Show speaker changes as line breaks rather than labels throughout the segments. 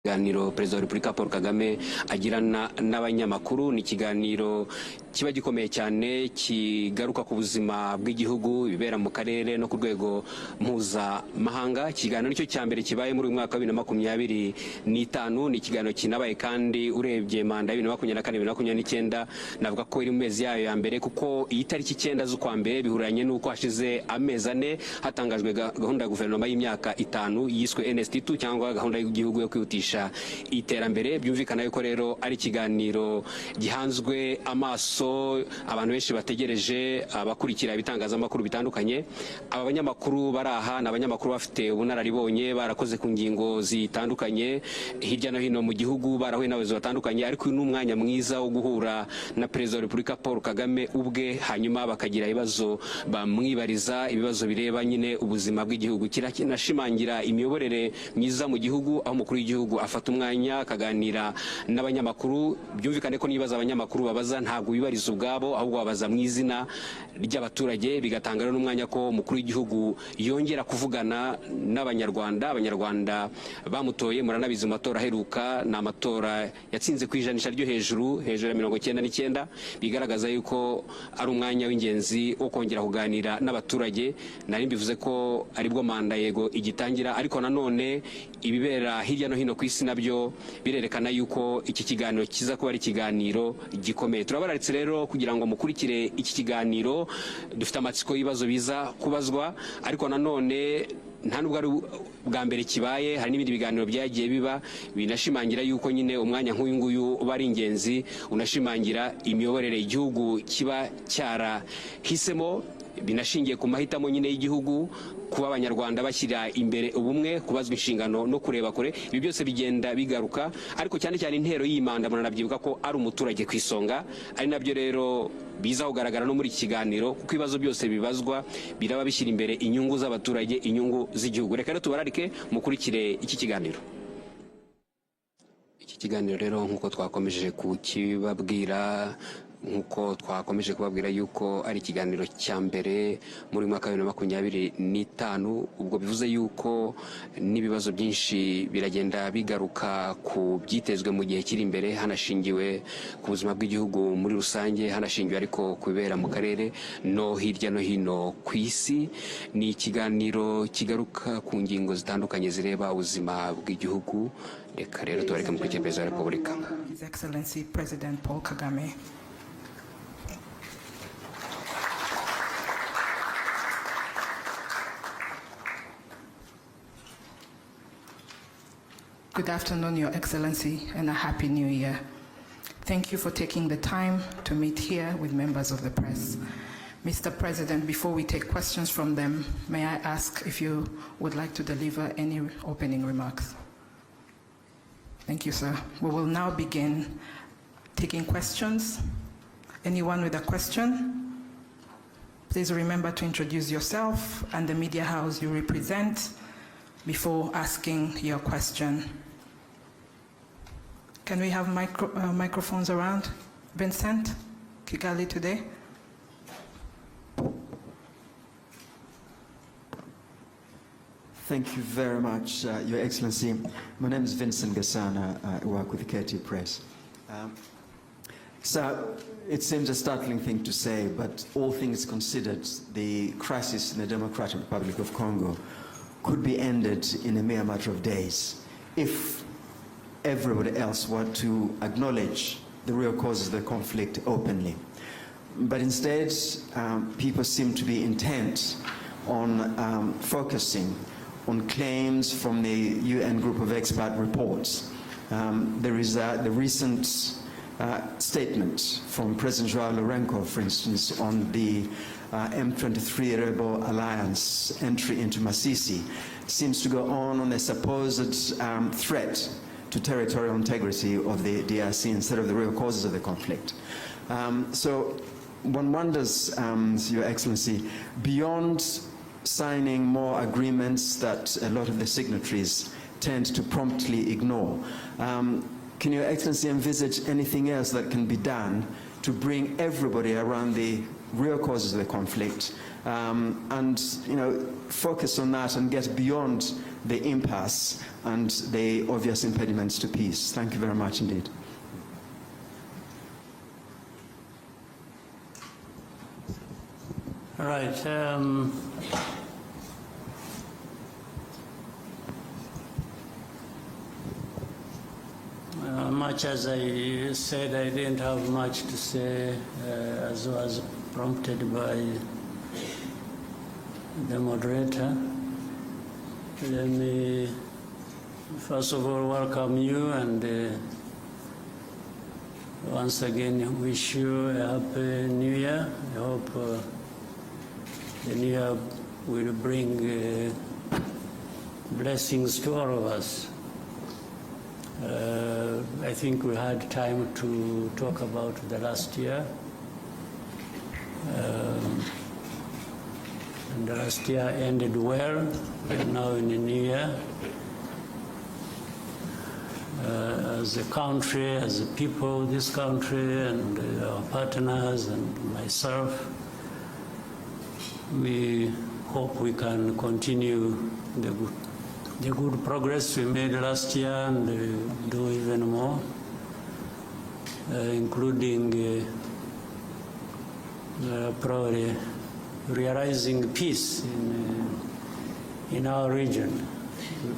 Ikiganiro Perezida wa Repubulika Paul Kagame agirana n'abanyamakuru ni ikiganiro kiba gikomeye cyane kigaruka ku buzima bw'igihugu bibera mu karere no ku rwego mpuzamahanga. Ikiganiro nicyo cya mbere kibaye muri uyu mwaka wa 2025, ni ikiganiro kinabaye kandi urebye manda ya 2024-2029 navuga ko iri mu mezi yayo ya mbere, kuko iyi tariki 9 z'ukwa mbere bihuranye n'uko hashize amezi 4 hatangajwe gahunda ya guverinoma y'imyaka 5 yiswe NST2 cyangwa gahunda y'igihugu yo kwihutisha iterambere. Byumvikana yuko rero ari ikiganiro gihanzwe amaso, abantu benshi bategereje, abakurikira ibitangazamakuru bitandukanye. Aba banyamakuru baraha na abanyamakuru bafite ubunararibonye, barakoze ku ngingo zitandukanye hirya no hino mu gihugu, barahuye n'abayobozi batandukanye, ariko uyu ni umwanya mwiza wo guhura na Perezida wa Repubulika Paul Kagame ubwe, hanyuma bakagira ibibazo bamwibariza, ibibazo bireba nyine ubuzima bw'igihugu. Kinashimangira imiyoborere myiza mu gihugu, aho umukuru w'igihugu afata umwanya akaganira n'abanyamakuru. Byumvikane ko nibaza abanyamakuru babaza ntabwo bibariza ubwabo, ahubwo babaza mu izina ry'abaturage, bigatanga rero n'umwanya ko umukuru w'igihugu yongera kuvugana n'abanyarwanda. Abanyarwanda bamutoye, muranabizi mu matora aheruka, ni amatora yatsinze ku ijanisha ryo hejuru ya 99, bigaragaza yuko ari umwanya w'ingenzi wo kongera kuganira n'abaturage. Nari mbivuze ko aribwo manda yego igitangira, ariko nanone ibibera hirya no hino ku isi nabyo birerekana yuko iki kiganiro kiza kuba ari ikiganiro gikomeye. Turabararitse rero kugira ngo mukurikire iki kiganiro. Dufite amatsiko y'ibibazo biza kubazwa, ariko nanone nta nubwo ari bwa mbere kibaye, hari n'ibindi biganiro byagiye biba binashimangira yuko nyine umwanya nk'uyu nguyu uba ari ingenzi, unashimangira imiyoborere igihugu kiba cyarahisemo, binashingiye ku mahitamo nyine y'igihugu, kuba abanyarwanda bashyira imbere ubumwe, kubazwa inshingano no kureba kure. Ibi byose bigenda bigaruka, ariko cyane cyane intero y'imanda muranabyibuka ko ari umuturage ku isonga, ari nabyo rero biza kugaragara no muri iki kiganiro, kuko ibibazo byose bibazwa biraba bishyira imbere inyungu z'abaturage, inyungu z'igihugu. Reka rero tubararike mukurikire iki kiganiro. Iki kiganiro rero nk'uko twakomeje kukibabwira, nkuko twakomeje kubabwira yuko ari ikiganiro cya mbere muri mwaka wa 2025, ubwo bivuze yuko n'ibibazo byinshi biragenda bigaruka ku byitezwe mu gihe kiri imbere, hanashingiwe ku buzima bw'igihugu muri rusange, hanashingiwe ariko kubera mu karere no hirya no hino ku isi. Ni ikiganiro kigaruka ku ngingo zitandukanye zireba ubuzima bw'igihugu. Reka rero tubareke mu kwikira Perezida wa Repubulika.
His Excellency President Paul Kagame. Good afternoon, Your Excellency, and a Happy New Year. Thank you for taking the time to meet here with members of the press. Mr. President, before we take questions from them, may I ask if you would like to deliver any opening remarks? Thank you, sir. We will now begin taking questions. Anyone with a question? Please remember to introduce yourself and the media house you represent before asking your question. Can we have microphones around? Vincent, Kigali today.
Thank you very much, Your Excellency. My name is Vincent Gasana. I work with the KT Press. So it seems a startling thing to say, but all things considered, the crisis in the Democratic Republic of Congo could be ended in a mere matter of days if everybody else were to acknowledge the real causes of the conflict openly. But instead, people seem to be intent on focusing on claims from the UN group of expert reports. There is the recent statement from President Joao Lourenço, for instance, on the M23 rebel alliance entry into Masisi, seems to go on a supposed threat to territorial integrity of the DRC instead of the real causes of the conflict. So one wonders, Your Excellency, beyond signing more agreements that a lot of the signatories tend to promptly ignore, can Your Excellency envisage anything else that can be done to bring everybody around the real causes of the conflict, and focus on that and get beyond the impasse and the obvious impediments to peace. Thank you very much indeed.
All right. Much as I said, I didn't have much to say, as was prompted by the moderator. Let me first of all welcome you and once again wish you a happy New Year. I hope the New Year will bring blessings to all of us. I think we had time to talk about the last year. And the last year ended well. We are now in the new year. As a country, as a people, this country and our partners and myself, we hope we can continue the good progress we made last year and do even more, including probably realizing peace in our region.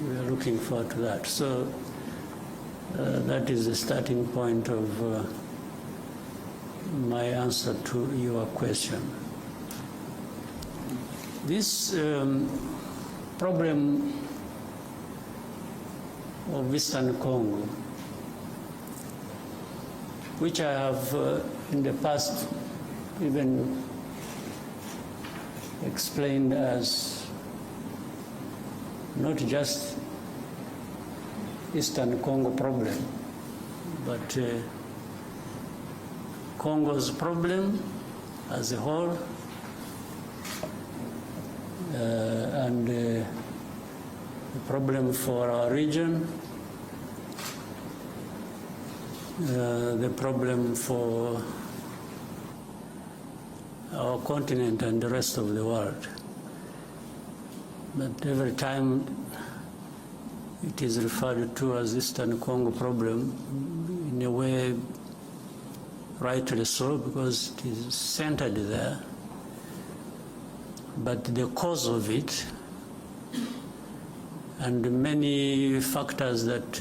We are looking forward to that. So that is the starting point of my answer to your question. This problem of Eastern Congo, which I have in the past even explained as not just Eastern Congo problem, but Congo's problem as a whole, and the problem for our region, the problem for our continent and the rest of the world. But every time it is referred to as Eastern Congo problem, in a way rightly so, because it is centered there. But the cause of it and many factors that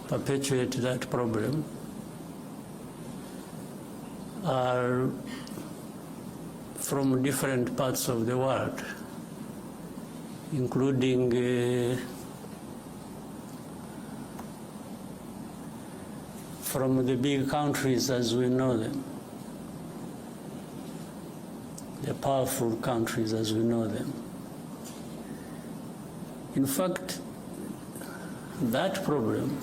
perpetuate that problem are from different parts of the world, including from the big countries as we know them, the powerful countries as we know them. In fact, that problem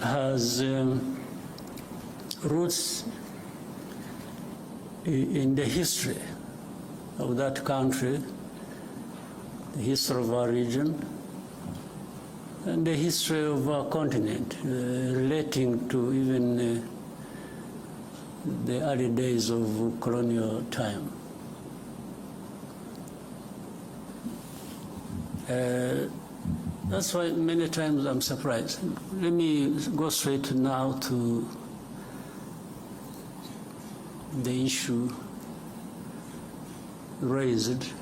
has roots in the history of that country, the history of our region, and the history of our continent, relating to even the early days of colonial time. That's why many times I'm surprised. Let me go straight now to the issue raised,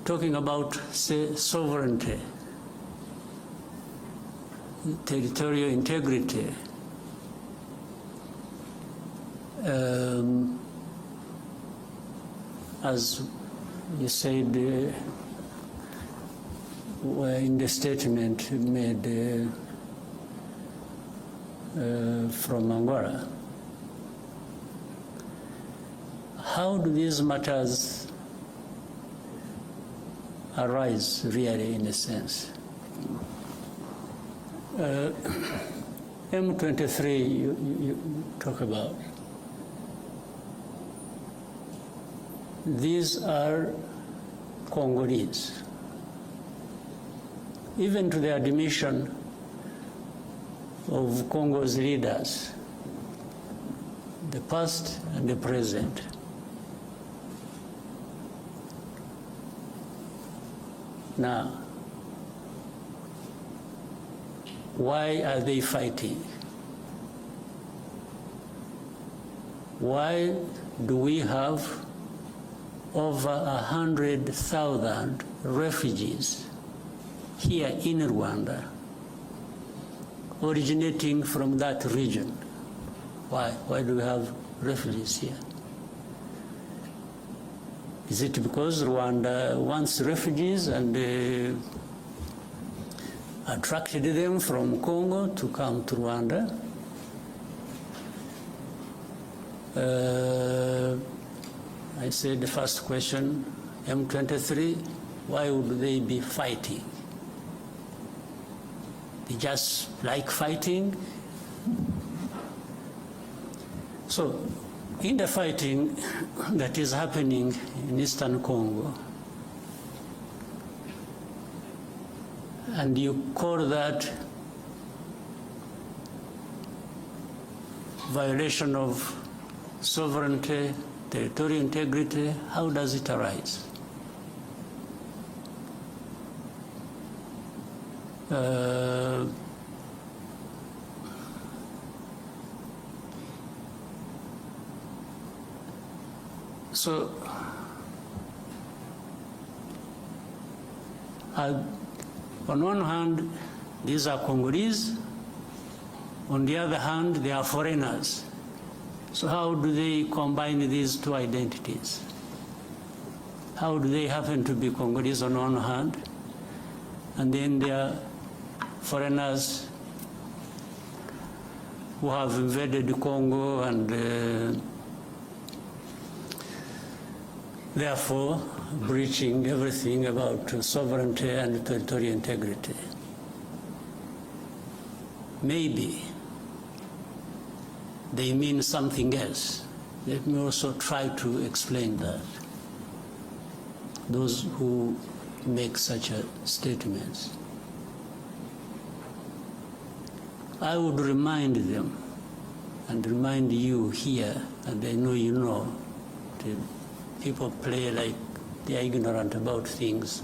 talking about, say, sovereignty, territorial integrity, as you said in the statement made from Angola. How do these matters arise really, in a sense? M23 you talk about. These are Congolese. Even to the admission of Congo's leaders, the past and the present. Now, why are they fighting? Why do we have over 100,000 refugees here in Rwanda, originating from that region? Why? Why do we have refugees here? Is it because Rwanda wants refugees and attracted them from Congo to come to Rwanda? I said the first question, M23, why would they be fighting? They just like fighting? So, in the fighting that is happening in Eastern Congo, and you call that violation of sovereignty, territorial integrity, how does it arise? So, on one hand, these are Congolese. On the other hand, they are foreigners. So how do they combine these two identities? How do they happen to be Congolese on one hand, and then they are foreigners who have invaded Congo and therefore breaching everything about sovereignty and territorial integrity? Maybe they mean something else. Let me also try to explain that. Those who make such statements, I would remind them and remind you here, and I know you know, people play like they are ignorant about things,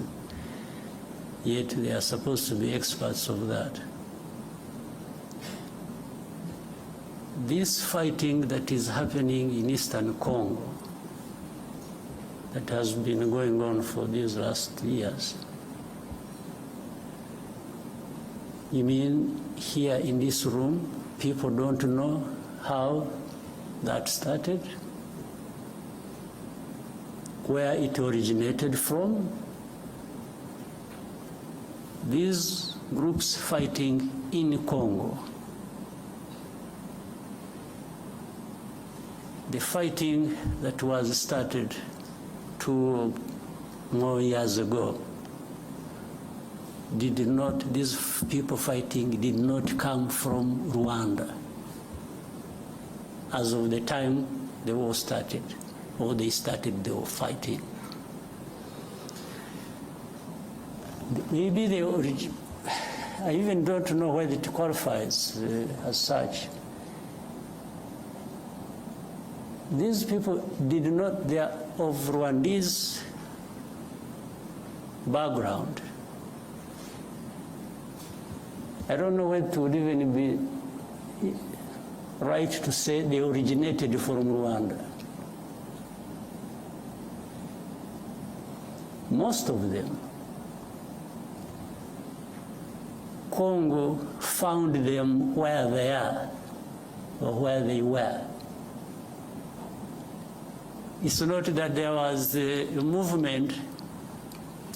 yet they are supposed to be experts of that. This fighting that is happening in Eastern Congo, that has been going on for these last years, you mean here in this room, people don't know how that started? Where it originated from? These groups fighting in Congo, the fighting that was started 2 more years ago, these people fighting did not come from Rwanda as of the time the war started, or they started the war fighting. Maybe I even don't know whether it qualifies as such. These people they are of Rwandese background. I don't know whether it would even be right to say they originated from Rwanda. Most of them, Congo found them where they are or where they were. It's not that there was a movement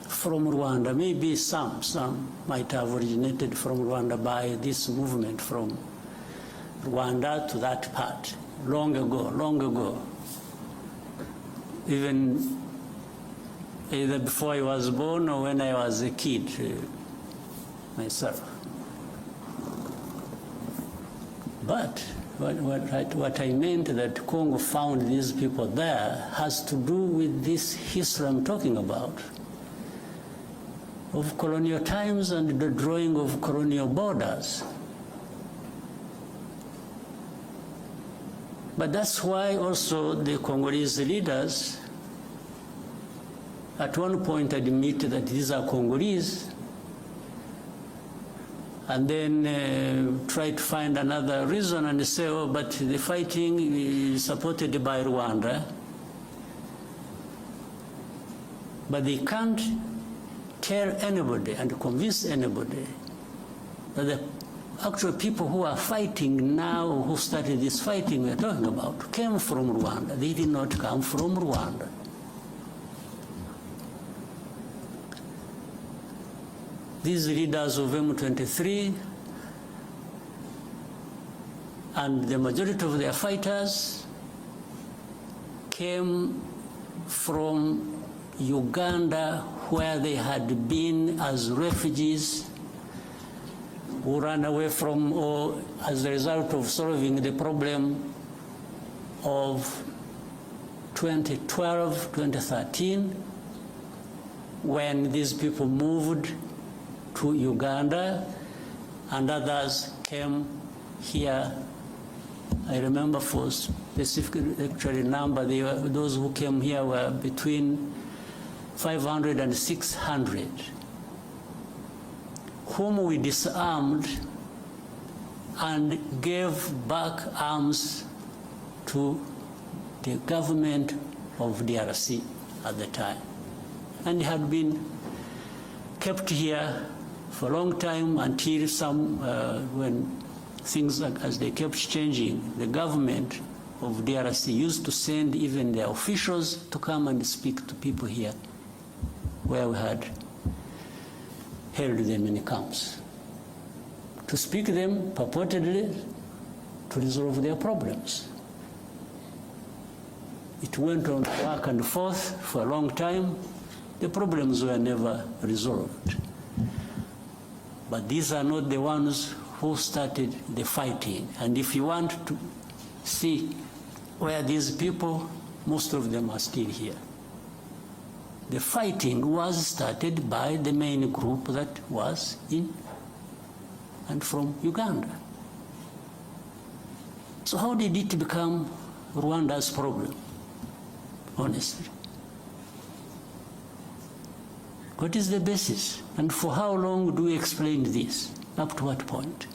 from Rwanda. Maybe some might have originated from Rwanda by this movement from Rwanda to that part, long ago. Even either before I was born or when I was a kid myself. But what I meant that Congo found these people there has to do with this history I'm talking about, of colonial times and the drawing of colonial borders. But that's why also the Congolese leaders at one point admit that these are Congolese, and then try to find another reason and say, oh, but the fighting is supported by Rwanda. But they can't tell anybody and convince anybody that the actual people who are fighting now, who started this fighting we're talking about, came from Rwanda. They did not come from Rwanda. These leaders of M23 and the majority of their fighters came from Uganda, where they had been as refugees who ran away from, or as a result of solving the problem of 2012, 2013, when these people moved to Uganda and others came here. I remember for specific actually number, those who came here were between 500 and 600, whom we disarmed and gave back arms to the government of DRC at the time, and had been kept here for a long time until some, when things as they kept changing, the government of DRC used to send even their officials to come and speak to people here, where we had held them in camps, to speak to them purportedly to resolve their problems. It went on back and forth for a long time. The problems were never resolved. But these are not the ones who started the fighting. And if you want to see where these people, most of them are still here. The fighting was started by the main group that was in and from Uganda. So how did it become Rwanda's problem, honestly? What is the basis? And for how long do we explain this? Up to what point?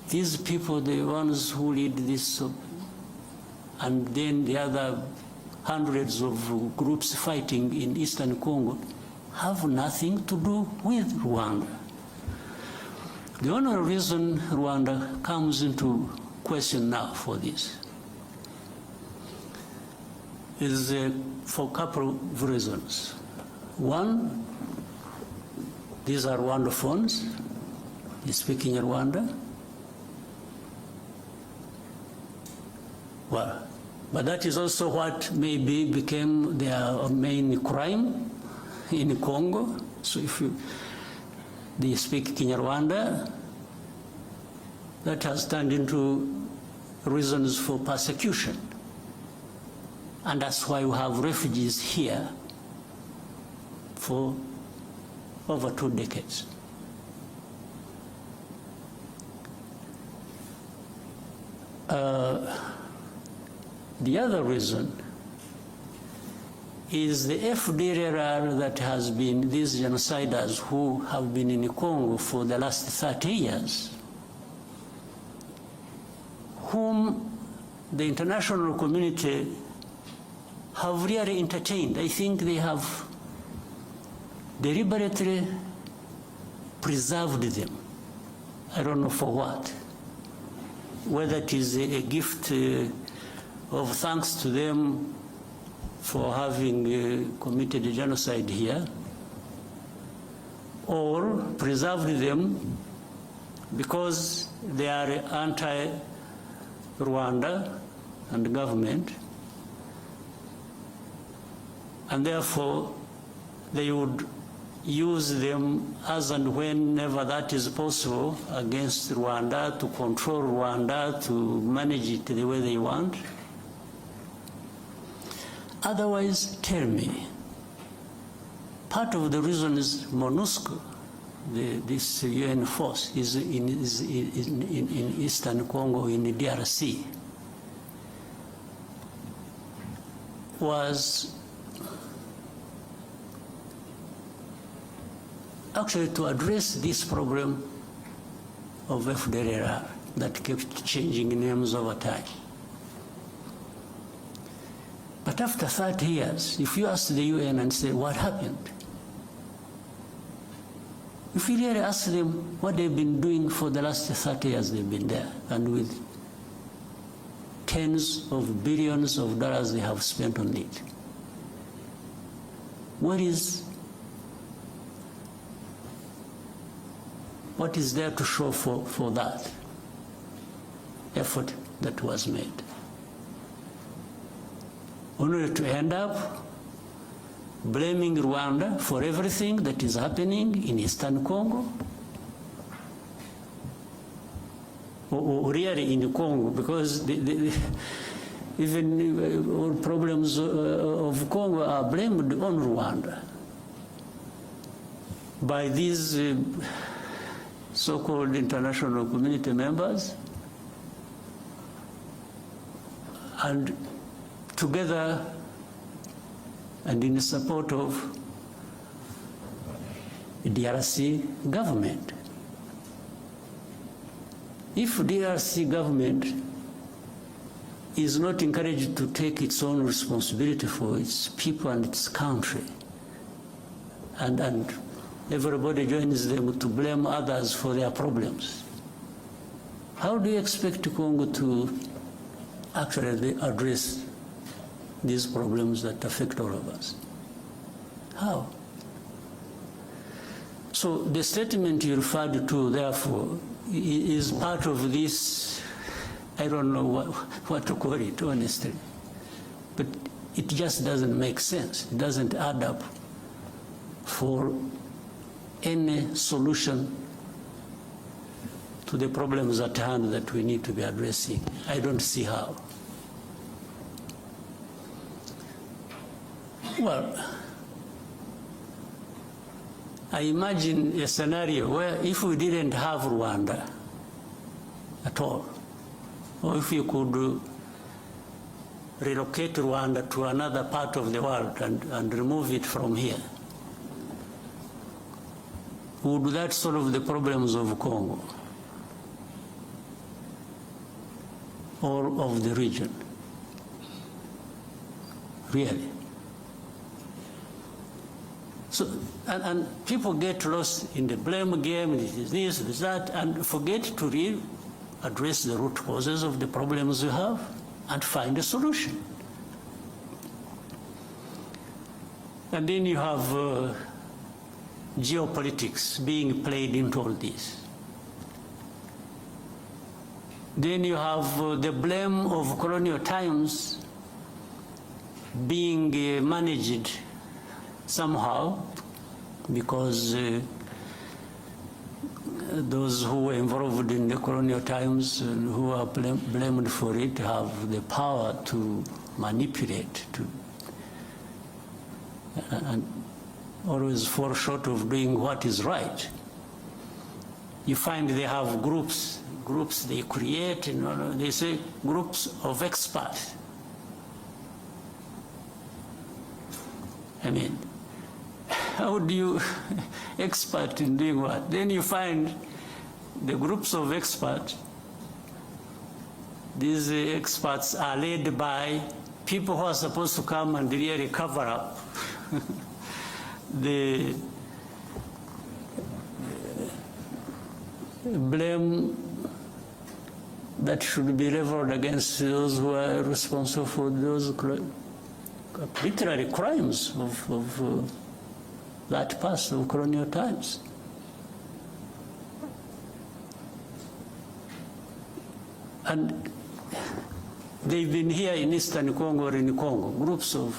These people, the ones who lead this, and then the other hundreds of groups fighting in Eastern Congo, have nothing to do with Rwanda. The only reason Rwanda comes into question now for this is for a couple of reasons. One, these are Rwandophones, they speak in Rwanda. Well, but that is also what maybe became their main crime in Congo. So if they speak Kinyarwanda, that has turned into reasons for persecution. And that's why we have refugees here for over 2 decades. The other reason is the FDLR that has been, these genociders who have been in Congo for the last 30 years, whom the international community have really entertained. I think they have deliberately preserved them. I don't know for what. Whether it is a gift of thanks to them for having committed a genocide here, or preserved them because they are anti-Rwanda and government, and therefore they would use them as and whenever that is possible against Rwanda, to control Rwanda, to manage it the way they want. Otherwise, tell me, part of the reason is MONUSCO this UN force is in Eastern Congo, in the DRC, was actually to address this problem of FDLR that kept changing names over time. But after 30 years, if you ask the UN and say, what happened? If you really ask them what they've been doing for the last 30 years they've been there, and with tens of billions of dollars they have spent on it, what is there to show for that effort that was made? Only to end up blaming Rwanda for everything that is happening in Eastern Congo, or really in Congo, because even all problems of Congo are blamed on Rwanda by these so-called international community members, and together and in support of the DRC government. If DRC government is not encouraged to take its own responsibility for its people and its country, and everybody joins them to blame others for their problems, how do you expect Congo to actually address these problems that affect all of us? How? So the statement you referred to, therefore, is part of this, I don't know what to call it, honestly, but it just doesn't make sense. It doesn't add up for any solution to the problems at hand that we need to be addressing. I don't see how. Well, I imagine a scenario where if we didn't have Rwanda at all, or if you could relocate Rwanda to another part of the world and remove it from here, would that solve the problems of Congo or of the region? Really? So, and people get lost in the blame game, it is this, it is that, and forget to really address the root causes of the problems you have and find a solution. And then you have geopolitics being played into all this. Then you have the blame of colonial times being managed somehow, because those who were involved in the colonial times and who are blamed for it have the power to manipulate, and always fall short of doing what is right. You find they have groups they create, they say groups of experts. I mean, how do you expert in doing what? Then you find the groups of experts. These experts are led by people who are supposed to come and really cover up the blame that should be leveled against those who are responsible for those literary crimes of that past of colonial times. And they've been here in Eastern Congo or in Congo, groups of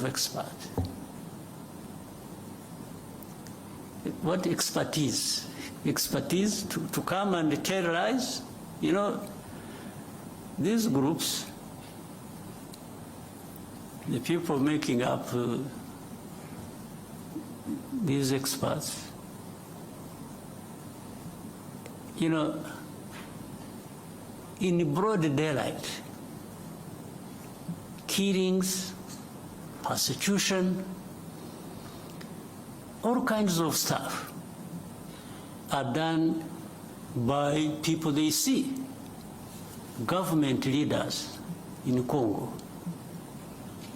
experts. What expertise? Expertise to come and tell lies? You know, these groups, the people making up these experts, you know, in broad daylight, killings, persecution, all kinds of stuff are done by people they see, government leaders in Congo,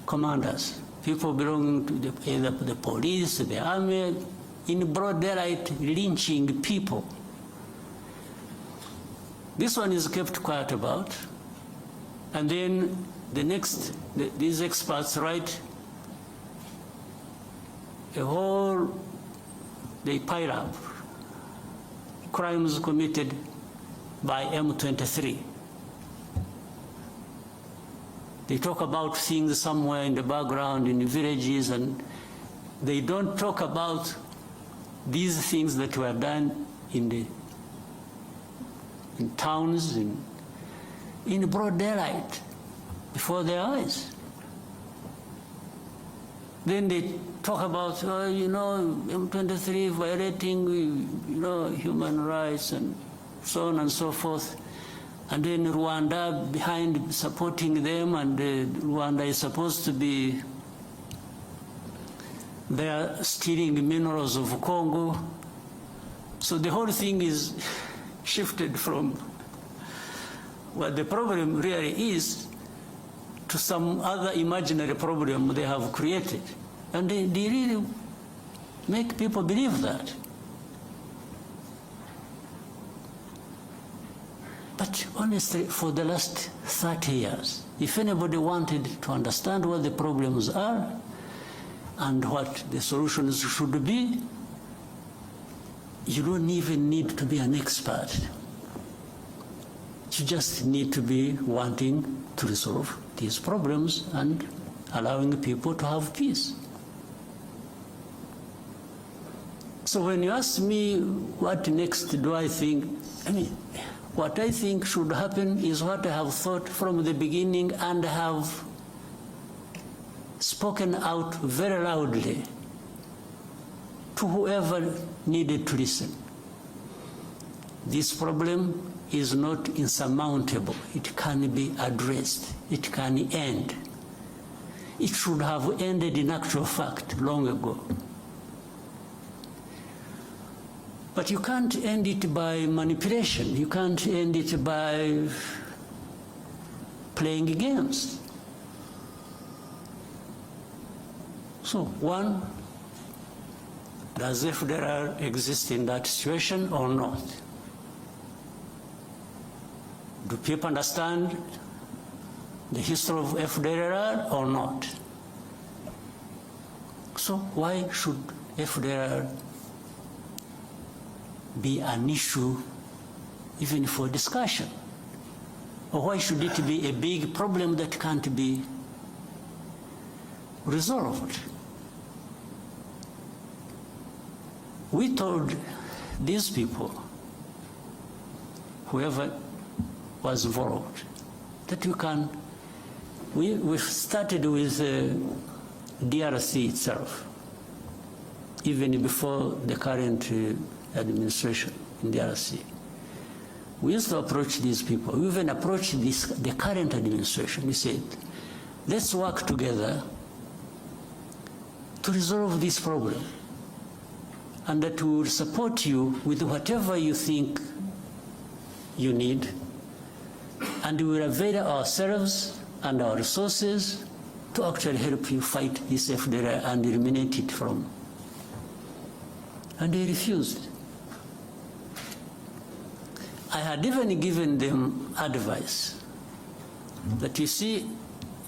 commanders, people belonging to either the police, the army, in broad daylight lynching people. This one is kept quiet about, and then the next, these experts write a whole, they pile up crimes committed by M23. They talk about things somewhere in the background in the villages, and they don't talk about these things that were done in towns, in broad daylight, before their eyes. Then they talk about, you know, M23 violating, you know, human rights and so on and so forth. And then Rwanda behind supporting them, and Rwanda is supposed to be there stealing minerals of Congo. So the whole thing is shifted from what the problem really is to some other imaginary problem they have created. And they really make people believe that. But honestly, for the last 30 years, if anybody wanted to understand what the problems are and what the solutions should be, you don't even need to be an expert. You just need to be wanting to resolve these problems and allowing people to have peace. So when you ask me what next do I think, I mean, what I think should happen is what I have thought from the beginning and have spoken out very loudly to whoever needed to listen. This problem is not insurmountable. It can be addressed. It can end. It should have ended in actual fact long ago. But you can't end it by manipulation. You can't end it by playing games. So one, does FDLR exist in that situation or not? Do people understand the history of FDLR or not? So why should FDLR be an issue even for discussion? Or why should it be a big problem that can't be resolved? We told these people, whoever was involved, that you can, we started with DRC itself, even before the current administration in DRC. We used to approach these people. We even approached the current administration. We said, let's work together to resolve this problem, and that we will support you with whatever you think you need, and we will avail ourselves and our resources to actually help you fight this FDLR and eliminate it from. And they refused. I had even given them advice that, you see,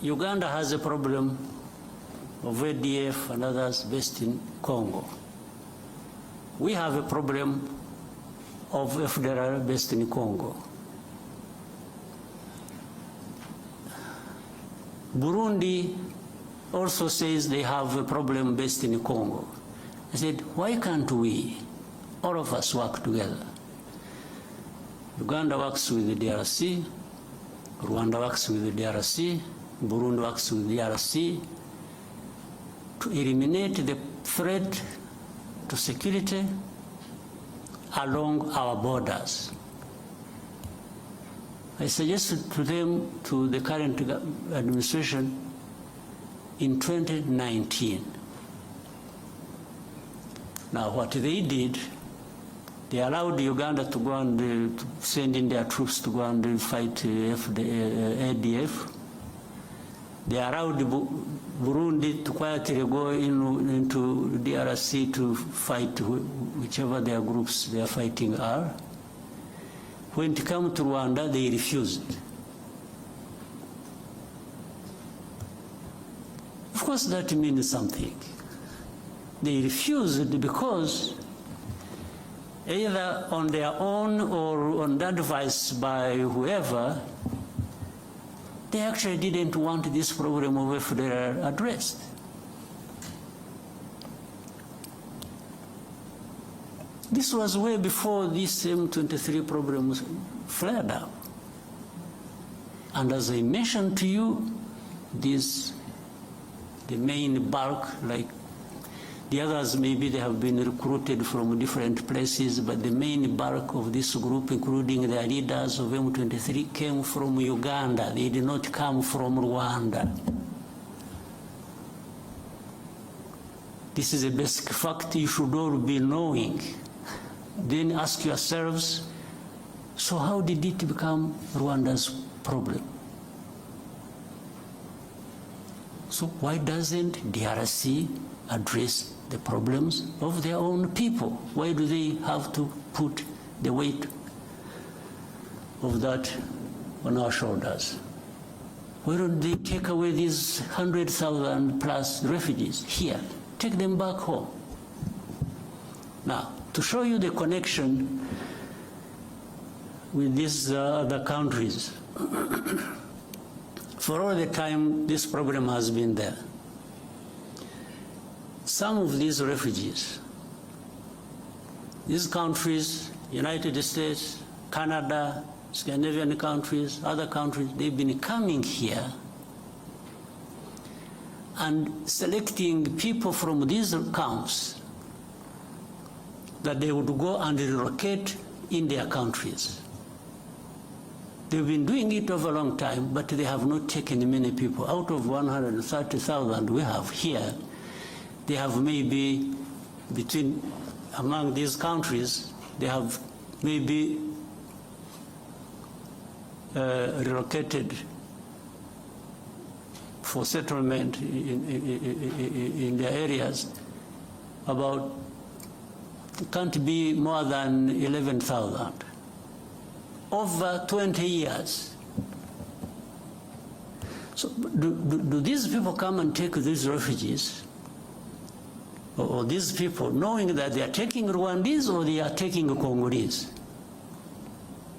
Uganda has a problem of ADF and others based in Congo. We have a problem of FDLR based in Congo. Burundi also says they have a problem based in Congo. I said, why can't we, all of us, work together? Uganda works with the DRC, Rwanda works with the DRC, Burundi works with the DRC to eliminate the threat to security along our borders. I suggested to them, to the current administration, in 2019. Now, what they did, they allowed Uganda to go and to send in their troops to go and fight ADF. They allowed Burundi to quietly go into DRC to fight whichever their groups they are fighting are. When it came to Rwanda, they refused. Of course, that means something. They refused because either on their own or on advice by whoever, they actually didn't want this problem of FDR addressed. This was way before this M23 problem flared up. And as I mentioned to you, the main bulk, like the others, maybe they have been recruited from different places, but the main bulk of this group, including the leaders of M23, came from Uganda. They did not come from Rwanda. This is a basic fact you should all be knowing. Then ask yourselves, so how did it become Rwanda's problem? So why doesn't DRC address the problems of their own people? Why do they have to put the weight of that on our shoulders? Why don't they take away these 100,000 plus refugees here? Take them back home. Now, to show you the connection with these other countries, for all the time this problem has been there, some of these refugees, these countries, United States, Canada, Scandinavian countries, other countries, they've been coming here and selecting people from these camps that they would go and relocate in their countries. They've been doing it over a long time, but they have not taken many people. Out of 130,000 we have here, they have maybe among these countries, they have maybe relocated for settlement in their areas about, can't be more than 11,000. Over 20 years. So do these people come and take these refugees? Or these people, knowing that they are taking Rwandese or they are taking Congolese?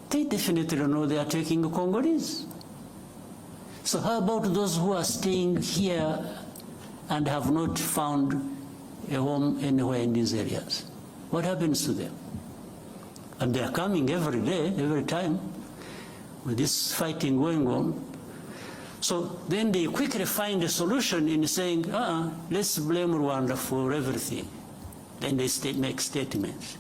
They definitely know they are taking Congolese. So how about those who are staying here and have not found a home anywhere in these areas? What happens to them? And they are coming every day, every time, with this fighting going on. So then they quickly find a solution in saying, let's blame Rwanda for everything. Then they make statements.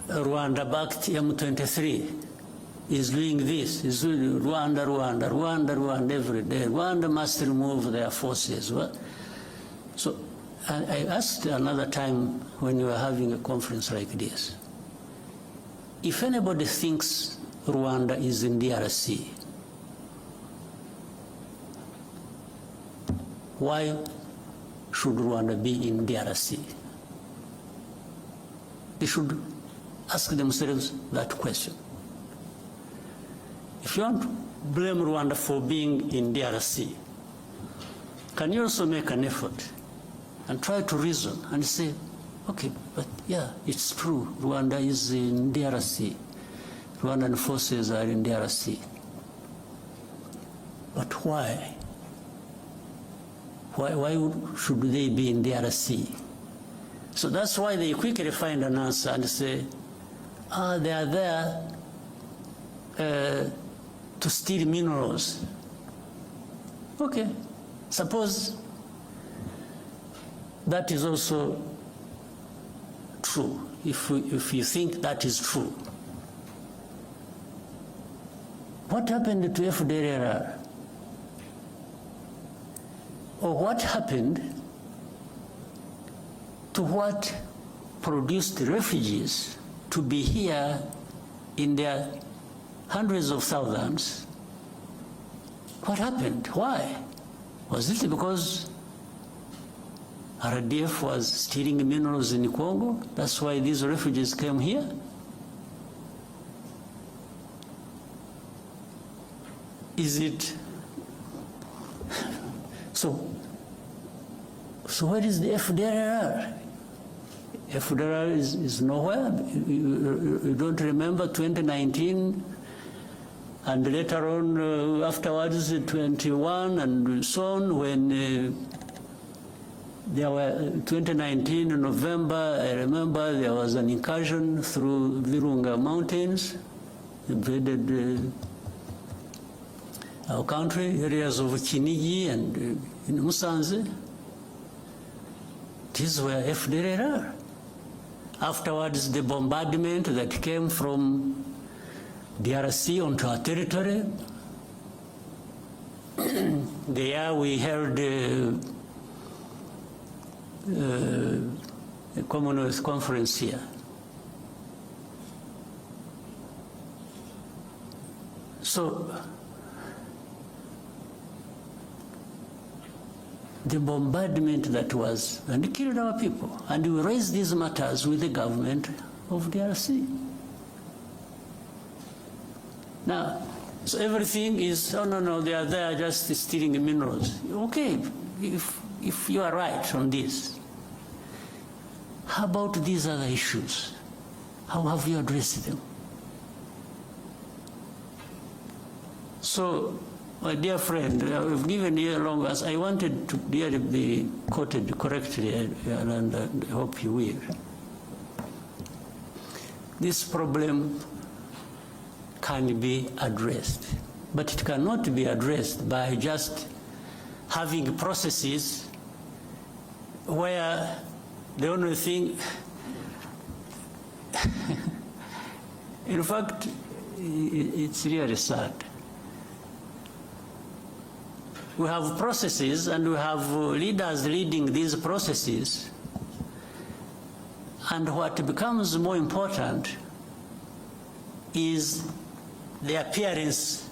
Rwanda-backed M23 is doing this, is doing Rwanda every day. Rwanda must remove their forces. So I asked another time when we were having a conference like this, if anybody thinks Rwanda is in DRC, why should Rwanda be in DRC? They should ask themselves that question. If you want to blame Rwanda for being in DRC, can you also make an effort and try to reason and say, okay, but yeah, it's true, Rwanda is in DRC. Rwandan forces are in DRC. But why? Why should they be in DRC? So that's why they quickly find an answer and say, they are there to steal minerals. Okay, suppose that is also true, if you think that is true. What happened to FDLR? Or what happened to what produced refugees to be here in their hundreds of thousands? What happened? Why? Was it because RDF was stealing minerals in Congo? That's why these refugees came here? Is it? So where is the FDLR? FDLR is nowhere. You don't remember 2019 and later on afterwards 21 and so on, when there were 2019 in November, I remember there was an incursion through Virunga Mountains, invaded our country, areas of Kinigi and in Musanze. These were FDLR. Afterwards, the bombardment that came from DRC onto our territory. There we held a Commonwealth conference here. So the bombardment that was, and it killed our people. And we raised these matters with the government of DRC. Now, so everything is, oh no, they are there just stealing minerals. Okay, if you are right on this, how about these other issues? How have you addressed them? So, my dear friend, I've given you a long answer. I wanted to be quoted correctly, and I hope you will. This problem can be addressed, but it cannot be addressed by just having processes where the only thing, in fact, it's really sad. We have processes and we have leaders leading these processes, and what becomes more important is the appearance,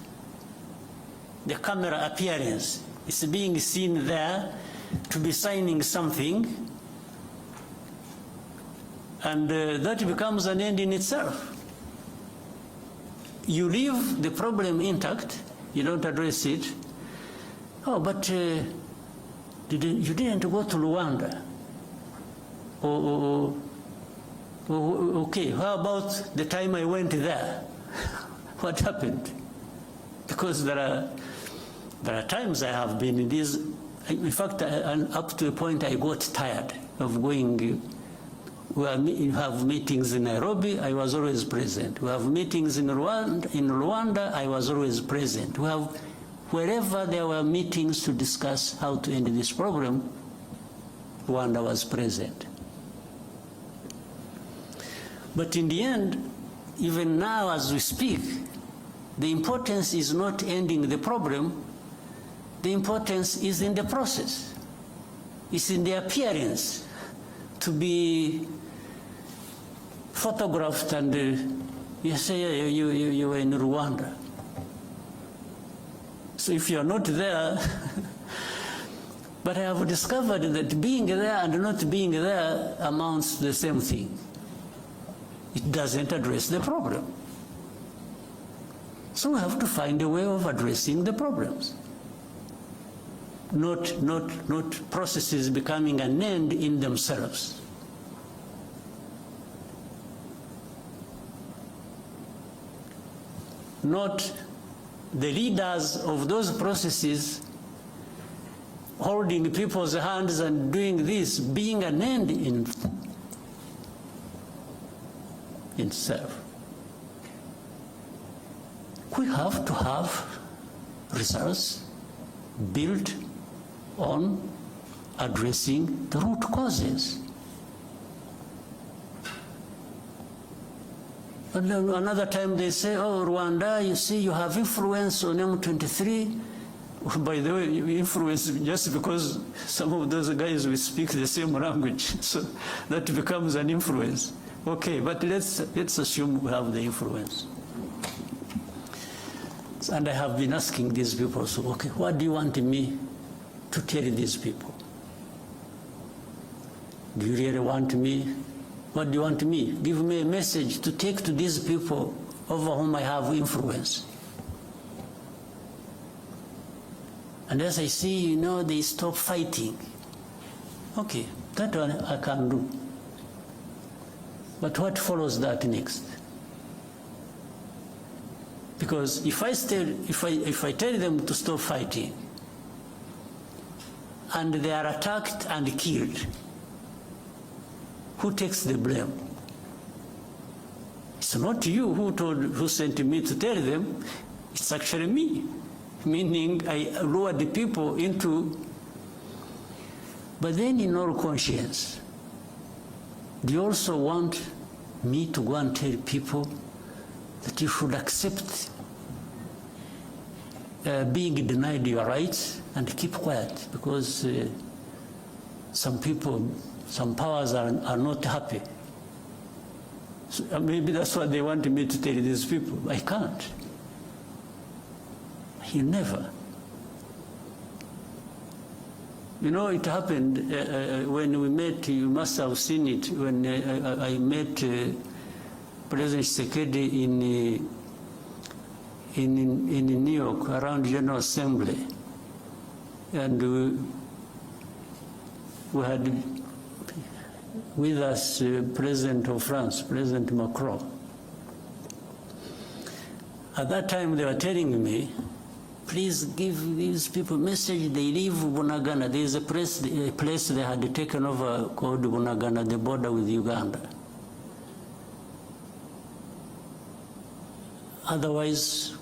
the camera appearance. It's being seen there to be signing something, and that becomes an end in itself. You leave the problem intact, you don't address it. Oh, but you didn't go to Rwanda. Okay, how about the time I went there? What happened? Because there are times I have been in these, in fact, up to a point I got tired of going. We have meetings in Nairobi, I was always present. We have meetings in Rwanda, I was always present. We have, wherever there were meetings to discuss how to end this problem, Rwanda was present. But in the end, even now as we speak, the importance is not ending the problem, the importance is in the process. It's in the appearance to be photographed and you say you were in Rwanda. So if you're not there, but I have discovered that being there and not being there amounts to the same thing. It doesn't address the problem. So we have to find a way of addressing the problems. Not processes becoming an end in themselves. Not the leaders of those processes holding people's hands and doing this, being an end in itself. We have to have results built on addressing the root causes. And then another time they say, oh, Rwanda, you see, you have influence on M23. By the way, influence just because some of those guys will speak the same language, so that becomes an influence. Okay, but let's assume we have the influence. And I have been asking these people, so okay, what do you want me to tell these people? Do you really want me? What do you want me? Give me a message to take to these people over whom I have influence. And as I see, you know, they stop fighting. Okay, that one I can do. But what follows that next? Because if I tell them to stop fighting, and they are attacked and killed, who takes the blame? It's not you who sent me to tell them, it's actually me. Meaning I lured the people into, but then in all conscience, do you also want me to go and tell people that you should accept being denied your rights and keep quiet because some people, some powers are not happy? So maybe that's what they want me to tell these people. I can't. You never. You know, it happened when we met, you must have seen it, when I met President Tshisekedi in New York around General Assembly. And we had with us President of France, President Macron. At that time they were telling me, please give these people a message, they leave Bunagana. There is a place they had taken over called Bunagana, the border with Uganda. Otherwise,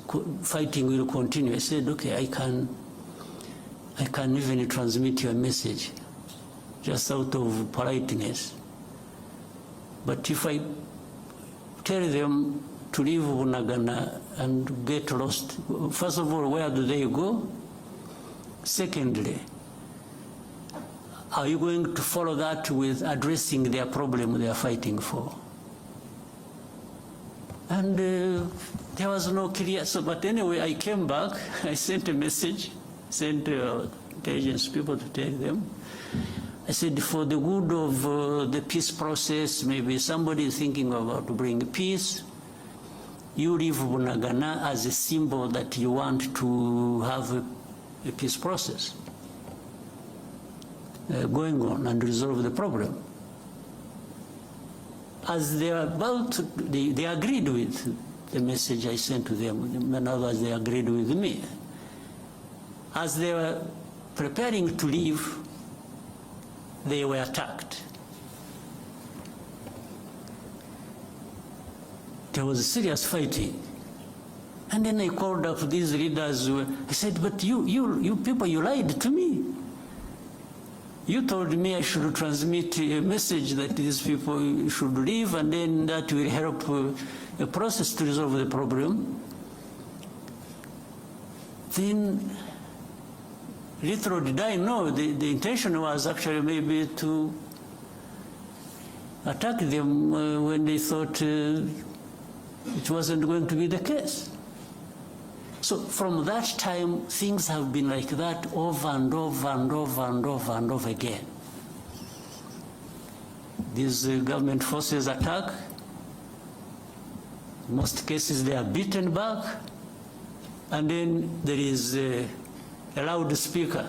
fighting will continue. I said, okay, I can even transmit your message, just out of politeness. But if I tell them to leave Bunagana and get lost, first of all, where do they go? Secondly, are you going to follow that with addressing their problem they are fighting for? And there was no clear, so, but anyway, I came back, I sent a message, sent intelligence people to tell them. I said, for the good of the peace process, maybe somebody is thinking about to bring peace, you leave Bunagana as a symbol that you want to have a peace process going on and resolve the problem. As they are about, they agreed with the message I sent to them. In other words, they agreed with me. As they were preparing to leave, they were attacked. There was serious fighting. And then I called up these leaders. I said, but you people, you lied to me. You told me I should transmit a message that these people should leave, and then that will help a process to resolve the problem. Then, little did I know, the intention was actually maybe to attack them when they thought it wasn't going to be the case. So from that time, things have been like that over and over and over and over and over again. These government forces attack. In most cases, they are beaten back. And then there is a loudspeaker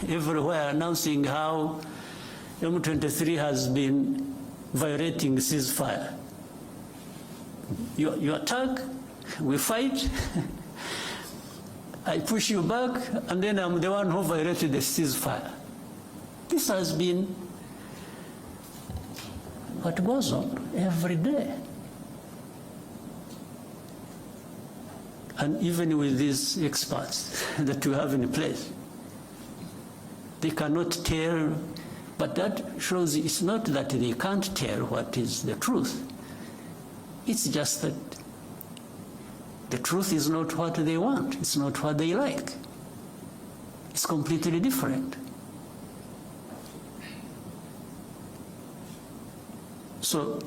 everywhere announcing how M23 has been violating ceasefire. You attack, we fight, I push you back, and then I'm the one who violated the ceasefire. This has been what goes on every day. And even with these experts that you have in place. They cannot tell, but that shows it's not that they can't tell what is the truth. It's just that the truth is not what they want. It's not what they like. It's completely different. So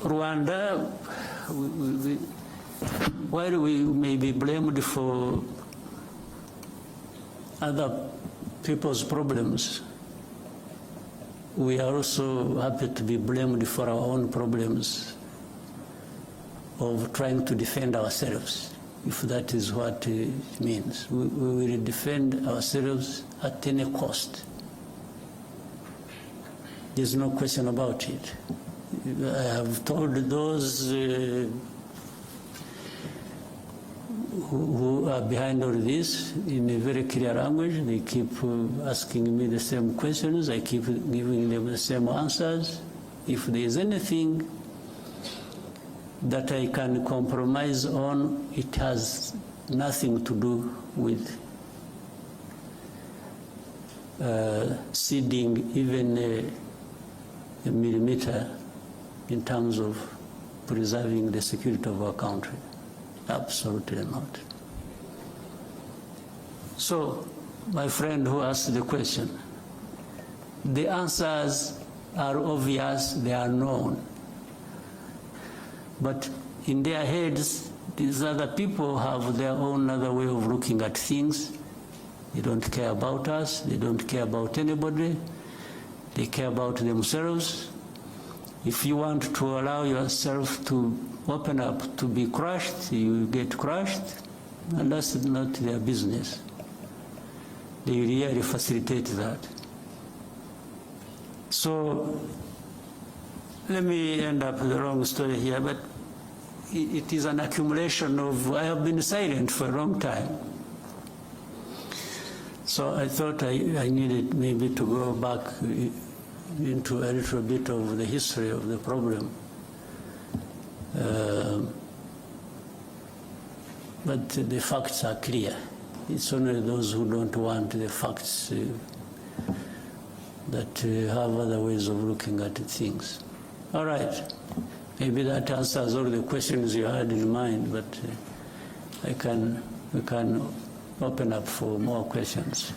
Rwanda, while we may be blamed for other people's problems, we are also happy to be blamed for our own problems of trying to defend ourselves, if that is what it means. We will defend ourselves at any cost. There's no question about it. I have told those who are behind all this in a very clear language. They keep asking me the same questions. I keep giving them the same answers. If there is anything that I can compromise on, it has nothing to do with ceding even a millimeter in terms of preserving the security of our country. Absolutely not. So, my friend who asked the question, the answers are obvious, they are known. But in their heads, these other people have their own other way of looking at things. They don't care about us, they don't care about anybody, they care about themselves. If you want to allow yourself to open up to be crushed, you get crushed, and that's not their business. They really facilitate that. So let me end up with the wrong story here, but it is an accumulation of, I have been silent for a long time. So I thought I needed maybe to go back into a little bit of the history of the problem. But the facts are clear. It's only those who don't want the facts that have other ways of looking at things. All right. Maybe that answers all the questions you had in mind, but we can open up for more questions.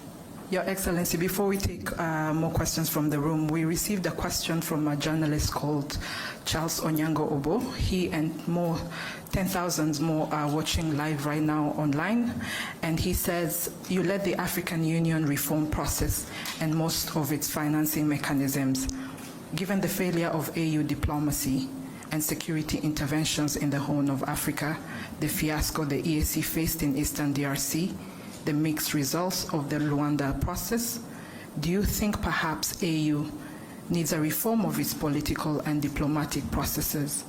Your Excellency, before we take more questions from the room, we received a question from a journalist called Charles Onyango Obo. He and 10,000 more are watching live right now online. And he says, you led the African Union reform process and most of its financing mechanisms. Given the failure of AU diplomacy and security interventions in the Horn of Africa, the fiasco the EAC faced in Eastern DRC, the mixed results of the Luanda process, do you think perhaps AU needs a reform of its political and diplomatic processes?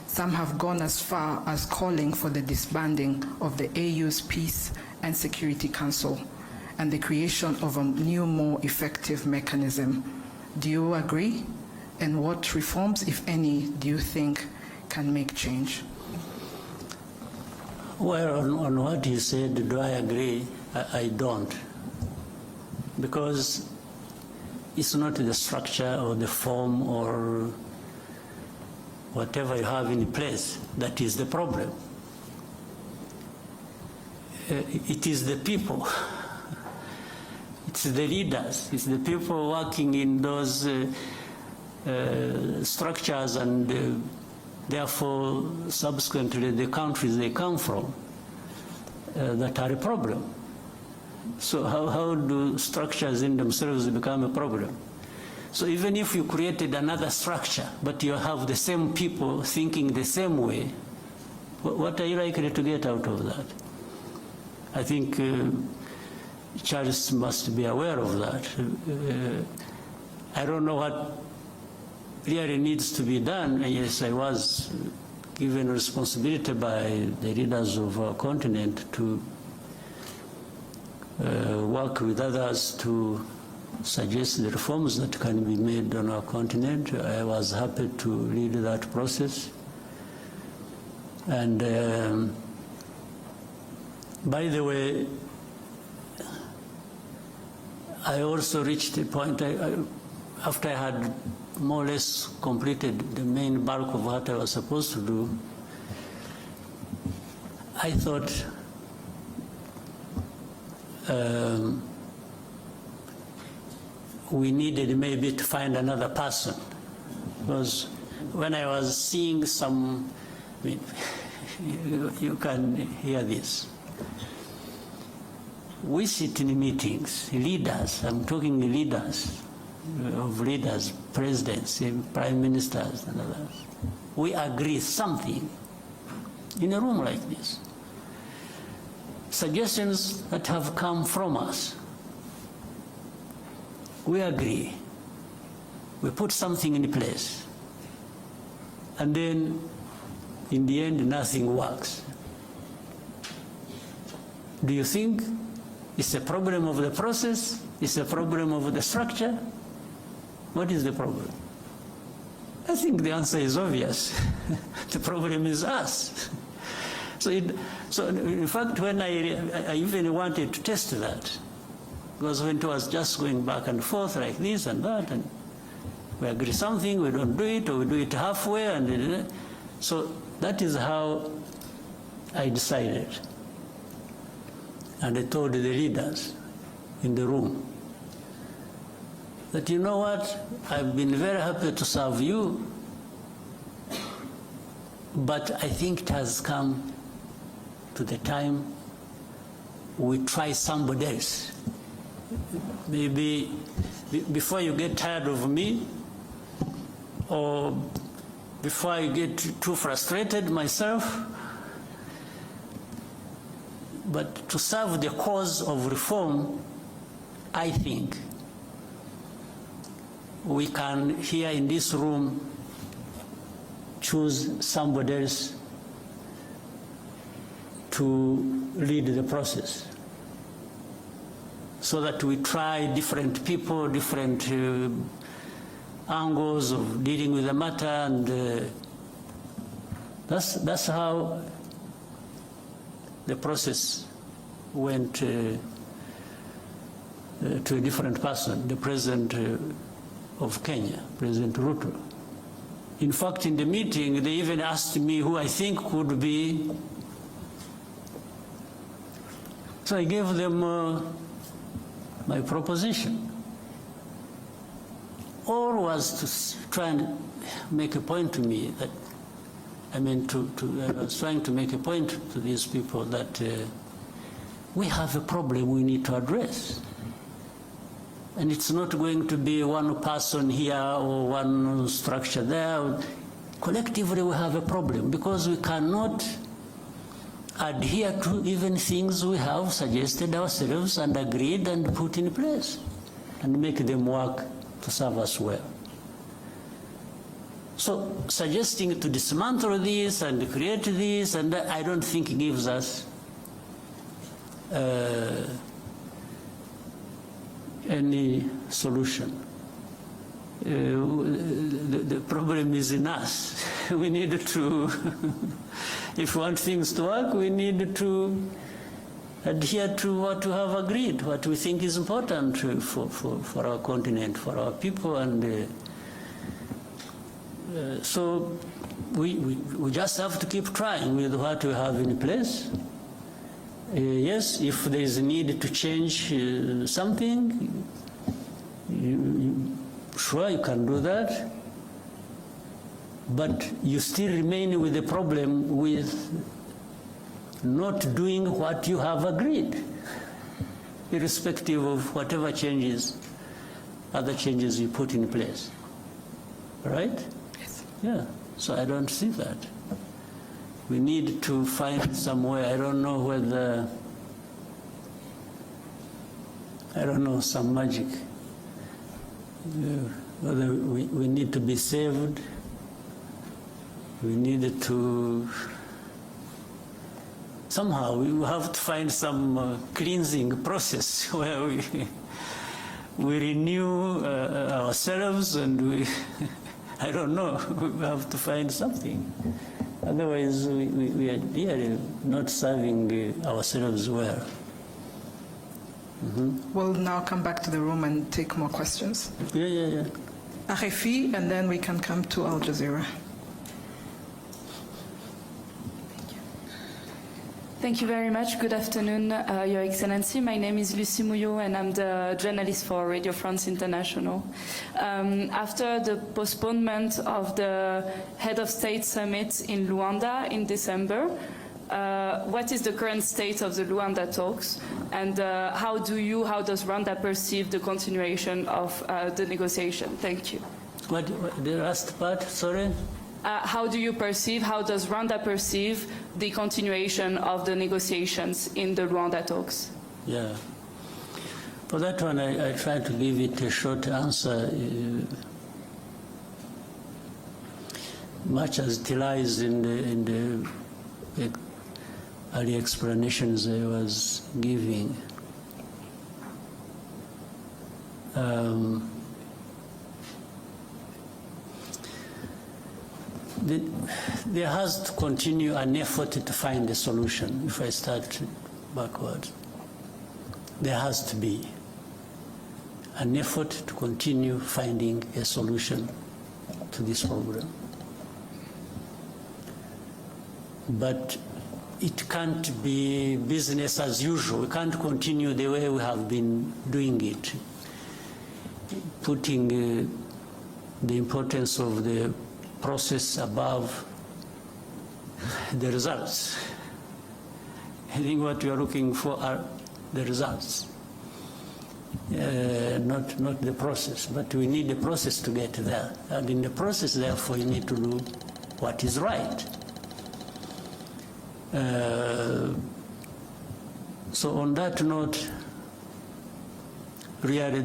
Some have gone as far as calling for the disbanding of the AU's Peace and Security Council and the creation of a new, more effective mechanism. Do you agree? And what reforms, if any, do you think can make change?
Well, on what you said, do I agree? I don't. Because it's not the structure or the form or whatever you have in place that is the problem. It is the people. It's the leaders. It's the people working in those structures and therefore subsequently the countries they come from that are a problem. So how do structures in themselves become a problem? So even if you created another structure, but you have the same people thinking the same way, what are you likely to get out of that? I think Charles must be aware of that. I don't know what really needs to be done. Yes, I was given responsibility by the leaders of our continent to work with others to suggest the reforms that can be made on our continent. I was happy to lead that process. And by the way, I also reached a point, after I had more or less completed the main bulk of what I was supposed to do, I thought we needed maybe to find another person. Because when I was seeing some, I mean, you can hear this. We sit in meetings, leaders, I'm talking leaders of leaders, presidents, prime ministers and others. We agree something in a room like this. Suggestions that have come from us. We agree. We put something in place. And then, in the end, nothing works. Do you think it's a problem of the process? It's a problem of the structure? What is the problem? I think the answer is obvious. The problem is us. So in fact, when I even wanted to test that, because when it was just going back and forth like this and that, and we agree something, we don't do it, or we do it halfway, and so that is how I decided. And I told the leaders in the room that, you know what, I've been very happy to serve you, but I think it has come to the time we try somebody else. Maybe before you get tired of me, or before I get too frustrated myself, but to serve the cause of reform, I think we can, here in this room, choose somebody else to lead the process, so that we try different people, different angles of dealing with the matter, and that's how the process went to a different person, the President of Kenya, President Ruto. In fact, in the meeting, they even asked me who I think could be. So I gave them my proposition. All was to try and make a point to me that, I mean, I was trying to make a point to these people that we have a problem we need to address. And it's not going to be one person here or one structure there. Collectively, we have a problem because we cannot adhere to even things we have suggested ourselves and agreed and put in place and make them work to serve us well. So suggesting to dismantle this and create this, and I don't think gives us any solution. The problem is in us. We need to, if we want things to work, we need to adhere to what we have agreed, what we think is important for our continent, for our people, and so we just have to keep trying with what we have in place. Yes, if there is a need to change something, sure, you can do that, but you still remain with the problem with not doing what you have agreed, irrespective of whatever changes, other changes you put in place. Right?
Yes.
Yeah, so I don't see that. We need to find some way. I don't know whether, some magic. Whether we need to be saved, we need to, somehow we have to find some cleansing process where we renew ourselves, and we, I don't know, we have to find something. Otherwise, we are really not serving ourselves well.
We'll now come back to the room and take more questions.
Yeah.
RFI, and then we can come to Al Jazeera.
Thank you very much. Good afternoon, Your Excellency. My name is Lucie Mouillot, and I'm the journalist for Radio France International. After the postponement of the Head of State Summit in Luanda in December, what is the current state of the Luanda talks, and how does Rwanda perceive the continuation of the negotiation? Thank you.
What the last part, sorry?
How does Rwanda perceive the continuation of the negotiations in the Rwanda talks?
Yeah. For that one, I try to give it a short answer. Much as it lies in the early explanations I was giving. There has to continue an effort to find a solution. If I start backwards, there has to be an effort to continue finding a solution to this problem. But it can't be business as usual. We can't continue the way we have been doing it, putting the importance of the process above the results. I think what we are looking for are the results, not the process, but we need the process to get there. And in the process, therefore, you need to do what is right. So on that note, really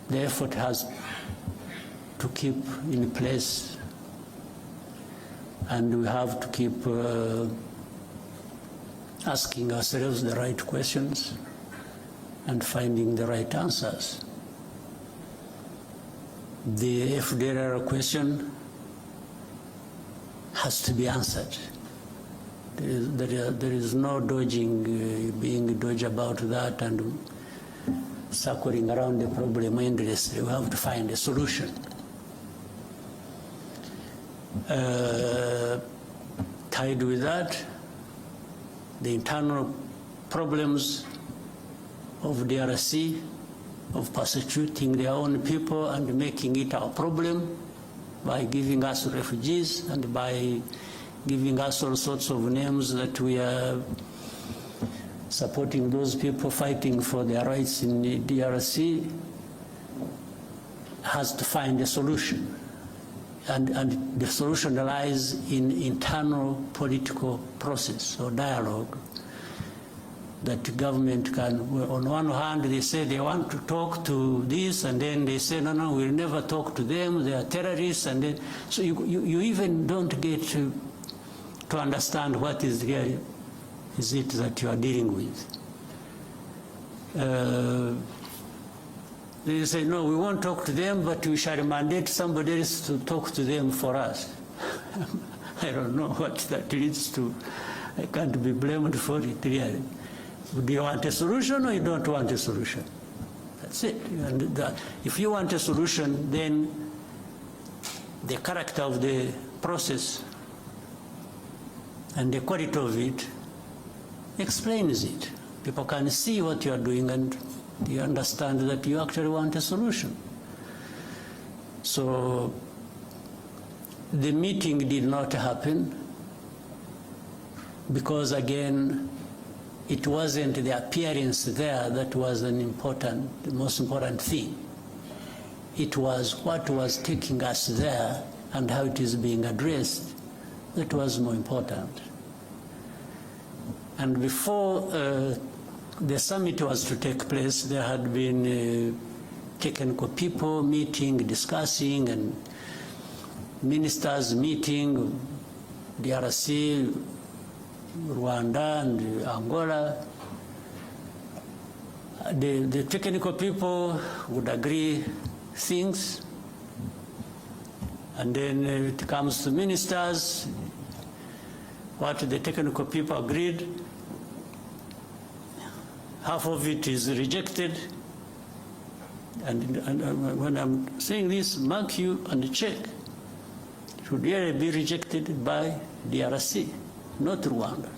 the effort has to keep in place, and we have to keep asking ourselves the right questions and finding the right answers. The FDLR question has to be answered. There is no dodging, being dodged about that and circling around the problem endlessly. We have to find a solution. Tied with that, the internal problems of DRC, of persecuting their own people and making it our problem by giving us refugees and by giving us all sorts of names that we are supporting those people fighting for their rights in the DRC, has to find a solution. And the solution lies in internal political process or dialogue that government can, on one hand, they say they want to talk to this, and then they say, no, we'll never talk to them, they are terrorists, and then, so you even don't get to understand what is really is it that you are dealing with. They say, no, we won't talk to them, but we shall mandate somebody else to talk to them for us. I don't know what that leads to. I can't be blamed for it, really. Do you want a solution or you don't want a solution? That's it. And if you want a solution, then the character of the process and the quality of it explains it. People can see what you are doing and you understand that you actually want a solution. So the meeting did not happen because, again, it wasn't the appearance there that was the most important thing. It was what was taking us there and how it is being addressed that was more important. And before the summit was to take place, there had been technical people meeting, discussing, and ministers meeting, DRC, Rwanda, and Angola. The technical people would agree things, and then it comes to ministers, what the technical people agreed, half of it is rejected. And when I'm saying this, mark you and check. It should really be rejected by DRC, not Rwanda.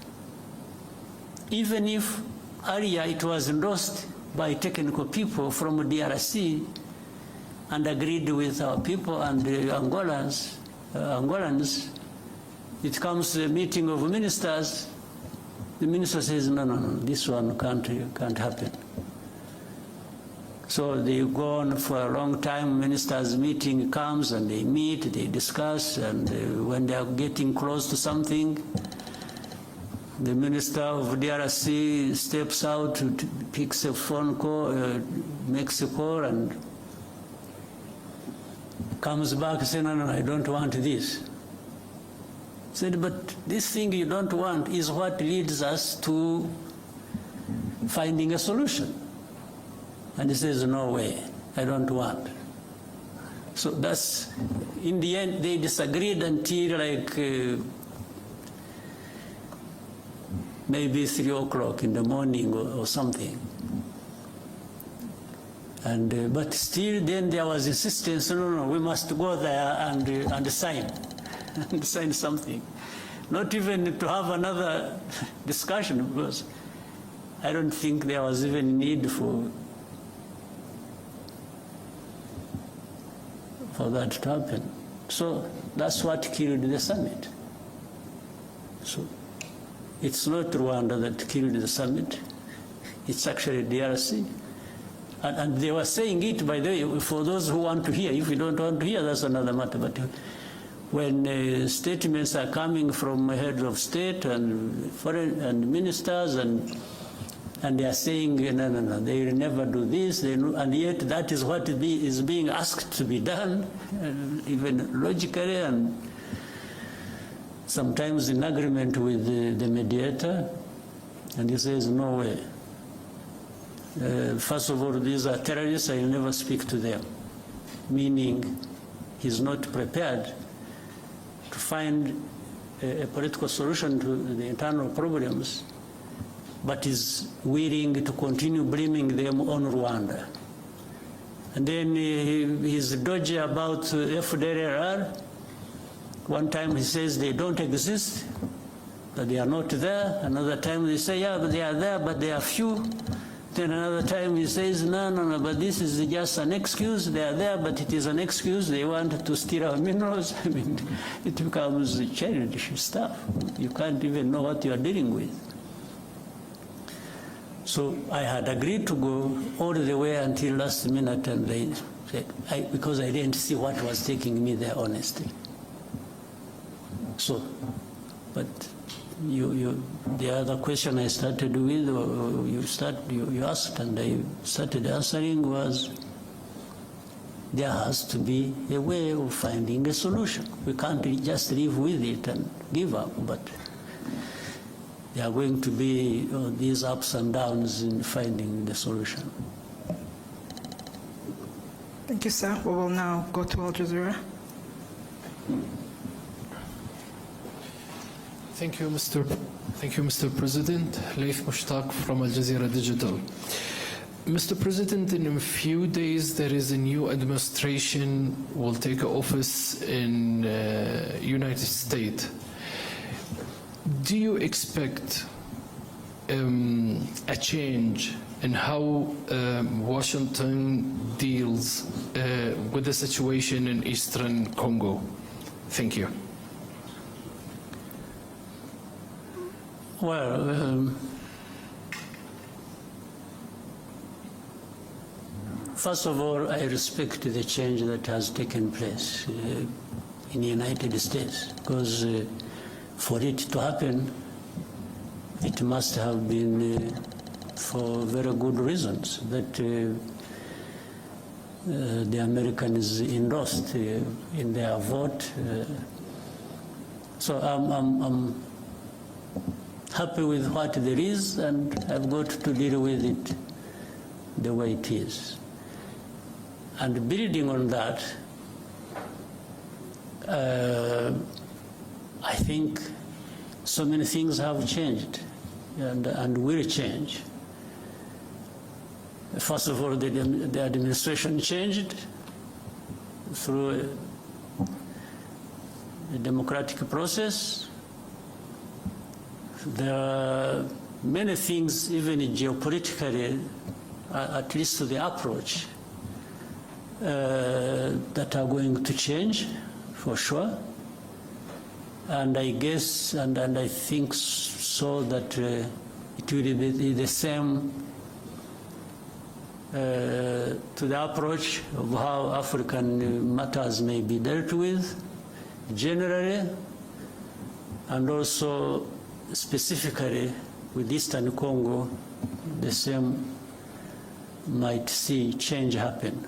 Even if earlier it was endorsed by technical people from DRC and agreed with our people and the Angolans, it comes to a meeting of ministers, the minister says, no, this one can't happen. So they go on for a long time, ministers' meeting comes and they meet, they discuss, and when they are getting close to something, the minister of DRC steps out, picks a phone call, makes a call, and comes back saying, no, I don't want this. Said, but this thing you don't want is what leads us to finding a solution. And he says, no way, I don't want. So that's, in the end, they disagreed until like maybe 3 o'clock in the morning or something. And, but still then there was insistence, no, we must go there and sign, and sign something. Not even to have another discussion, because I don't think there was even need for that to happen. So that's what killed the summit. So it's not Rwanda that killed the summit, it's actually DRC. And they were saying it, by the way, for those who want to hear. If you don't want to hear, that's another matter. But when statements are coming from heads of state and foreign and ministers, and they are saying, no, they will never do this, and yet that is what is being asked to be done, even logically, and sometimes in agreement with the mediator, and he says, no way. First of all, these are terrorists, I will never speak to them, meaning he's not prepared to find a political solution to the internal problems, but is willing to continue blaming them on Rwanda. And then he's dodgy about FDLR. One time he says they don't exist, that they are not there. Another time they say, yeah, but they are there, but they are few. Then another time he says, no, but this is just an excuse. They are there, but it is an excuse. They want to steal our minerals. I mean, it becomes childish stuff. You can't even know what you are dealing with. So I had agreed to go all the way until last minute, and they said, because I didn't see what was taking me there, honestly. So, but the other question I started with, or you asked, and I started answering, was there has to be a way of finding a solution. We can't just live with it and give up, but there are going to be these ups and downs in finding the solution.
Thank you, sir. We will now go to Al Jazeera.
Thank you, Mr. President. Laif Mushtaq from Al Jazeera Digital. Mr. President, in a few days there is a new administration will take office in United States. Do you expect a change in how Washington deals with the situation in Eastern Congo? Thank you.
Well, first of all, I respect the change that has taken place in the United States, because for it to happen, it must have been for very good reasons that the Americans endorsed in their vote. So I'm happy with what there is, and I've got to deal with it the way it is. And building on that, I think so many things have changed and will change. First of all, the administration changed through a democratic process. There are many things, even geopolitically, at least to the approach, that are going to change, for sure. And I guess, and I think so, that it will be the same to the approach of how African matters may be dealt with, generally, and also specifically with Eastern Congo, the same might see change happen.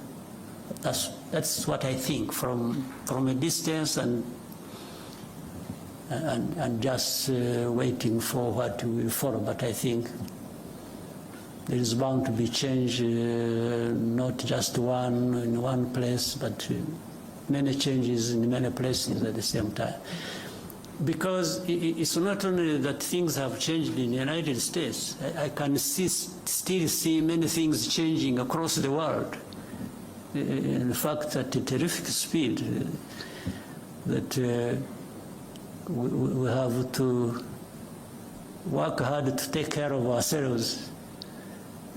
That's what I think from a distance and just waiting for what will follow. But I think there is bound to be change, not just one in one place, but many changes in many places at the same time. Because it's not only that things have changed in the United States. I can still see many things changing across the world. In fact, at a terrific speed, that we have to work hard to take care of ourselves,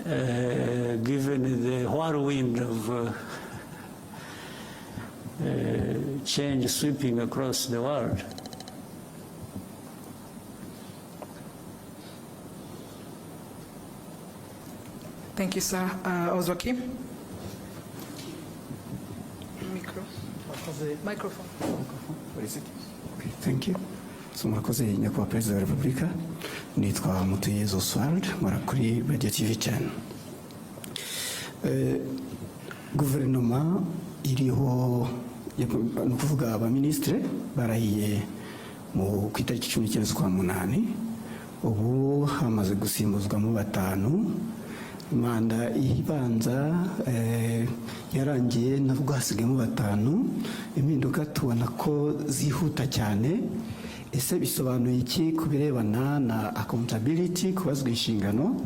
given the whirlwind of change sweeping across the world.
Thank you, sir. Ozwakim? Microphone.
Okay, thank you. So murakoze nyakubahwa Perezida wa Repubulika, nitwa Mutuyezu Oswald, nkora kuri Radio TV Channel. Guverinoma iriho no kuvuga abaministre barahiye mu kwitariki 19 z'ukwa munani, ubu hamaze gusimbuzwamo batanu. Manda ibanza yarangiye nabwo hasigayemo batanu. Impinduka tubona ko zihuta cyane. Ese bisobanuye iki kubirebana na accountability, kubazwa inshingano?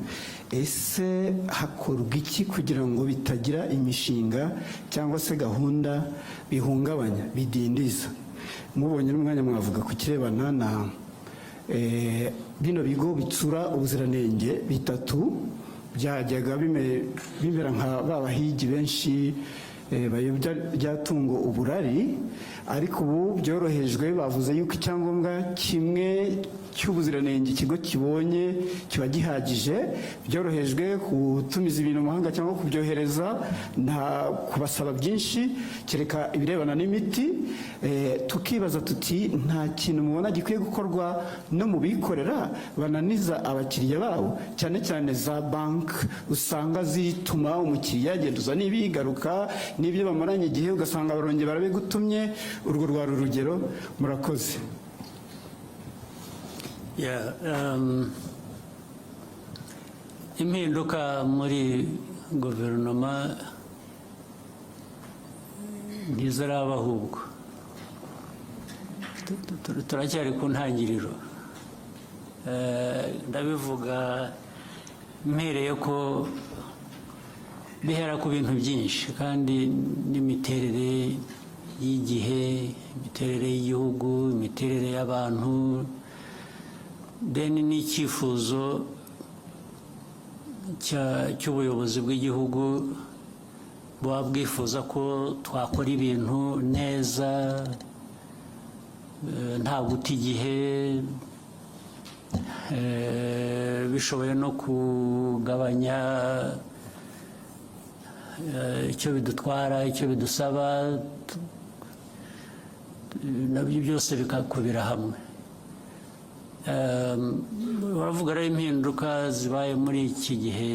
Ese hakorwa iki kugira ngo bitagira imishinga cyangwa se gahunda bihungabanya, bidindiza? Mubonye n'umwanya mwavuga ku kirebana na bino bigo bitsura ubuziranenge bitatu byajyaga bimera nka babahigi benshi bayobya byatungo uburari, ariko ubu byorohejwe. Bavuze yuko icyangombwa kimwe cy'ubuziranenge ikigo kibonye kiba gihagije, byorohejwe gutumiza ibintu mu mahanga cyangwa kubyohereza, nta kubasaba byinshi kereka ibirebana n'imiti. Tukibaza tuti nta kintu mubona gikwiye gukorwa no mu bikorera bananiza abakiriya babo, cyane cyane za bank usanga zituma umukiriya agenduza n'ibigaruka n'ibyo bamaranye igihe ugasanga barongeye barabigutumye. Urwo rwari urugero. Murakoze.
Impinduka muri guverinoma ntiziraba, ahubwo turacyari ku ntangiriro. Ndabivuga mpereye ko bihera ku bintu byinshi, kandi n'imiterere y'igihe, imiterere y'igihugu, imiterere y'abantu, n'icyifuzo cy'ubuyobozi bw'igihugu buba bwifuza ko twakora ibintu neza, nta guta igihe, bishoboye no kugabanya icyo bidutwara, icyo bidusaba, nabyo byose bikakubira hamwe. Baravuga rero impinduka zibaye muri iki gihe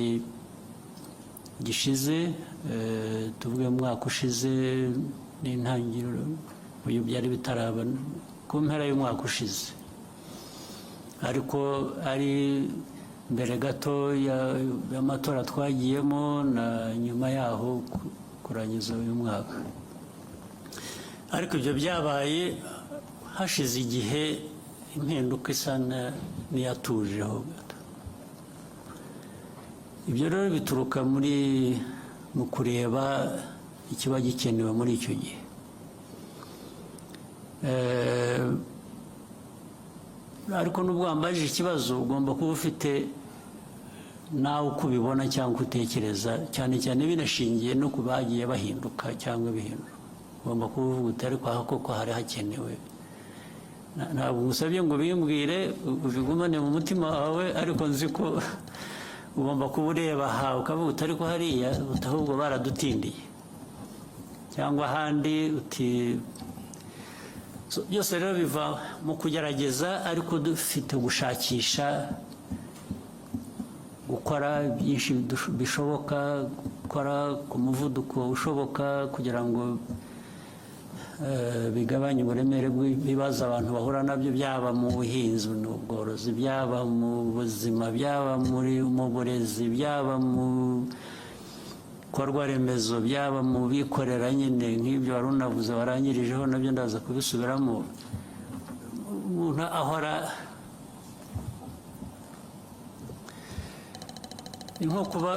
gishize, tuvuge mu mwaka ushize n'intangiriro, uyu byari bitaraba ku mpera y'umwaka ushize, ariko ari mbere gato y'amatora twagiyemo na nyuma yaho kurangiza uyu mwaka. Ariko ibyo byabaye hashize igihe, impinduka isa n'iyatujeho gato. ibyo rero bituruka mu kureba ikiba gikenewe muri icyo gihe. Ariko nubwo wambajije ikibazo ugomba kuba ufite nawe uko ubibona cyangwa utekereza, cyane cyane binashingiye no ku bagiye bahinduka cyangwa bihindura. Ugomba kuba uvuga uti ariko aha koko hari hakenewe. Ntabwo ngusabye ngo bimbwire ubigumane mu mutima wawe, ariko nzi ko ugomba kuba ureba aha ukavuga uti ariko hariya ahubwo baradutindiye, cyangwa ahandi uti. Byose rero biva mu kugerageza, ariko dufite gushakisha, gukora byinshi bishoboka, gukora ku muvuduko ushoboka kugira ngo bigabanye uburemere bw'ibibazo abantu bahura nabyo, byaba mu buhinzi n'ubworozi, byaba mu buzima, byaba mu burezi, byaba mu bikorwa remezo, byaba mu bikorera nyine nk'ibyo wari unavuze warangirijeho, nabyo ndaza kubisubiramo. Umuntu ahora ni nko kuba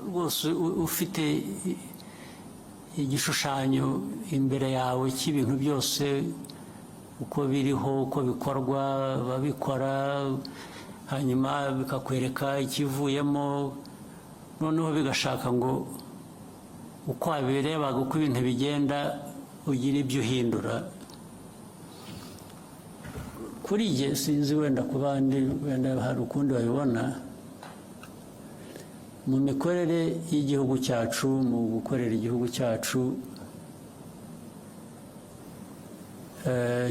rwose ufite igishushanyo imbere yawe cy'ibintu byose uko biriho, uko bikorwa, babikora, hanyuma bikakwereka ikivuyemo, noneho bigashaka ngo uko wabirebaga uko ibintu bigenda ugira ibyo uhindura. Kuri jye sinzi, wenda ku bandi wenda hari ukundi babibona. Mu mikorere y'igihugu cyacu, mu gukorera igihugu cyacu,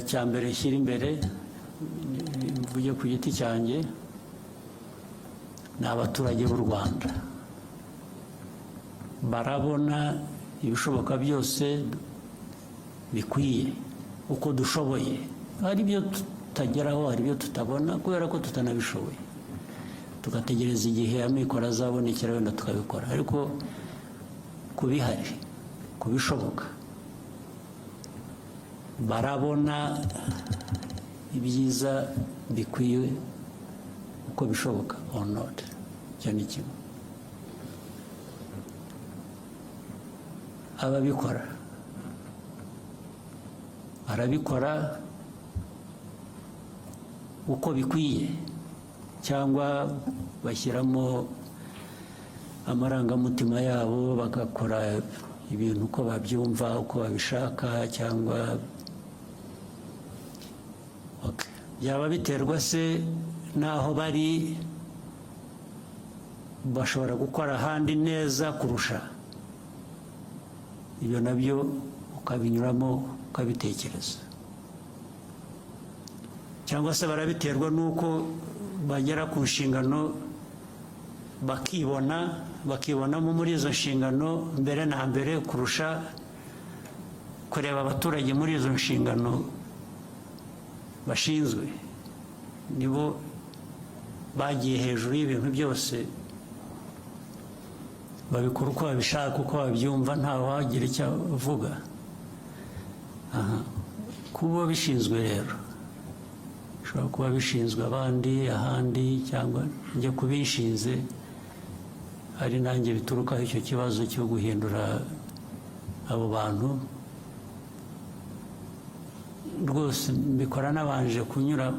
cya mbere shyira imbere, mvuge ku giti cyanjye, ni abaturage b'u Rwanda. Barabona ibishoboka byose bikwiye uko dushoboye. Hari ibyo tutageraho, hari ibyo tutabona kubera ko tutanabishoboye, tugategereza igihe amikoro azabonekera wenda tukabikora. Ariko kubihari, kubishoboka, barabona ibyiza bikwiye uko bishoboka or not. Icyo ni kimwe. Ababikora barabikora uko bikwiye, cyangwa bashyiramo amarangamutima yabo, bagakora ibintu uko babyumva, uko babishaka, cyangwa byaba biterwa se n'aho bari, bashobora gukora ahandi neza kurusha. Ibyo nabyo ukabinyuramo ukabitekereza. Cyangwa se barabiterwa n'uko bagera ku nshingano bakibonamo muri izo nshingano mbere na mbere kurusha kureba abaturage muri izo nshingano bashinzwe. Nibo bagiye hejuru y'ibintu byose, babikora uko babishaka, uko babyumva, ntawe wagira icyo avuga. Kuba bishinzwe rero, bishobora kuba bishinzwe abandi ahandi, cyangwa njye kubishinze ari nanjye biturukaho icyo kibazo cyo guhindura abo bantu. Rwose mbikora nabanje kunyura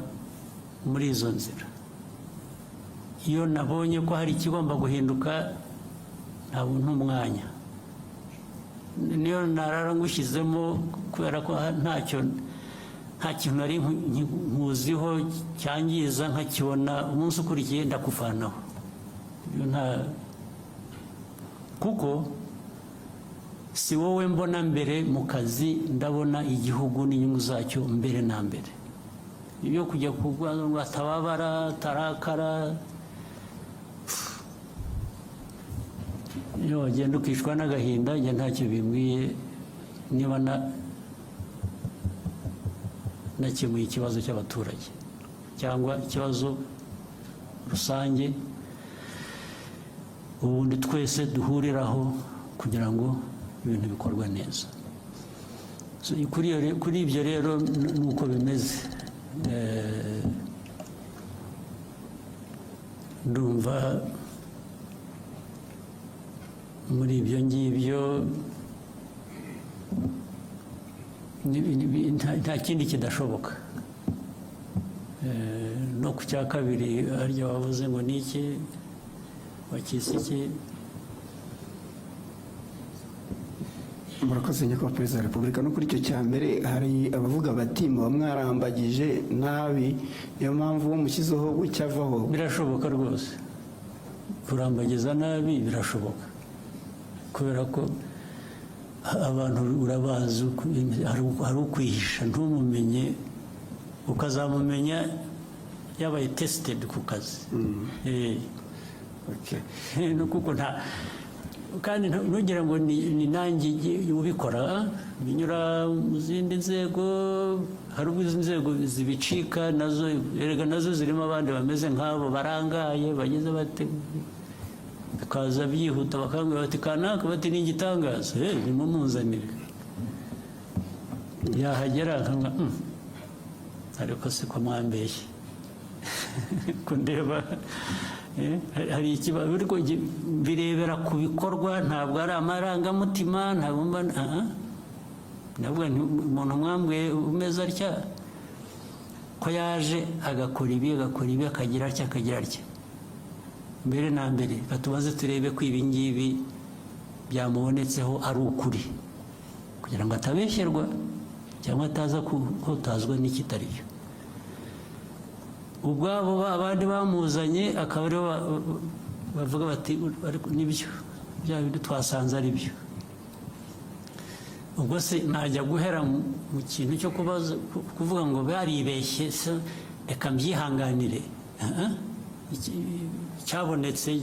muri izo nzira. Iyo nabonye ko hari ikigomba guhinduka, ntabwo ntumwanya, niyo narara ngushyizemo kubera ko nta kintu nari nkuziho cyangiza, nkakibona umunsi ukurikiye ndakuvanaho. Kuko si wowe mbona mbere mu kazi, ndabona igihugu n'inyungu zacyo mbere na mbere. Ibyo kujya kurwanya ngo atababara, atarakara, iyo wagenda ukishwa n'agahinda, njye ntacyo bimbwiye niba nakemuye ikibazo cy'abaturage cyangwa ikibazo rusange ubundi twese duhuriraho kugira ngo ibintu bikorwe neza. Kuri ibyo rero nuko bimeze. Ndumva muri ibyo ngibyo nta kindi kidashoboka. No ku cya kabiri harya wavuze ngo ni iki wakise iki.
murakoze nyakubahwa perezida wa repubulika. No kuri icyo cya mbere hari abavuga bati muba mwarambagije nabi niyo mpamvu mushyizeho gucyavaho.
Birashoboka rwose kurambagiza nabi birashoboka, kubera ko abantu urabazi hari ukwihisha ntumumenye, ukazamumenya yabaye tested ku kazi. Kuko nta kandi ntugira ngo ni nanjye ubikora, binyura mu zindi nzego, hari ubwo izi nzego zibicika nazo, erega nazo zirimo abandi bameze nk'abo barangaye bageze bate, bikaza byihuta bakambwira bati kanaka bati ni igitangaza, nimumuzanire. Yahagera akanga ariko siko mwambeshye kundeba hari ikibazo birebera ku bikorwa, ntabwo ari amarangamutima, ntabwo nabwo umuntu mwambwiye umeze atya ko yaje agakora ibi akagira atya. Mbere na mbere batubaze turebe ko ibi ngibi byamubonetseho ari ukuri, kugira ngo atabeshyerwa cyangwa ataza kutazwa n'ikitari cyo. Ubwabo abandi bamuzanye akaba aribo bavuga bati nibyo bya bindi twasanze ari byo. Ubwo se najya guhera mu kintu cyo kuvuga ngo baribeshye, reka mbyihanganire. Cyabonetse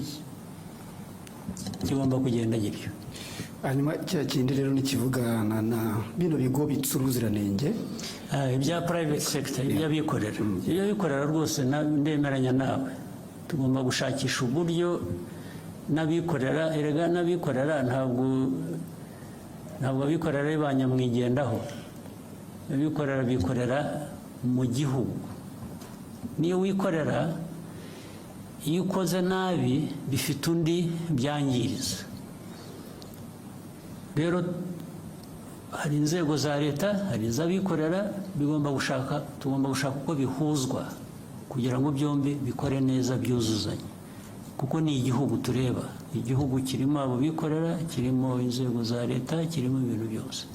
kigomba kugenda gityo.
Hanyuma cya kindi rero nikivugana na bino bigo bitsuruziranenge
ibya private sector, iby'abikorera rwose ndemeranya nawe. Tugomba gushakisha uburyo n'abikorera, erega n'abikorera ntabwo abikorera ari ba nyamwigendaho. Abikorera bikorera mu gihugu. Niyo wikorera, iyo ukoze nabi bifite undi byangiriza. Rero hari inzego za leta, hari iz'abikorera, tugomba gushaka uko bihuzwa kugira ngo byombi bikore neza byuzuzanye, kuko ni igihugu tureba. Igihugu kirimo abo bikorera, kirimo inzego za leta, kirimo ibintu byose.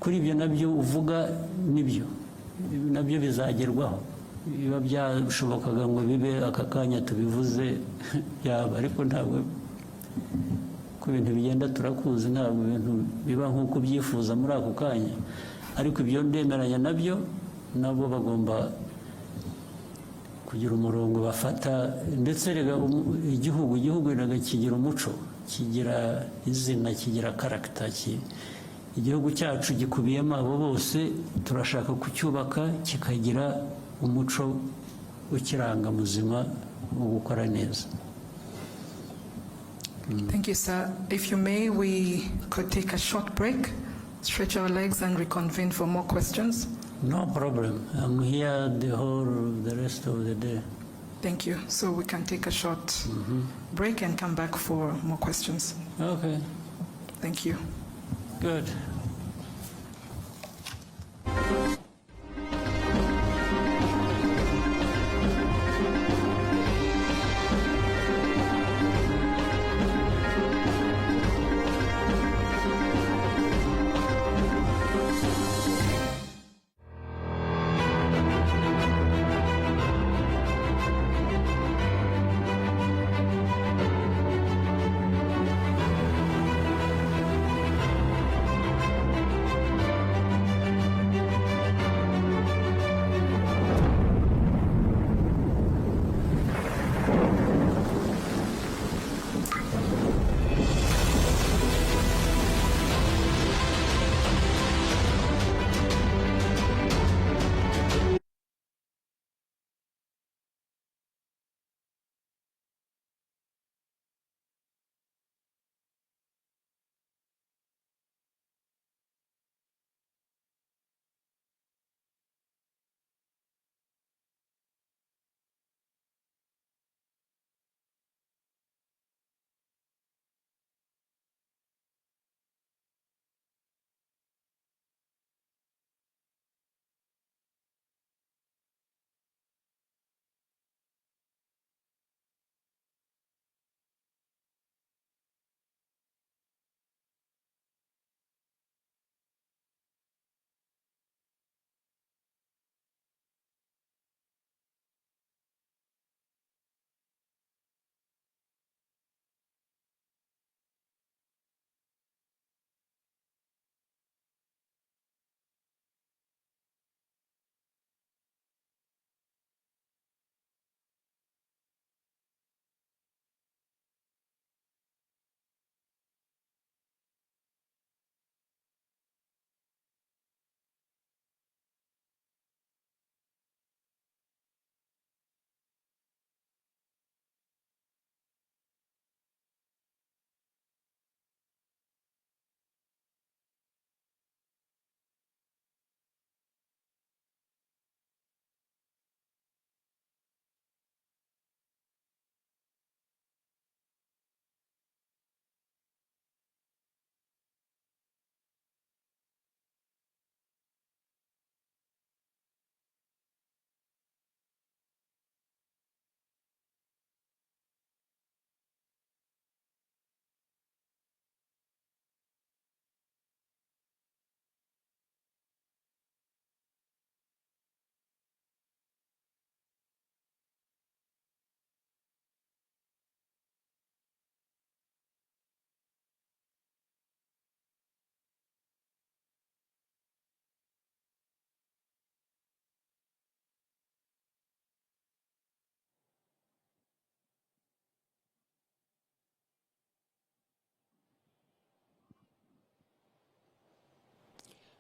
Kuri ibyo nabyo uvuga nibyo nabyo bizagerwaho. Biba byashobokaga ngo bibe aka kanya tubivuze yaba, ariko ntabwo ku bintu bigenda turakuzi, ntabwo ibintu biba nk'uko ubyifuza muri ako kanya. Ariko ibyo ndemeranya nabyo, nabo bagomba kugira umurongo bafata. Ndetse rega igihugu kigira umuco, kigira izina, kigira karagita. Igihugu cyacu gikubiyemo abo bose, turashaka kucyubaka kikagira umuco ukiranga muzima wo gukora neza.
Thank you, sir. If you may, we could take a short break, stretch our legs and reconvene for more questions.
No problem. I'm here the rest of the day.
Thank you. So we can take a short break and come back for more questions.
Okay.
Thank you.
Good.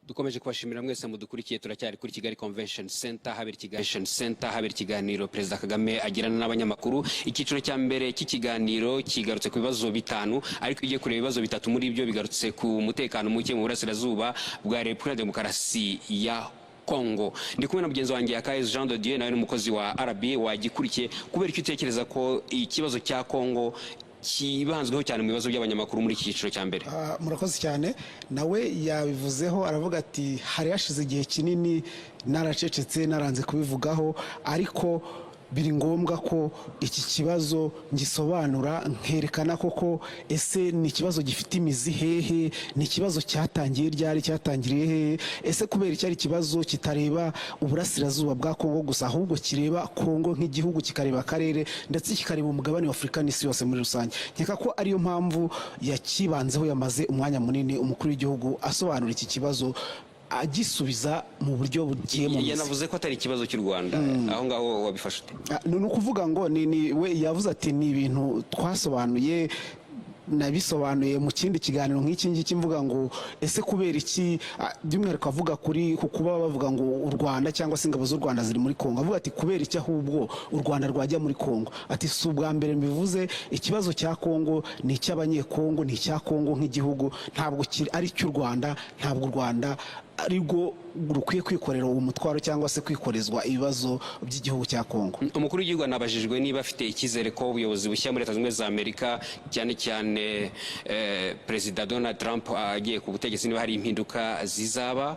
dukomeje kubashimira mwese mudukurikiye turacyari kuri Kigali Convention Center habera ikiganiro Perezida Kagame agirana n'abanyamakuru. Icyiciro cya mbere cy'ikiganiro kigarutse ku bibazo bitanu, ariko igiye kureba ibibazo bitatu muri ibyo bigarutse ku mutekano muke mu burasirazuba bwa Repubulika ya Demokarasi ya Congo. Ndi kumwe na mugenzi wanjye Yakayezu Jean de Dieu, nawe n'umukozi wa RBA wagikurikiye. Kubera icyo utekereza ko ikibazo cya Congo kibanzweho cyane mu bibazo by'abanyamakuru muri iki cyiciro cya mbere?
Murakoze cyane. Nawe yabivuzeho aravuga ati hari hashize igihe kinini naracecetse naranze kubivugaho, ariko biri ngombwa ko iki kibazo ngisobanura nkerekana koko ese ni ikibazo gifite imizi hehe, ni ikibazo cyatangiye ryari, cyatangiriye hehe, ese kubera icyari ikibazo kitareba uburasirazuba bwa Kongo gusa, ahubwo kireba Kongo nk'igihugu, kikareba akarere ndetse kikareba umugabane wa Afurika n'isi yose muri rusange. Nkeka ko ariyo mpamvu yakibanzeho, yamaze umwanya munini umukuru w'igihugu asobanura iki kibazo, agisubiza mu buryo bugiye mu
yanavuze ko atari ikibazo cy'u Rwanda. Aho ngaho wabifashe
ni ukuvuga ngo we yavuze ati ni ibintu twasobanuye, nabisobanuye mu kindi kiganiro nk'iki ngiki, mvuga ngo ese kubera iki, by'umwihariko avuga kuri kuba bavuga ngo u Rwanda cyangwa se ingabo z'u Rwanda ziri muri Kongo, avuga ati kubera iki ahubwo u Rwanda rwajya muri Kongo. Ati si ubwa mbere mbivuze, ikibazo cya Kongo ni icy'abanyekongo, ni icya Kongo nk'igihugu, ntabwo ari cy'u Rwanda, ntabwo u Rwanda aribwo rukwiye kwikorera uwo mutwaro cyangwa se kwikorezwa ibibazo by'igihugu cya Kongo.
Umukuru w'igihugu anabajijwe niba afite icyizere ko ubuyobozi bushya muri Leta Zunze Ubumwe za Amerika, cyane cyane Perezida Donald Trump agiye ku butegetsi, niba hari impinduka zizaba.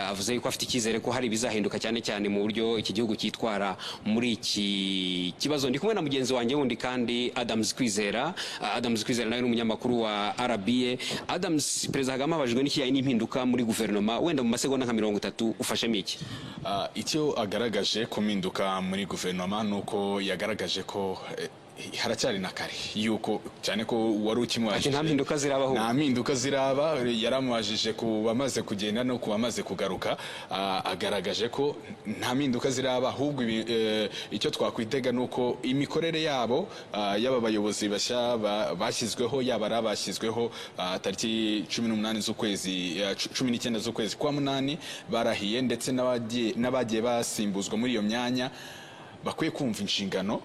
Avuze yuko afite icyizere ko hari bizahinduka, cyane cyane mu buryo iki gihugu cyitwara muri iki kibazo. Ndi kumwe na mugenzi wanjye wundi kandi Adams Kwizera nawe ni umunyamakuru wa RBA. Adams, Perezida Kagame abajijwe n'ikijyanye n'impinduka muri guverinoma, wenda mu masegonda nka 30 ufashemo iki?
Icyo agaragaje ku mpinduka muri guverinoma nuko yagaragaje ko haracyari na kare, yuko cyane ko wari ukimwajije
nta mpinduka zirabaho,
nta mpinduka ziraba. Yaramwajije ku bamaze kugenda no ku bamaze kugaruka, agaragaje ko nta mpinduka ziraba, ahubwo icyo twakwitega nuko imikorere yabo y'aba bayobozi bashya bashyizweho, yaba ari abashyizweho tariki 18 z'ukwezi 19 z'ukwezi kwa munani barahiye, ndetse n'abagiye basimbuzwa muri iyo myanya bakwiye kumva inshingano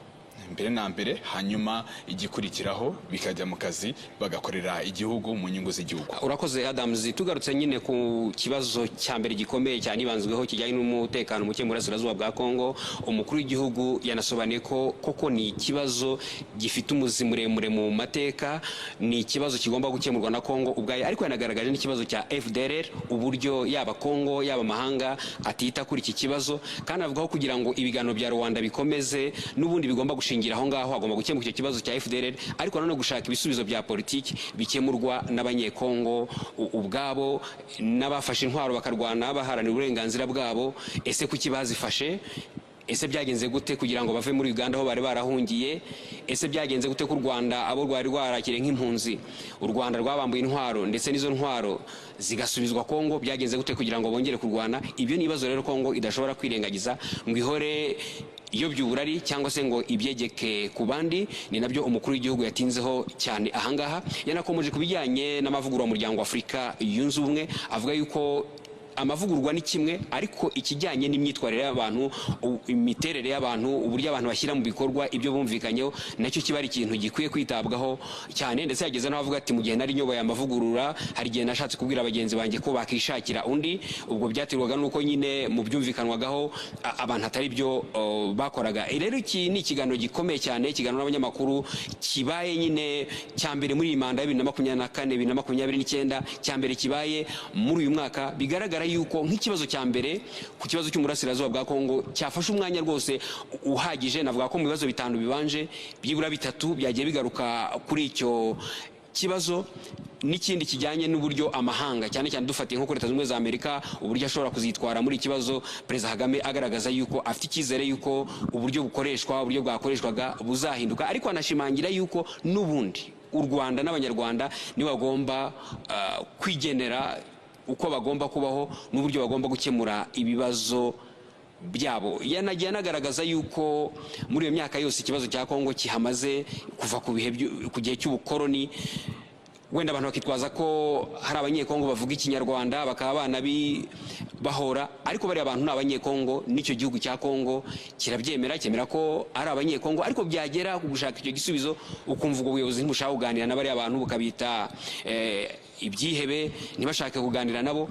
mbere na mbere, hanyuma igikurikiraho bikajya mu kazi bagakorera igihugu mu nyungu z'igihugu.
Urakoze Adams. Tugarutse nyine ku kibazo cya mbere gikomeye cyane ibanzweho kijyanye n'umutekano muke mu burasirazuba bwa Kongo, umukuru w'igihugu yanasobanuye ko koko ni ikibazo gifite umuzi muremure mu mateka, ni ikibazo kigomba gukemurwa na Kongo ubwayo, ariko yanagaragaje n'ikibazo cya FDLR, uburyo yaba Kongo yaba amahanga atita kuri iki kibazo, kandi avuga ko kugira ngo ibiganiro bya Rwanda bikomeze n'ubundi bigomba gushingira aho ngaho, hagomba gukemuka icyo kibazo cya FDLR, ariko nanone gushaka ibisubizo bya politiki bikemurwa n'abanyekongo ubwabo, n'abafashe intwaro bakarwana baharanira uburenganzira bwabo. Ese kuki bazifashe? Ese byagenze gute kugira ngo bave muri Uganda aho bari barahungiye? Ese byagenze gute ku Rwanda abo rwari rwarakire nk'impunzi, u Rwanda rwabambuye intwaro ndetse n'izo ntwaro zigasubizwa Kongo? Byagenze gute kugira ngo bongere kurwana? Ibyo ni ibibazo rero Kongo idashobora kwirengagiza ngo ihore iyo by'uburari cyangwa se ngo ibyegeke ku bandi. Ni nabyo umukuru w'igihugu yatinzeho cyane ahangaha. Yanakomeje ku bijyanye n'amavugurura mu muryango wa Afurika yunze ubumwe, avuga yuko amavugurwa ni kimwe, ariko ikijyanye n'imyitwarire y'abantu, imiterere y'abantu, uburyo abantu bashyira mu bikorwa ibyo bumvikanyeho, nacyo kiba ari ikintu gikwiye kwitabwaho cyane. Ndetse yageze n'aho avuga ati mu gihe nari nyoboye amavugurura hari igihe nashatse kubwira abagenzi banjye ko bakishakira undi, ubwo byaterwaga nuko nyine mu byumvikanwagaho abantu atari byo bakoraga. Rero iki ni ikiganiro gikomeye cyane, ikiganiro n'abanyamakuru kibaye nyine cya mbere muri iyi manda ya 2024-2029, cya mbere kibaye muri uyu mwaka. Bigaragara yuko nk'ikibazo cya mbere ku kibazo cy'umurasirazuba bwa Kongo cyafashe umwanya rwose uhagije. Navuga ko mu bibazo bitanu bibanje, byibura bitatu byagiye bigaruka kuri icyo kibazo, n'ikindi kijyanye n'uburyo amahanga, cyane cyane dufatiye nko kuri Leta Zunze Ubumwe za Amerika, uburyo ashobora kuzitwara muri ikibazo. Perezida Kagame agaragaza yuko afite icyizere yuko uburyo bwakoreshwaga buzahinduka, ariko anashimangira yuko n'ubundi u Rwanda n'Abanyarwanda nibo bagomba kwigenera uko bagomba kubaho n'uburyo bagomba gukemura ibibazo byabo. Yanagiye anagaragaza yuko muri iyo myaka yose ikibazo cya Kongo kihamaze kuva ku gihe cy'ubukoloni, wenda abantu bakitwaza ko hari abanyekongo bavuga ikinyarwanda bakaba bahora, ariko bari abantu ni abanyekongo, n'icyo gihugu cya Kongo kirabyemera, cyemera ko ari abanyekongo, ariko byagera ku gushaka icyo gisubizo ukumva ubwo buyobozi ntibushaka kuganira na bari abantu, bukabita ibyihebe, ntibashake kuganira nabo.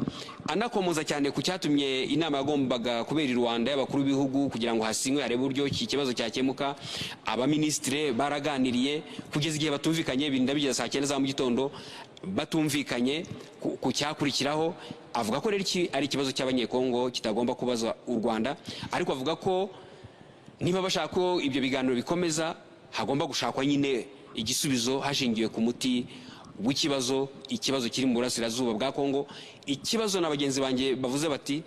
Anakomoza cyane ku cyatumye inama yagombaga kubera i Rwanda y'abakuru b'ibihugu kugira ngo hasinywe harebe uburyo iki kibazo cyakemuka. Abaministre baraganiriye kugeza igihe batumvikanye, birinda bigeza saa 9 za mu gitondo batumvikanye ku cyakurikiraho. Avuga ko rero iki ari ikibazo cy'abanyekongo kitagomba kubaza u Rwanda, ariko avuga ko niba bashaka ko ibyo biganiro bikomeza hagomba gushakwa nyine igisubizo hashingiwe ku muti w'ikibazo, ikibazo kiri mu burasirazuba bwa Kongo. Ikibazo na bagenzi banjye bavuze bati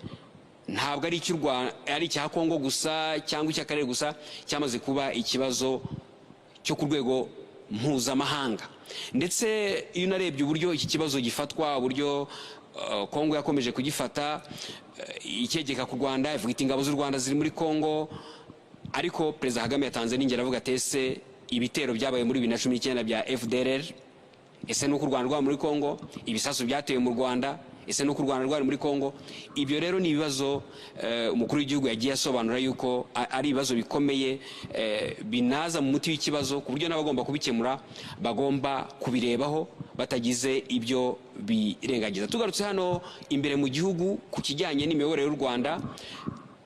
ntabwo ari icya Kongo gusa cyangwa icy'akarere gusa, cyamaze kuba ikibazo cyo ku rwego mpuzamahanga. Ndetse iyo unarebye uburyo iki kibazo gifatwa, uburyo Kongo yakomeje kugifata, icyegeka ku Rwanda, ivuga iti ingabo z'u Rwanda ziri muri Kongo, ariko Perezida Kagame yatanze n'ingero avuga ati ese ibitero byabaye muri 2019 bya FDLR, ese nuko u Rwanda rwari muri Kongo, ibisasu byatewe mu Rwanda, ese nuko u Rwanda rwari muri Kongo. Ibyo rero ni ibibazo umukuru w'igihugu yagiye asobanura yuko ari ibibazo bikomeye binaza mu muti w'ikibazo, ku buryo n'abagomba kubikemura bagomba kubirebaho batagize ibyo birengagiza. Tugarutse hano imbere mu gihugu ku kijyanye n'imiyoborere y'u Rwanda,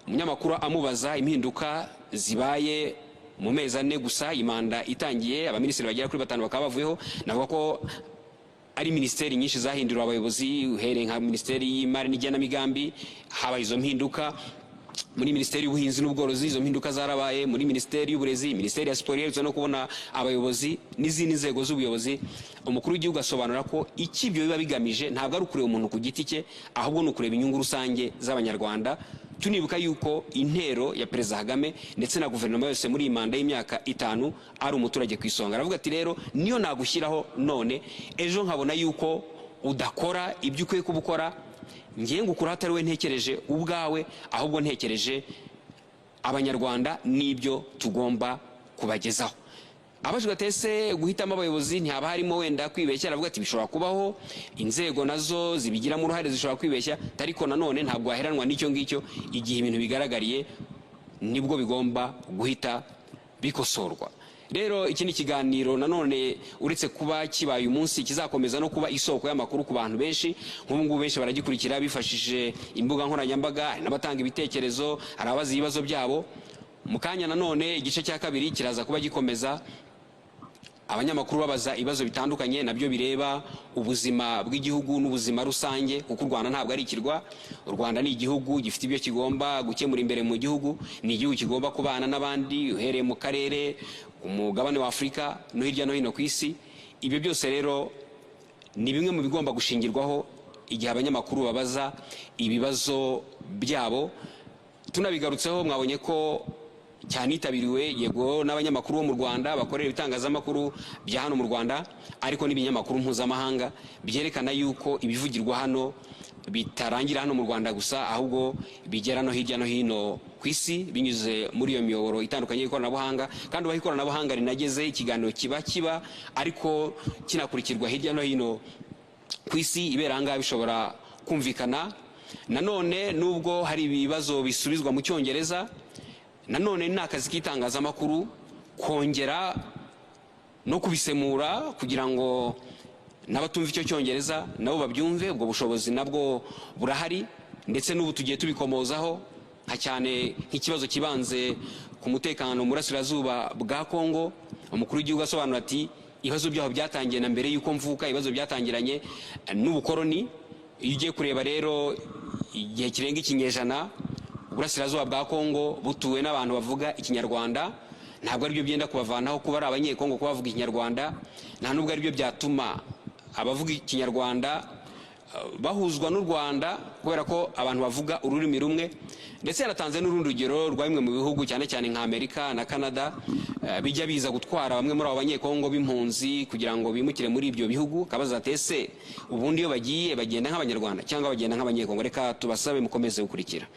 umunyamakuru amubaza impinduka zibaye mu mezi 4 gusa imanda itangiye, abaminisitiri bagera kuri 5 bakaba bavuyeho. Navuga ko ari ministeri nyinshi zahindurwa abayobozi, uhereye nka Minisiteri y'Imari n'Igenamigambi habaye izo mpinduka, muri Minisiteri y'Ubuhinzi n'Ubworozi izo mpinduka zarabaye, muri Minisiteri y'Uburezi, Minisiteri ya Siporo no kubona abayobozi n'izindi nzego z'ubuyobozi. Umukuru w'igihugu asobanura ko ikibyo biba bigamije ntabwo ari ukureba umuntu ku giti cye, ahubwo ni ukureba inyungu rusange z'Abanyarwanda. Tunibuka yuko intero ya Perezida Kagame ndetse na guverinoma yose muri imanda y'imyaka 5 ari umuturage ku isonga. Aravuga ati rero niyo nagushyiraho none ejo nkabona yuko udakora ibyo ukwiye kubukora, ngiye ngukura hatari we ntekereje ubwawe, ahubwo ntekereje Abanyarwanda n'ibyo tugomba kubagezaho. Abajwe atese guhitamo abayobozi ntihaba harimo wenda kwibeshya. Aravuga ati bishobora kubaho inzego nazo zibigiramo uruhare, zishobora kwibeshya, ariko nanone ntabwo waheranwa n'icyo ngicyo. Igihe ibintu bigaragariye nibwo bigomba guhita bikosorwa. Rero iki ni ikiganiro nanone uretse kuba kibaye umunsi kizakomeza no kuba isoko y'amakuru ku bantu benshi. Nk'ubu ngubu benshi baragikurikira bifashishije imbuga nkoranyambaga, n'abatanga ibitekerezo, hari abazi ibibazo byabo. Mu kanya nanone igice cya kabiri kiraza kuba gikomeza, abanyamakuru babaza ibibazo bitandukanye nabyo bireba ubuzima bw'igihugu n'ubuzima rusange, kuko u Rwanda ntabwo ari ikirwa. U Rwanda ni igihugu gifite ibyo kigomba gukemura imbere mu gihugu, ni igihugu kigomba kubana n'abandi uhereye mu karere, umugabane wa Afurika no hirya no hino ku isi. Ibyo byose rero ni bimwe mu bigomba gushingirwaho igihe abanyamakuru babaza ibibazo byabo. Tunabigarutseho mwabonye ko cyanitabiriwe yego n'abanyamakuru bo mu Rwanda bakorera ibitangazamakuru bya hano mu Rwanda, ariko n'ibinyamakuru mpuzamahanga, byerekana yuko ibivugirwa hano bitarangira hano mu Rwanda gusa, ahubwo bigera no hirya no hino ku isi binyuze muri iyo miyoboro itandukanye y'ikoranabuhanga. Kandi aho ikoranabuhanga rinageze, ikiganiro kiba ariko kinakurikirwa hirya no hino ku isi, ibera ngaha bishobora kumvikana. Nanone nubwo hari ibibazo bisubizwa mu Cyongereza, nanone ni akazi k'itangazamakuru kongera no kubisemura kugira ngo n'abatumva icyo Cyongereza nabo babyumve. Ubwo bushobozi nabwo burahari, ndetse n'ubu tugiye tubikomozaho nka cyane nk'ikibazo kibanze ku mutekano mu burasirazuba bwa Kongo. Umukuru w'igihugu asobanura ati ibibazo byaho byatangiye na mbere y'uko mvuka, ibibazo byatangiranye n'ubukoroni. Iyo ugiye kureba rero igihe kirenga ikinyejana uburasirazuba bwa Kongo butuwe n'abantu bavuga ikinyarwanda, ntabwo aribyo byenda kubavanaho kuba ari abanyekongo kuba bavuga ikinyarwanda, nta nubwo aribyo byatuma abavuga ikinyarwanda bahuzwa n'u Rwanda, kubera ko abantu bavuga ururimi rumwe. Ndetse yaratanze n'urundi rugero rwa bimwe mu bihugu cyane cyane nka Amerika na Canada bijya biza gutwara bamwe muri abo banyekongo b'impunzi kugira ngo bimukire muri ibyo bihugu. Kabaza atese ubundi iyo bagiye bagenda nk'abanyarwanda cyangwa bagenda nk'abanyekongo? Reka tubasabe mukomeze gukurikira.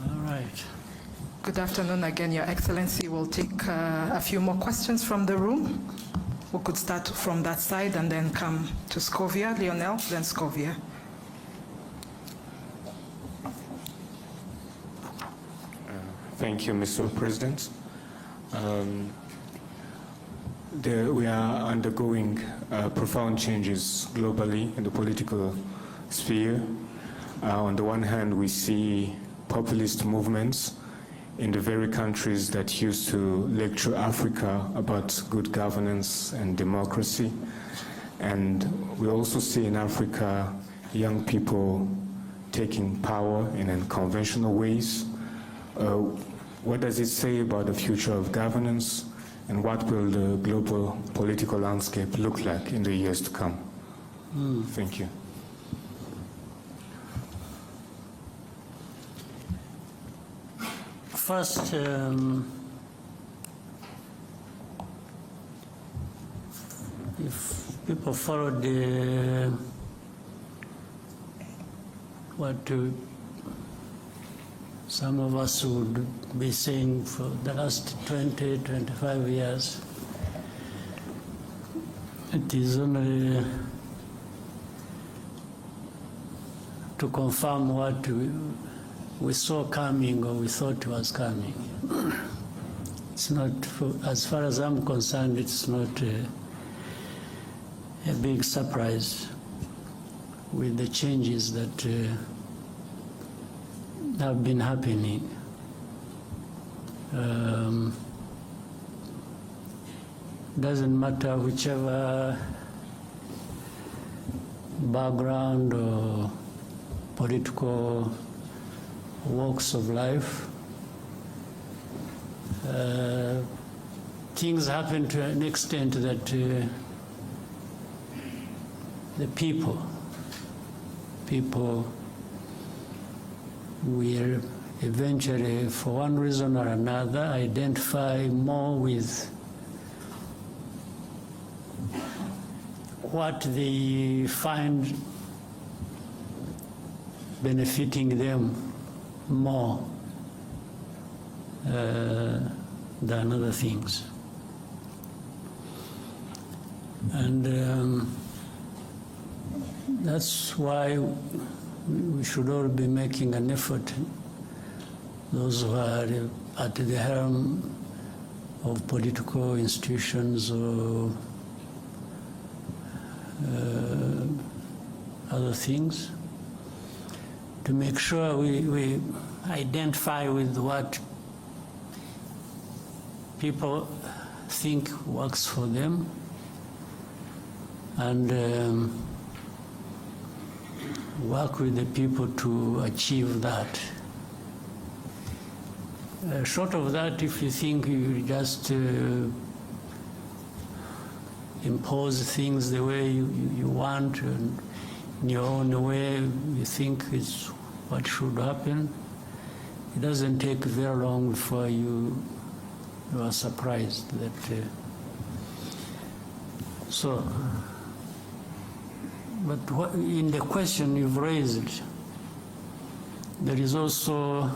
All right.
Good afternoon again, Your Excellency. We'll take a few more questions from the room. We could start from that side and then come to Scovia, Lionel, then Scovia.
Thank you, Mr. President. We are undergoing profound changes globally in the political sphere. On the one hand, we see populist movements in the very countries that used to lecture Africa about good governance and democracy. And we also see in Africa young people taking power in unconventional ways. What does it say about the future of governance, and what will the global political landscape look like in the years to come? Thank you.
First, if people followed what some of us would be saying for the last 20, 25 years, it is only to confirm what we saw coming or we thought was coming. It's not, as far as I'm concerned, it's not a big surprise with the changes that have been happening. Doesn't matter whichever background or political walks of life. Things happen to an extent that the people will eventually, for one reason or another, identify more with what they find benefiting them more than other things. And that's why we should all be making an effort, those who are at the helm of political institutions or other things, to make sure we identify with what people think works for them, and work with the people to achieve that. Short of that, if you think you just impose things the way you want, and in your own way you think is what should happen, it doesn't take very long before you are surprised that but in the question you've raised, there is also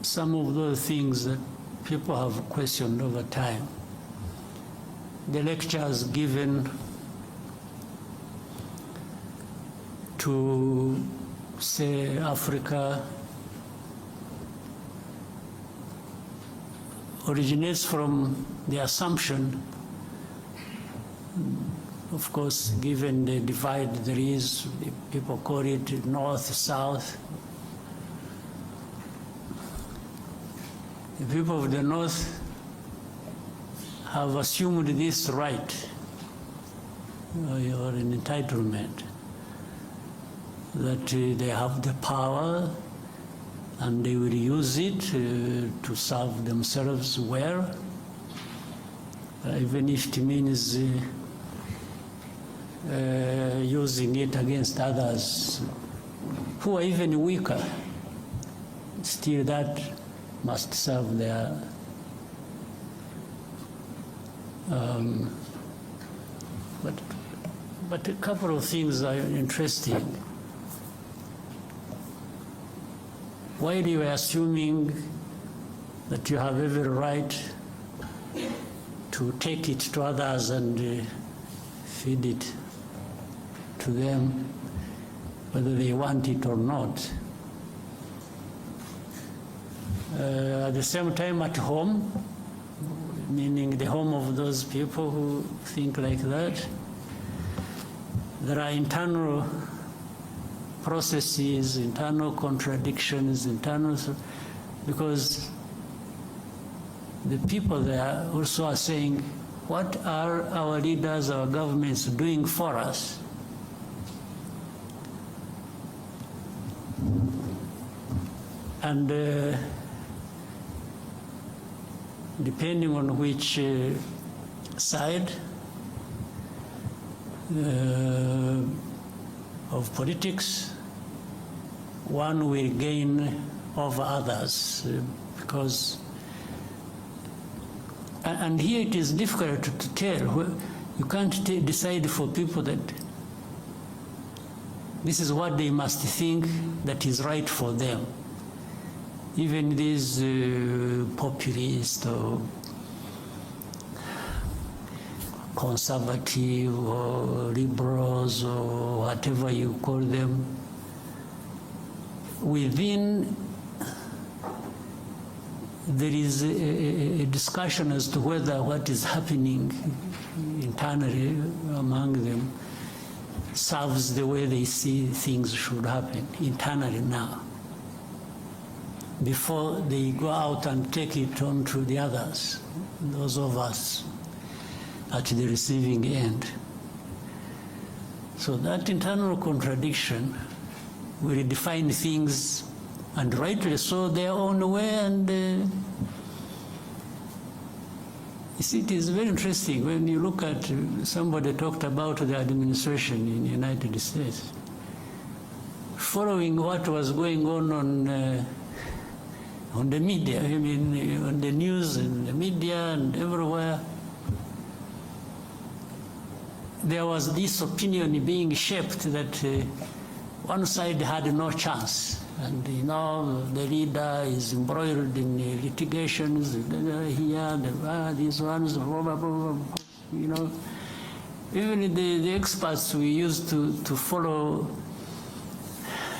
some of those things that people have questioned over time. The lectures given to, say, Africa originates from the assumption, of course, given the divide there is, people call it north, south. The people of the north have assumed this right, or an entitlement, that they have the power and they will use it to serve themselves well, even if it means using it against others who are even weaker. Still, that must serve their but a couple of things are interesting. while you are assuming that you have every right to take it to others and feed it to them, whether they want it or not. At the same time, at home, meaning the home of those people who think like that, there are internal processes, internal contradictions, because the people there also are saying, what are our leaders, our governments doing for us? And depending on which side of politics, one will gain over others, because, and here it is difficult to tell. You can't decide for people that this is what they must think that is right for them. Even these populist or conservative or liberals or whatever you call them, within there is a discussion as to whether what is happening internally among them serves the way they see things should happen internally now, before they go out and take it on to the others, those of us at the receiving end. So that internal contradiction will define things, and rightly so, their own way. And you see, it is very interesting when you look at, somebody talked about the administration in the United States. Following what was going on the media, I mean, on the news and the media and everywhere, there was this opinion being shaped that one side had no chance. And you know, the leader is embroiled in litigations here, these ones, blah, blah, blah, blah, you know. Even the experts we used to follow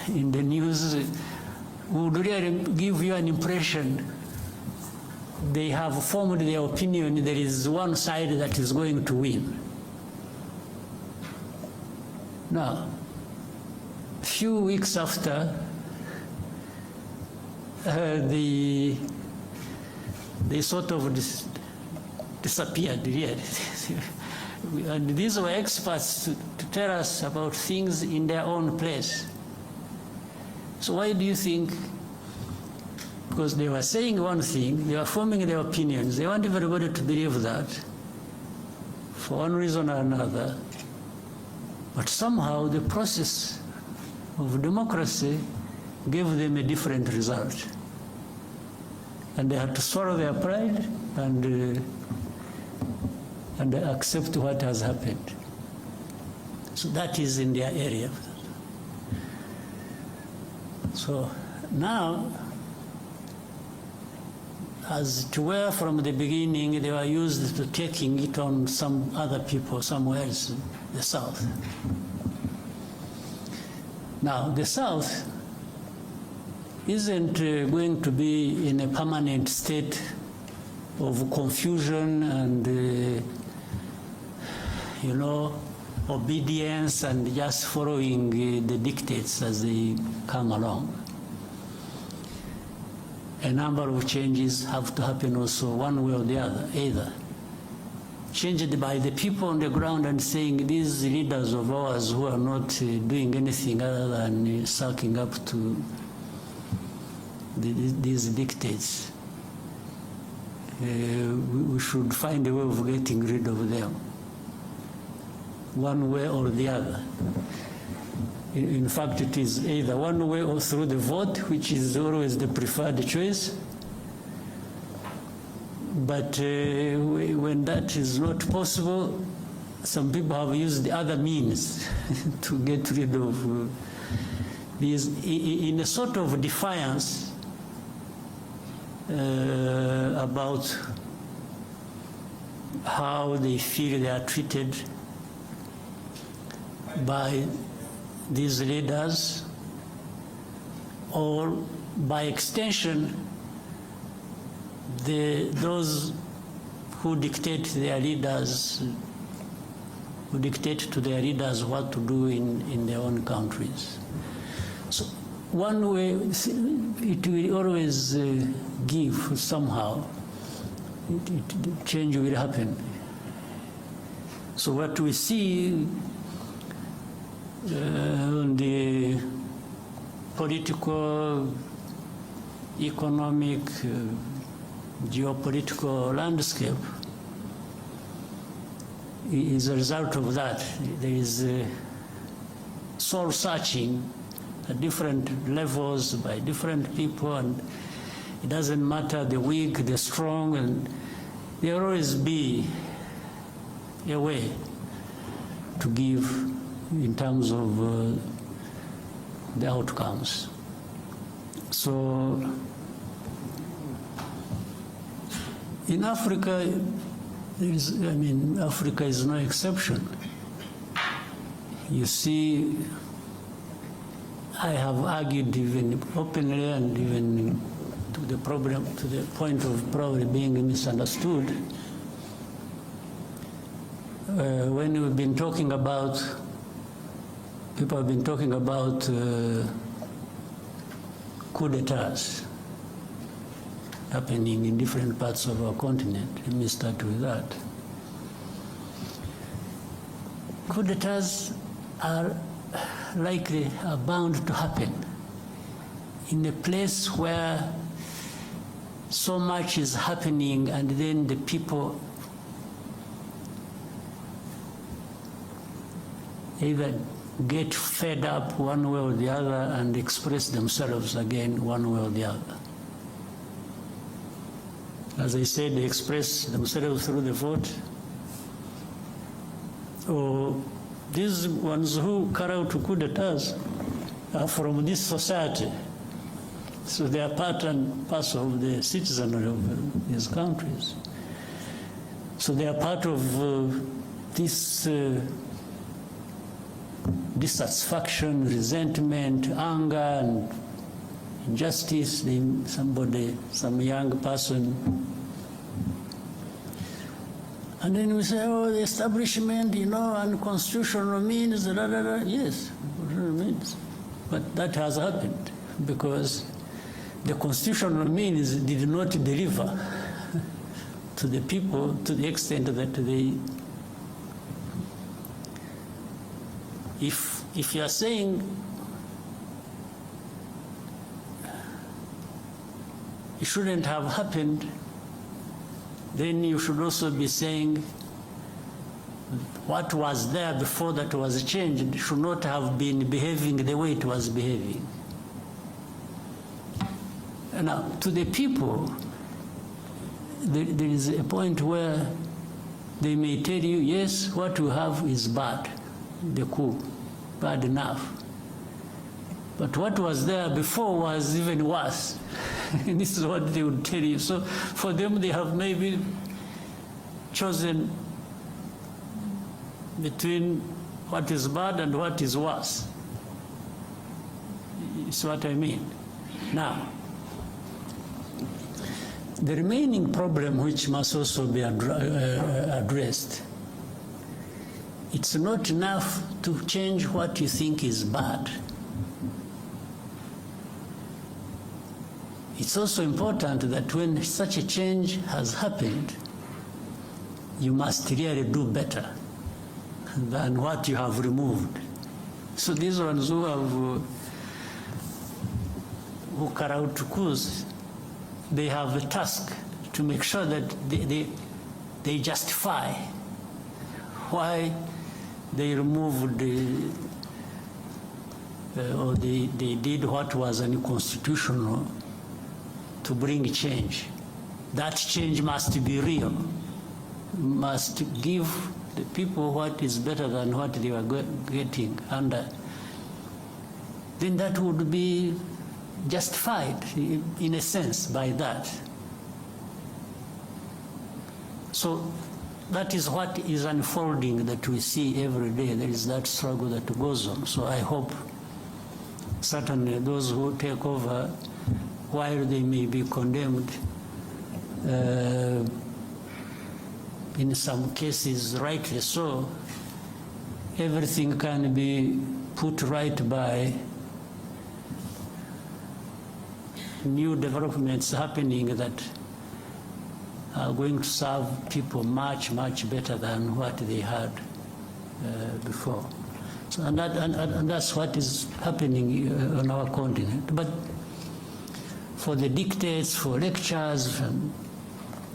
in the news would really give you an impression they have formed their opinion there is one side that is going to win. Now, a few weeks after, they sort of disappeared, really. And these were experts to tell us about things in their own place. So why do you think? Because they were saying one thing, they were forming their opinions, they want everybody to believe that for one reason or another. But somehow the process of democracy gave them a different result. And they had to swallow their pride and accept what has happened. So that is in their area. So now, as to where from the beginning they were used to taking it on some other people somewhere else, the South. Now, the South isn't going to be in a permanent state of confusion and, you know, obedience and just following the dictates as they come along. A number of changes have to happen also one way or the other, either changed by the people on the ground and saying these leaders of ours who are not doing anything other than sucking up to these dictates. We should find a way of getting rid of them, one way or the other. In fact, it is either one way or through the vote, which is always the preferred choice. But when that is not possible, some people have used the other means to get rid of these, in a sort of defiance about how they feel they are treated by these leaders, or by extension, those who dictate their leaders, who dictate to their leaders what to do in their own countries. So one way, it will always give somehow, change will happen. So what we see on the political, economic, geopolitical landscape is a result of that. There is soul searching at different levels by different people, and it doesn't matter the weak, the strong, and there will always be a way to give in terms of the outcomes. So in Africa, Africa is no exception. You see, I have argued even openly and even to the point of probably being misunderstood. When we've been talking about, people have been talking about coup d'etats happening in different parts of our continent. Let me start with that. Coup d'etats are bound to happen in a place where so much is happening, and then the people either get fed up one way or the other and express themselves again one way or the other. As I said, they express themselves through the vote, or these ones who carry out coup d'etats are from this society. So they are part and parcel of the citizenry of these countries. So they are part of this dissatisfaction, resentment, anger, and injustice. Some young person. And then we say, oh, the establishment, unconstitutional means, Yes, means. But that has happened because the constitutional means did not deliver to the people to the extent that they, if you are saying it shouldn't have happened, then you should also be saying what was there before that was changed should not have been behaving the way it was behaving. Now, to the people, there is a point where they may tell you, yes, what you have is bad, the coup, bad enough. But what was there before was even worse. And this is what they would tell you. So for them, they have maybe chosen between what is bad and what is worse. It's what I mean. Now, the remaining problem, which must also be addressed, it's not enough to change what you think is bad. It's also important that when such a change has happened, you must really do better than what you have removed. So these ones who carry out coups, they have a task to make sure that they justify why they removed or they did what was unconstitutional to bring change. That change must be real, must give the people what is better than what they were getting under. Then that would be justified in a sense by that. So that is what is unfolding that we see every day. There is that struggle that goes on. So I hope certainly those who take over, while they may be condemned, in some cases rightly so, everything can be put right by new developments happening that are going to serve people much, much better than what they had before. So, and that's what is happening on our continent. But for the dictates, for lectures, and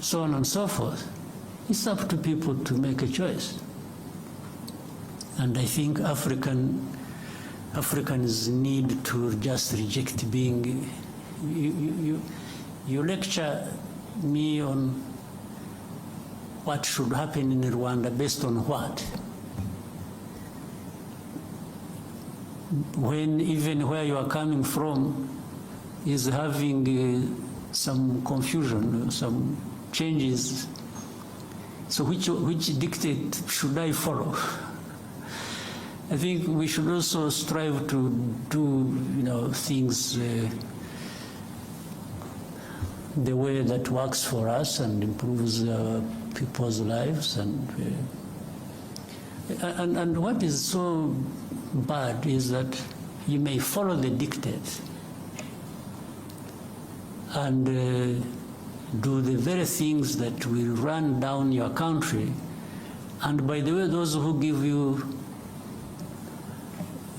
so on and so forth, it's up to people to make a choice. And I think Africans need to just reject being, you lecture me on what should happen in Rwanda based on what? When even where you are coming from is having some confusion, some changes. So which dictate should I follow? I think we should also strive to do, things the way that works for us and improves people's lives. And what is so bad is that you may follow the dictates and do the very things that will run down your country. And by the way, those who give you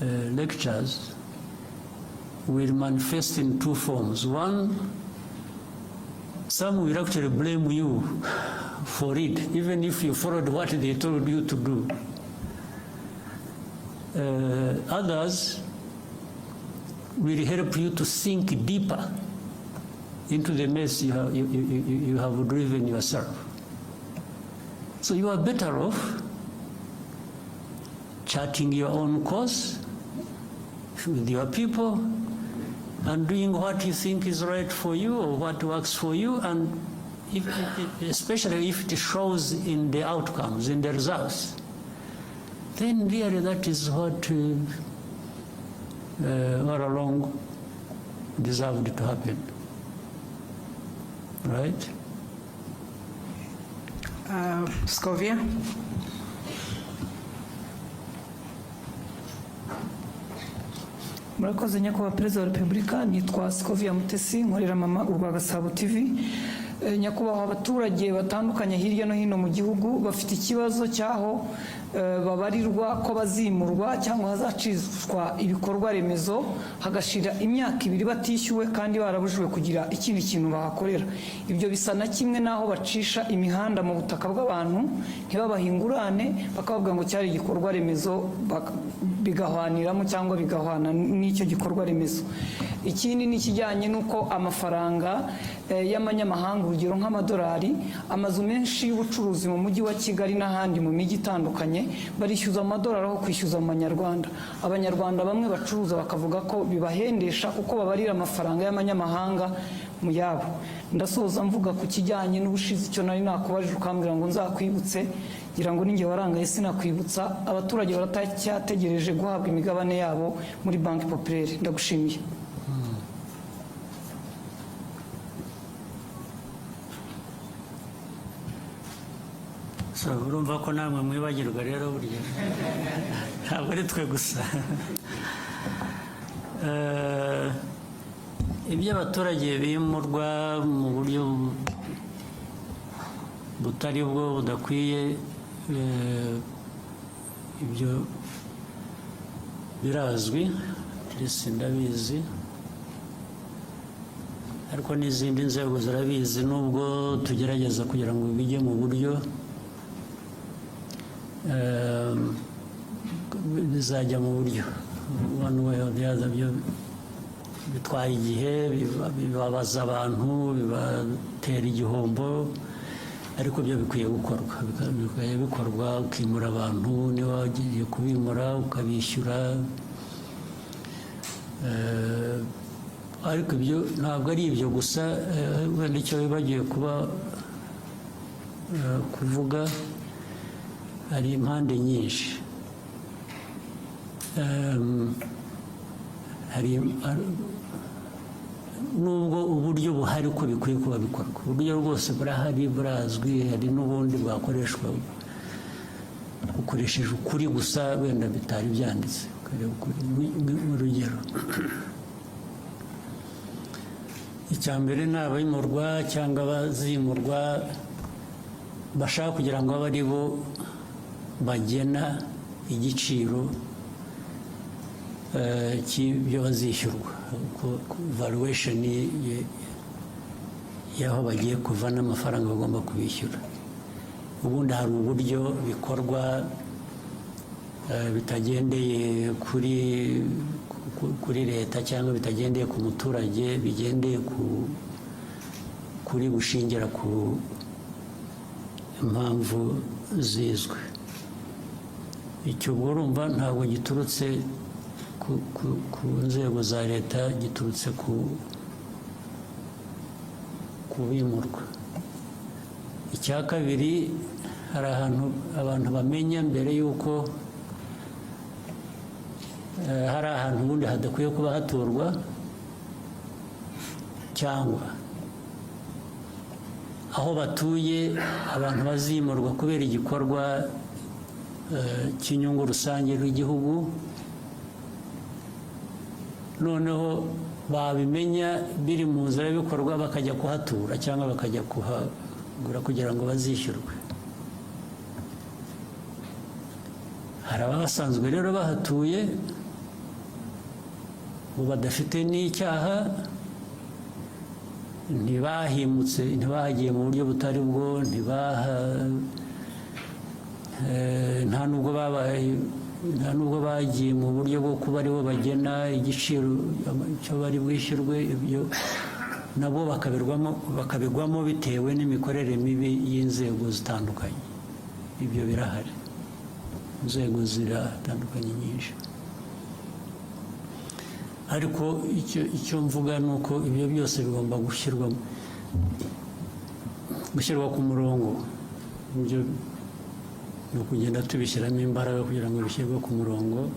lectures will manifest in two forms. One, some will actually blame you for it, even if you followed what they told you to do. Others will help you to sink deeper into the mess you have driven yourself. So you are better off charting your own course with your people and doing what you think is right for you or what works for you, and especially if it shows in the outcomes, in the results, then really that is what all along deserved to happen. Right?
Scovia.
Murakoze nyakubahwa Perezida wa Repubulika, nitwa Scovia Mutesi, nkorera mama urwa Gasabo TV. Nyakubahwa abaturage batandukanye hirya no hino mu gihugu bafite ikibazo cyaho babarirwa ko bazimurwa cyangwa hazacishwa ibikorwa remezo hagashira imyaka 2 batishyuwe kandi barabujijwe kugira ikindi kintu bahakorera. Ibyo bisa na kimwe naho bacisha imihanda mu butaka bw'abantu ntibabahingurane bakavuga ngo cyari igikorwa remezo bigahwaniramo cyangwa bigahwana n'icyo gikorwa remezo. Ikindi ni kijyanye nuko amafaranga y'amanyamahanga urugero nk'amadolari, amazu menshi y'ubucuruzi mu mujyi wa Kigali n'ahandi mu mijyi itandukanye barishyuza amadolari aho kwishyuza mu manyarwanda. Abanyarwanda bamwe bacuruza bakavuga ko bibahendesha kuko babarira amafaranga y'amanyamahanga mu yabo. Ndasoza mvuga ku kijyanye n'ubushizi icyo nari nakubajije ukambwira ngo nzakwibutse, ngira ngo ninjye warangaye sinakwibutsa. Abaturage baratacyategereje guhabwa imigabane yabo muri Banki Populaire. Ndagushimiye.
urumva ko namwe mwibagirwa rero burya ntabwo ari twe gusa. Ibyo abaturage bimurwa mu buryo butari bwo budakwiye, ibyo birazwi, ndetse ndabizi, ariko n'izindi nzego zirabizi, nubwo tugerageza kugira ngo bijye mu buryo bizajya mu buryo one way or the other. Byo bitwara igihe, bibabaza abantu, bibatera igihombo, ariko byo bikwiye gukorwa, bikwiye bikorwa. Ukimura abantu, niba wagiye kubimura ukabishyura, ariko ibyo ntabwo ari ibyo gusa. Wenda icyo bibagiye kuba kuvuga hari impande nyinshi. Nubwo uburyo buhari ko bikwiye kuba bikorwa, uburyo rwose burahari burazwi, hari n'ubundi bwakoreshwa ukoresheje ukuri gusa wenda bitari byanditse. Urugero, icya mbere ni abimurwa cyangwa abazimurwa bashaka kugira ngo abe ari bo bagena igiciro cy'ibyo bazishyurwa, valuation y'aho bagiye kuva n'amafaranga bagomba kubishyura. Ubundi hari uburyo bikorwa bitagendeye kuri leta cyangwa bitagendeye ku muturage, bigendeye kuri gushingira ku impamvu zizwe. Icyo urumva ntabwo giturutse ku nzego za leta, giturutse ku bimurwa. Icya kabiri, hari ahantu abantu bamenya mbere y'uko hari ahantu ubundi hadakwiye kuba haturwa, cyangwa aho batuye abantu bazimurwa kubera igikorwa cy'inyungu rusange rw'igihugu, noneho babimenya biri mu nzira y'ibikorwa bakajya kuhatura cyangwa bakajya kuhagura kugira ngo bazishyurwe. Hari abasanzwe rero bahatuye ubu badafite n'icyaha, ntibahimutse, ntibahagiye mu buryo butari bwo, nta nubwo bagiye mu buryo bwo kuba aribo bagena igiciro cyo bari bwishyurwe. Ibyo nabo bakabigwamo bitewe n'imikorere mibi y'inzego zitandukanye. Ibyo birahari, inzego ziratandukanye nyinshi. Ariko icyo mvuga ni uko ibyo byose bigomba gushyirwa ku murongo. Ibyo ni ukugenda tubishyiramo imbaraga kugira ngo bishyirwe ku murongo.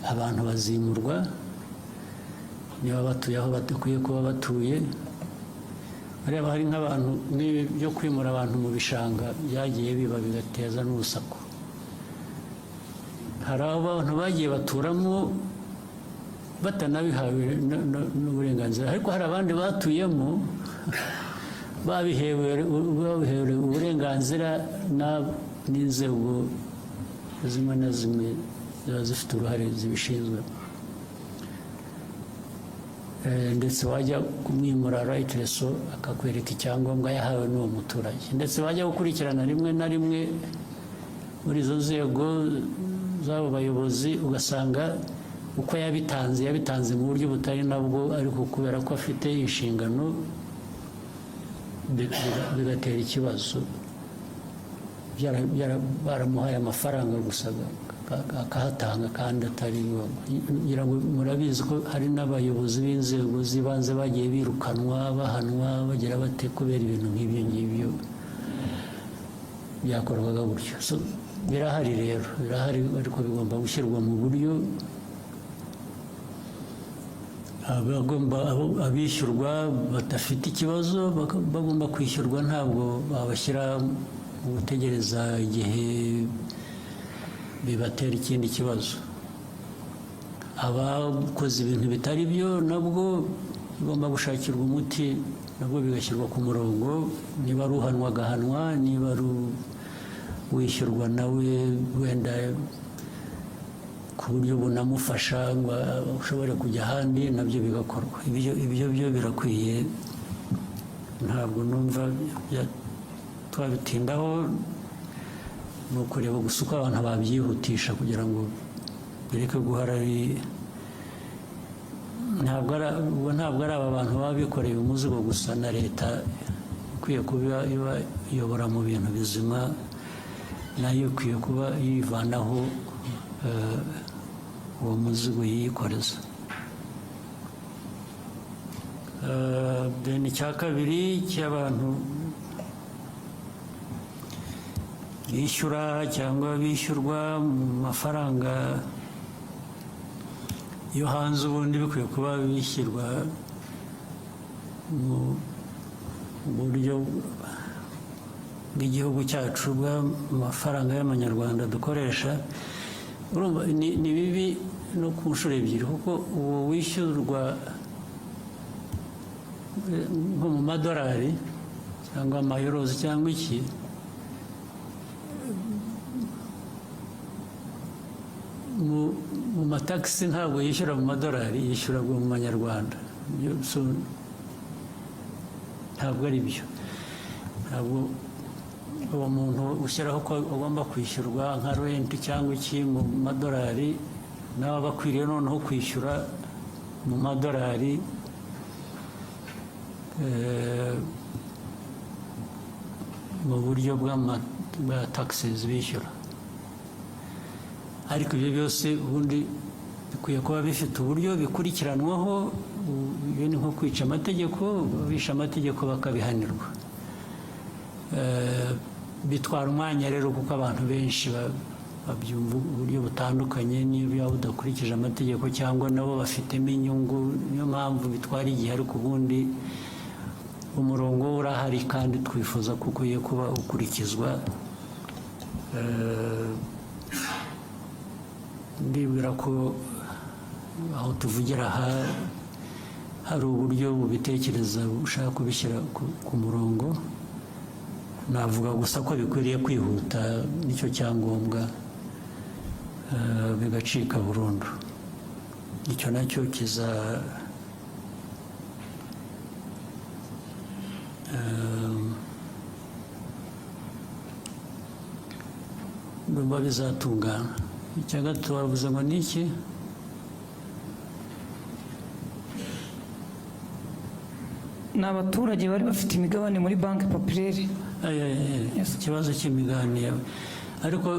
Abantu bazimurwa niba batuye aho badakwiye kuba batuye. Bareba hari nk'abantu byo kwimura abantu mu bishanga byagiye biba bigateza n'urusaku. Hari abantu bagiye baturamo batanabihawe n'uburenganzira, ariko hari abandi batuyemo babihewe uburenganzira n'inzego zimwe na zimwe ziba zifite uruhare zibishinzwe. Ndetse wajya kumwimura right reso akakwereka icyangombwa yahawe n'uwo muturage, ndetse wajya gukurikirana rimwe na rimwe muri izo nzego z'abo bayobozi ugasanga uko yabitanze mu buryo butari nabwo, ariko kubera ko afite inshingano bigatera ikibazo. Baramuhaye amafaranga gusa akahatanga kandi atari ngombwa. Murabizi ko hari n'abayobozi b'inzego z'ibanze bagiye birukanwa, bahanwa, bagira bate kubera ibintu nk'ibyo ngibyo byakorwaga gutyo. Birahari rero, birahari, ariko bigomba gushyirwa mu buryo abishyurwa badafite ikibazo bagomba kwishyurwa. Ntabwo babashyira mu gutegereza igihe bibatera ikindi kibazo. Abakoze ibintu bitari byo nabwo bigomba gushakirwa umuti, nabwo bigashyirwa ku murongo. Niba ari uhanwa agahanwa, niba ari wishyurwa nawe wenda ku buryo bunamufasha ngo ushobore kujya ahandi, nabyo bigakorwa. Ibyo byo birakwiye, ntabwo numva twabitindaho. Ni ukureba gusa uko abantu babyihutisha kugira ngo bireke guhora ntabwo ari aba bantu baba bikoreye umuzigo gusa, na leta ikwiye kuba iyobora mu bintu bizima, nayo ikwiye kuba yivanaho uwo muzigo yikoreza. Icya kabiri cy'abantu bishyura cyangwa bishyurwa mu mafaranga yo hanze, ubundi bikwiye kuba bishyirwa mu buryo bw'igihugu cyacu bw'amafaranga y'amanyarwanda dukoresha. Urumva ni bibi no ku nshuro ebyiri, kuko uwo wishyurwa nko mu madolari cyangwa amayorozi cyangwa iki, mu matagisi ntabwo yishyura mu madolari, yishyura mu manyarwanda. Ntabwo ari byo. Ntabwo uwo muntu ushyiraho ko agomba kwishyurwa nka renti cyangwa iki mu madolari, nawe aba akwiriye noneho kwishyura mu madolari mu buryo bwa taxes bishyura. Ariko ibyo byose ubundi bikwiye kuba bifite uburyo bikurikiranwaho. Iyo ni nko kwica amategeko, bishe amategeko bakabihanirwa. Bitwara umwanya rero, kuko abantu benshi babyumva uburyo butandukanye, niba yaba udakurikije amategeko cyangwa nabo bafitemo inyungu, niyo mpamvu bitwara igihe. Ariko ubundi umurongo urahari kandi twifuza ko ukwiye kuba ukurikizwa. Ndibwira ko aho tuvugira aha hari uburyo bubitekereza bushaka kubishyira ku murongo. Navuga gusa ko bikwiriye kwihuta, nicyo cyangombwa, bigacika burundu. Icyo nacyo ndumva bizatungana. Icya gatatu wavuze ngo ni iki?
Ni abaturage bari bafite imigabane muri banki populaire.
Ikibazo cy'imigabane, ariko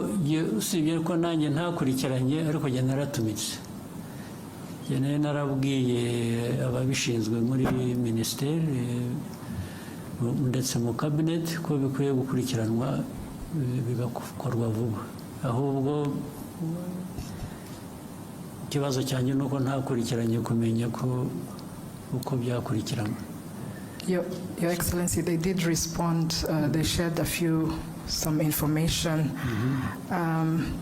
usibye ko nanjye ntakurikiranye, ariko njye naratumitse. Njye narabwiye ababishinzwe muri minisiteri ndetse mu kabineti ko bikwiye gukurikiranwa, bigakorwa vuba. Ahubwo ikibazo cyanjye ni uko ntakurikiranye kumenya ko uko byakurikiranwa.
Your Excellency, they did respond. They shared some information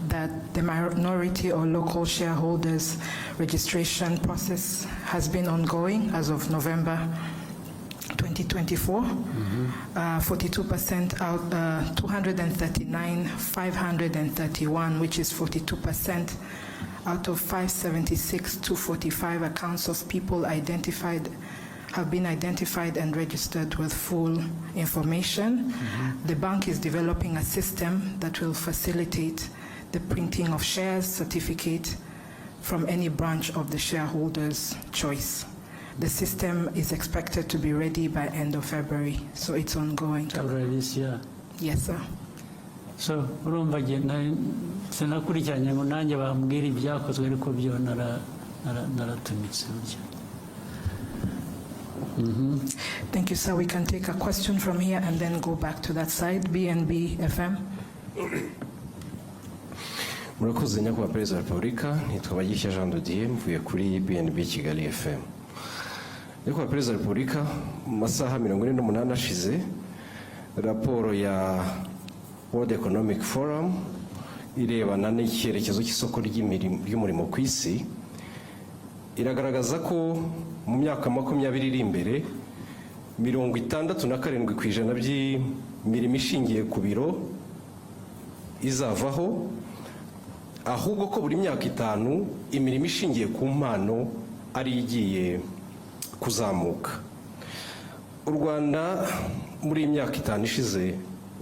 that the minority or local shareholders registration process has been ongoing as of November 2024. 42% out, 239,531, which is 42% out of 576 to 45 accounts of people have been identified and registered with full information. The bank is developing a system that will facilitate the printing of shares certificate from any branch of the shareholder's choice. The system is expected to be ready by end of February, so it's ongoing.
Already this year?
Yes, sir.
So, urumva sinakurikiranye ngo nanjye bambwira ibyakozwe, ariko byo naratumitse burya.
Thank you, sir. We can take a question from here and then go back to that side. BNB FM.
Murakoze nyakubahwa Perezida wa Repubulika, nitwa Bagishya Jean de Dieu, mvuye kuri BNB Kigali FM. Nyakubahwa Perezida wa Repubulika, mu masaha 48 ashize, raporo ya World Economic Forum irebana n'icyerekezo cy'isoko ry'umurimo ku isi iragaragaza ko mu myaka 20 iri imbere 67% by'imirimo ishingiye ku biro izavaho, ahubwo ko buri myaka 5 imirimo ishingiye ku mpano ari igiye kuzamuka. U Rwanda muri imyaka 5 ishize,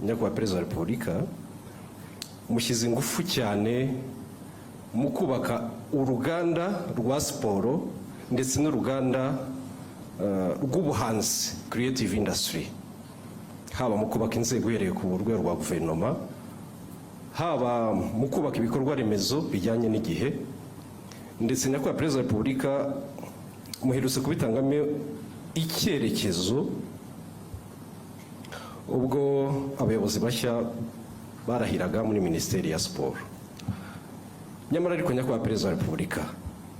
nyakubahwa Perezida wa Repubulika, mushyize ingufu cyane mu kubaka uruganda rwa siporo ndetse n'uruganda rw'ubuhanzi, creative industry, haba mu kubaka inzego uhereye ku rwego rwa guverinoma, haba mu kubaka ibikorwa remezo bijyanye n'igihe, ndetse nyakubahwa Perezida wa Repubulika muherutse kubitangamo icyerekezo ubwo abayobozi bashya barahiraga muri minisiteri ya siporo. Nyamara ariko nyakubahwa perezida wa repubulika,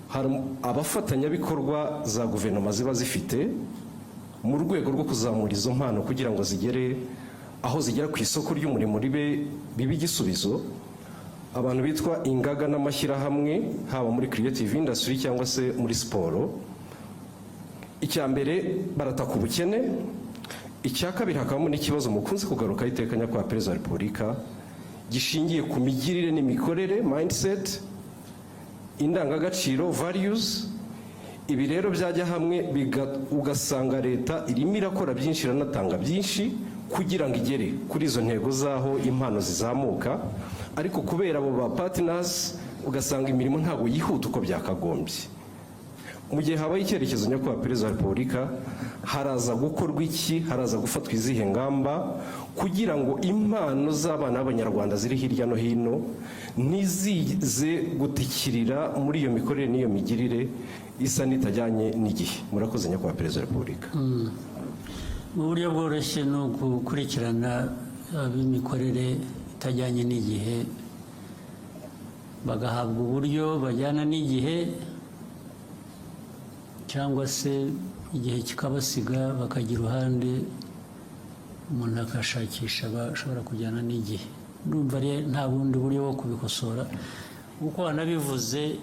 hari abafatanyabikorwa za guverinoma ziba zifite mu rwego rwo kuzamura izo mpano kugira ngo zigere aho zigera ku isoko ry'umurimo bibe igisubizo. Abantu bitwa ingaga n'amashyirahamwe, haba muri creative industry cyangwa se muri siporo. Icya mbere barataka ubukene, icya kabiri hakabamo n'ikibazo mukunze kugaruka iteka nyakubahwa perezida wa repubulika gishingiye ku migirire n'imikorere, mindset, indangagaciro, values. Ibi rero byajya hamwe ugasanga leta irimo irakora byinshi, iranatanga byinshi kugira ngo igere kuri izo ntego zaho impano zizamuka, ariko kubera abo ba partners ugasanga imirimo ntabwo yihuta uko byakagombye. Mu gihe habaye icyerekezo nyakubahwa perezida wa repubulika, haraza gukorwa iki, haraza gufatwa izihe ngamba kugira ngo impano z'abana b'abanyarwanda ziri hirya no hino ntizize gutikirira muri iyo mikorere n'iyo migirire isa n'itajyanye n'igihe. Murakoze nyakubahwa perezida wa repubulika.
Mu buryo bworoshye ni ugukurikirana ab'imikorere itajyanye n'igihe, bagahabwa uburyo bajyana n'igihe, cyangwa se igihe kikabasiga bakajya iruhande, umuntu akashakisha bashobora kujyana n'igihe. Ndumva nta bundi buryo bwo kubikosora, kuko wanabivuze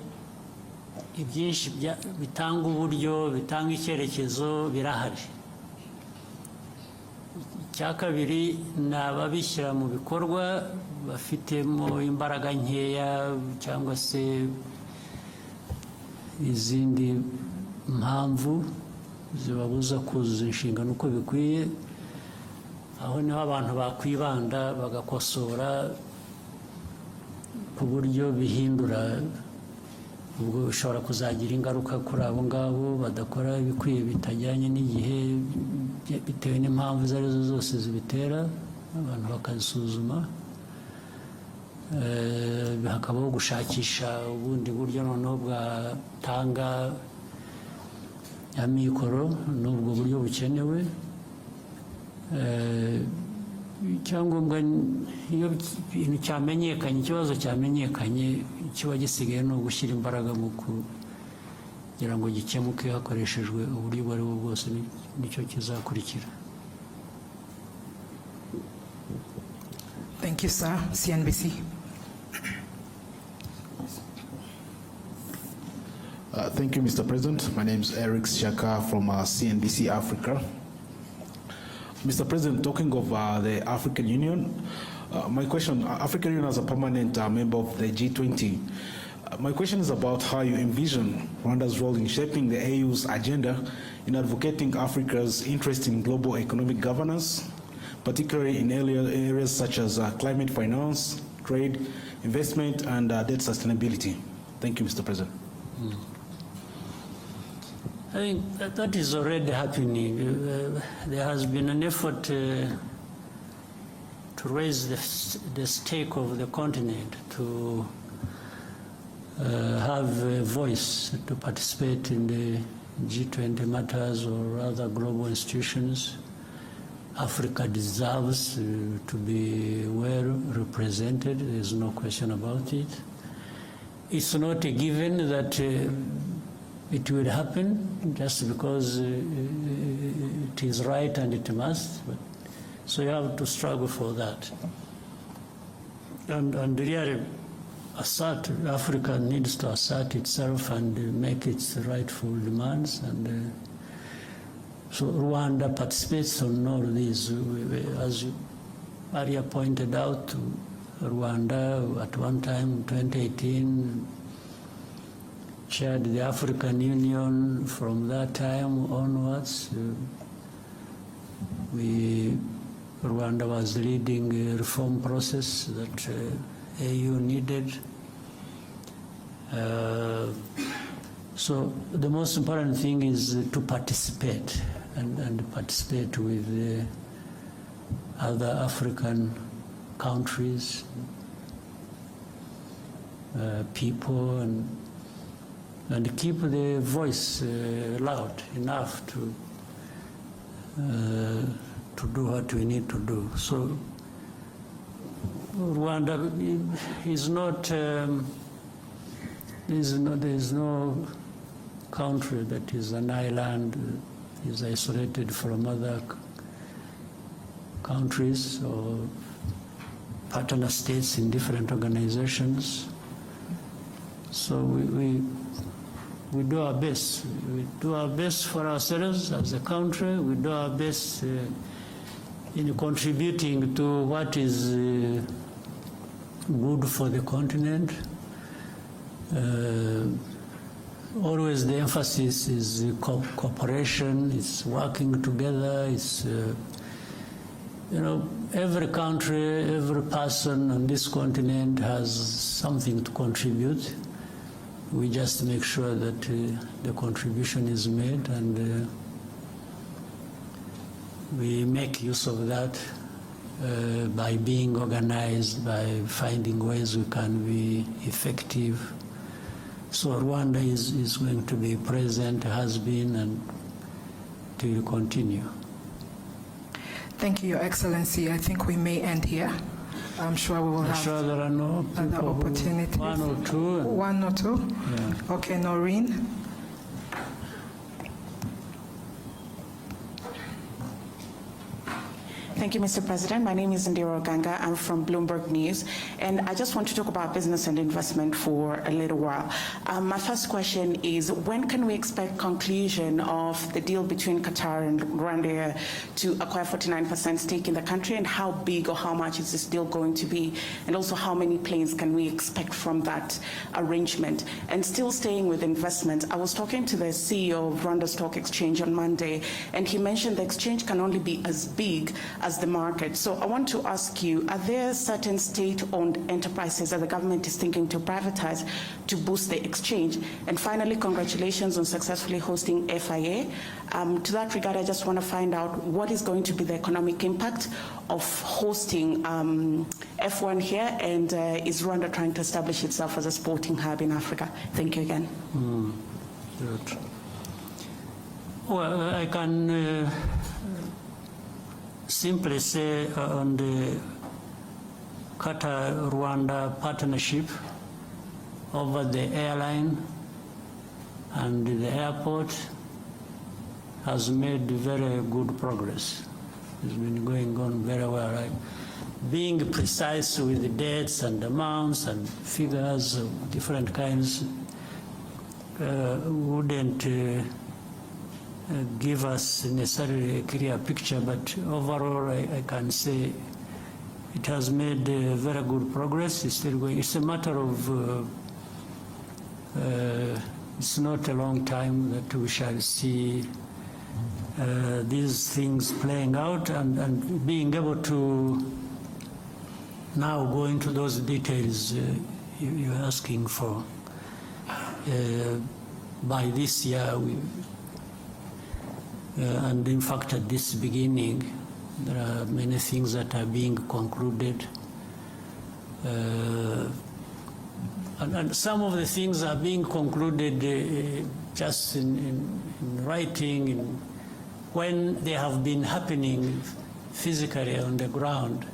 ibyinshi bitanga uburyo, bitanga icyerekezo birahari. Icya kabiri ni ababishyira mu bikorwa bafitemo imbaraga nkeya cyangwa se izindi mpamvu zibabuza kuzuza inshingano uko bikwiye. Aho niho abantu bakwibanda bagakosora ku buryo bihindura. Ubwo bishobora kuzagira ingaruka kuri abo ngabo badakora ibikwiye, bitajyanye n'igihe, bitewe n'impamvu izo arizo zose zibitera, abantu bakazisuzuma. Hakabaho gushakisha ubundi buryo noneho bwatanga amikoro n'ubwo buryo bukenewe. Icyangombwa iyo ikintu cyamenyekanye, ikibazo cyamenyekanye, kiba gisigaye ni ugushyira imbaraga mu kugira ngo gikemuke hakoreshejwe uburyo ubwo ari bwo bwose, nicyo kizakurikira.
Thank you, sir. CNBC.
Thank you, Mr. President. My name is Eric Shaka from CNBC Africa. Mr. President, talking of the African Union, my question, African Union as a permanent member of the G20, my question is about how you envision Rwanda's role in shaping the AU's agenda in advocating Africa's interest in global economic governance, particularly in areas such as climate finance, trade, investment, and debt sustainability. Thank you, Mr. President.
I think that is already happening. There has been an effort to raise the stake of the continent, to have a voice, to participate in the G20 matters or other global institutions. Africa deserves to be well represented. There's no question about it. It's not a given that it will happen just because it is right and it must. But, so you have to struggle for that. And really assert, Africa needs to assert itself and make its rightful demands. And so Rwanda participates on all these. As Maria pointed out, Rwanda at one time, 2018, chaired the African Union. From that time onwards. Rwanda was leading a reform process that AU needed. So the most important thing is to participate and participate with other African countries, people, and keep the voice loud enough to do what we need to do. So Rwanda is not, there is no country that is an island, is isolated from other countries or partner states in different organizations. So we do our best. We do our best for ourselves as a country. We do our best in contributing to what is good for the continent. Always the emphasis is cooperation, it's working together, it's, you know, every country, every person on this continent has something to contribute. We just make sure that the contribution is made, and we make use of that by being organized, by finding ways we can be effective. So Rwanda is going to be present, has been, and will continue.
Thank you, Your Excellency. I think we may end here. I'm sure we will have
there are no
other opportunities.
One or two.
One or two?
Yeah.
Okay, Noreen.
Thank you, Mr. President. My name is Ndiro Ganga. I'm from Bloomberg News, and I just want to talk about business and investment for a little while. My first question is, when can we expect conclusion of the deal between Qatar and Rwanda to acquire 49% stake in the country, and how big or how much is this deal going to be, and also how many planes can we expect from that arrangement? And still staying with investment, I was talking to the CEO of Rwanda Stock Exchange on Monday, and he mentioned the exchange can only be as big as the market. So I want to ask you, are there certain state-owned enterprises that the government is thinking to privatize to boost the exchange? And finally, congratulations on successfully hosting FIA. To that regard, I just want to find out what is going to be the economic impact of hosting F1 here, and is Rwanda trying to establish itself as a sporting hub in Africa? Thank you again.
Good. Well, I can simply say on the Qatar-Rwanda partnership over the airline and the airport has made very good progress. It's been going on very well. Right? Being precise with the dates and amounts and figures of different kinds wouldn't give us necessarily a clear picture, but overall I can say it has made very good progress. It's still going. It's a matter of it's not a long time that we shall see these things playing out, and being able to now go into those details you're asking for. By this year, and in fact, at this beginning, there are many things that are being concluded. And some of the things are being concluded just in writing, when they have been happening physically on the ground.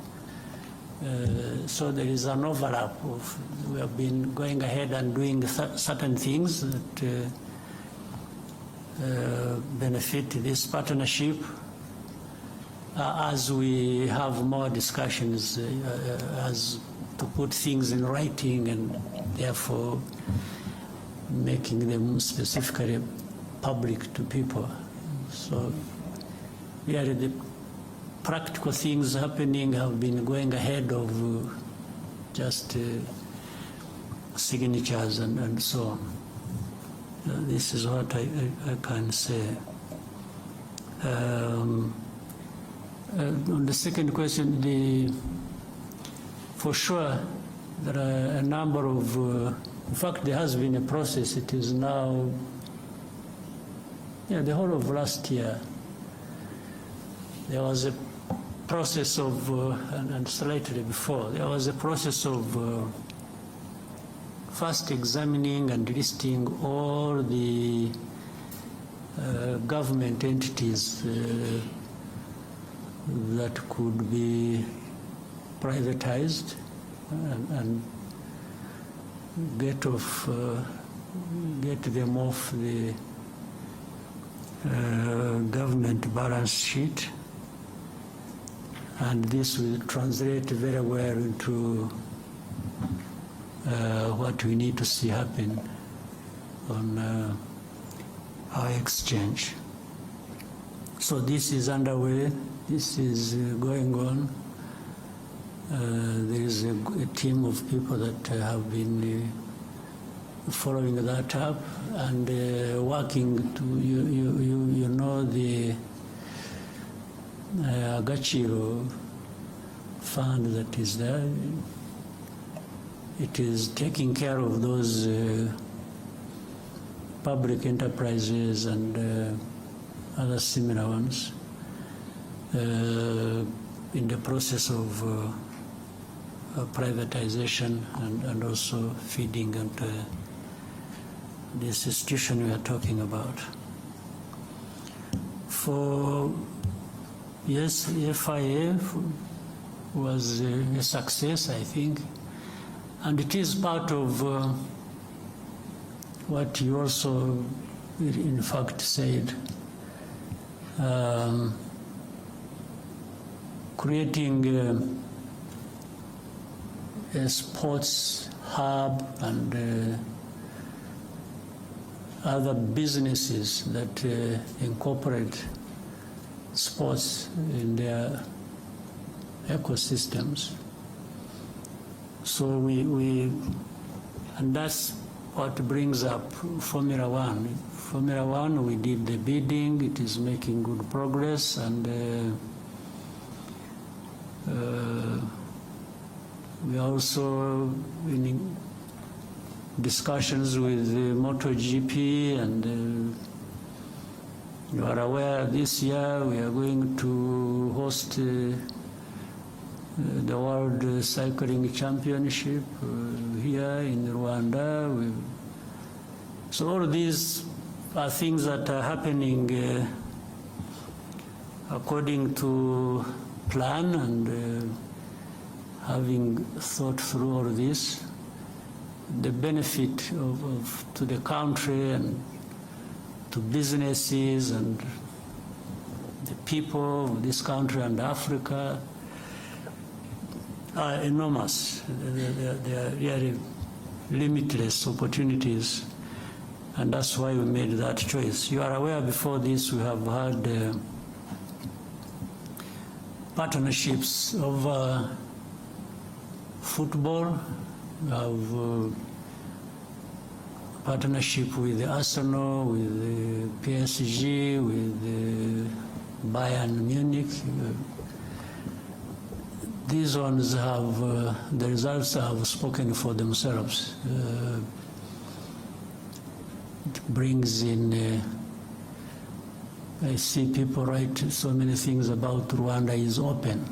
So there is an overlap of, we have been going ahead and doing certain things that benefit this partnership. As we have more discussions, as to put things in writing and therefore making them specifically public to people. So really the practical things happening have been going ahead of just signatures and so on. This is what I can say. On the second question, for sure there are a number of, in fact there has been a process. It is now, the whole of last year, there was a process of, and slightly before, there was a process of first examining and listing all the government entities that could be privatized. and get them off the government balance sheet, and this will translate very well into what we need to see happen on our exchange. So this is underway, this is going on. There is a team of people that have been following that up and working to, you know, the Agachiro fund that is there. It is taking care of those public enterprises and other similar ones in the process of privatization and also feeding into this institution we are talking about. For yes, FIA was a success, I think, and it is part of what you also in fact said, creating a sports hub and other businesses that incorporate sports in their ecosystems. So and that's what brings up Formula One. Formula One, we did the bidding, it is making good progress, and we are also in discussions with MotoGP, and you are aware this year we are going to host the World Cycling Championship here in Rwanda. So all these are things that are happening according to plan, and having thought through all this, the benefit to the country and to businesses and the people of this country and Africa are enormous. They are really limitless opportunities, and that's why we made that choice. You are aware before this we have had partnerships of football. We have partnership with Arsenal, with PSG, with Bayern Munich. These ones have, the results have spoken for themselves. It brings in, I see people write so many things about Rwanda is open.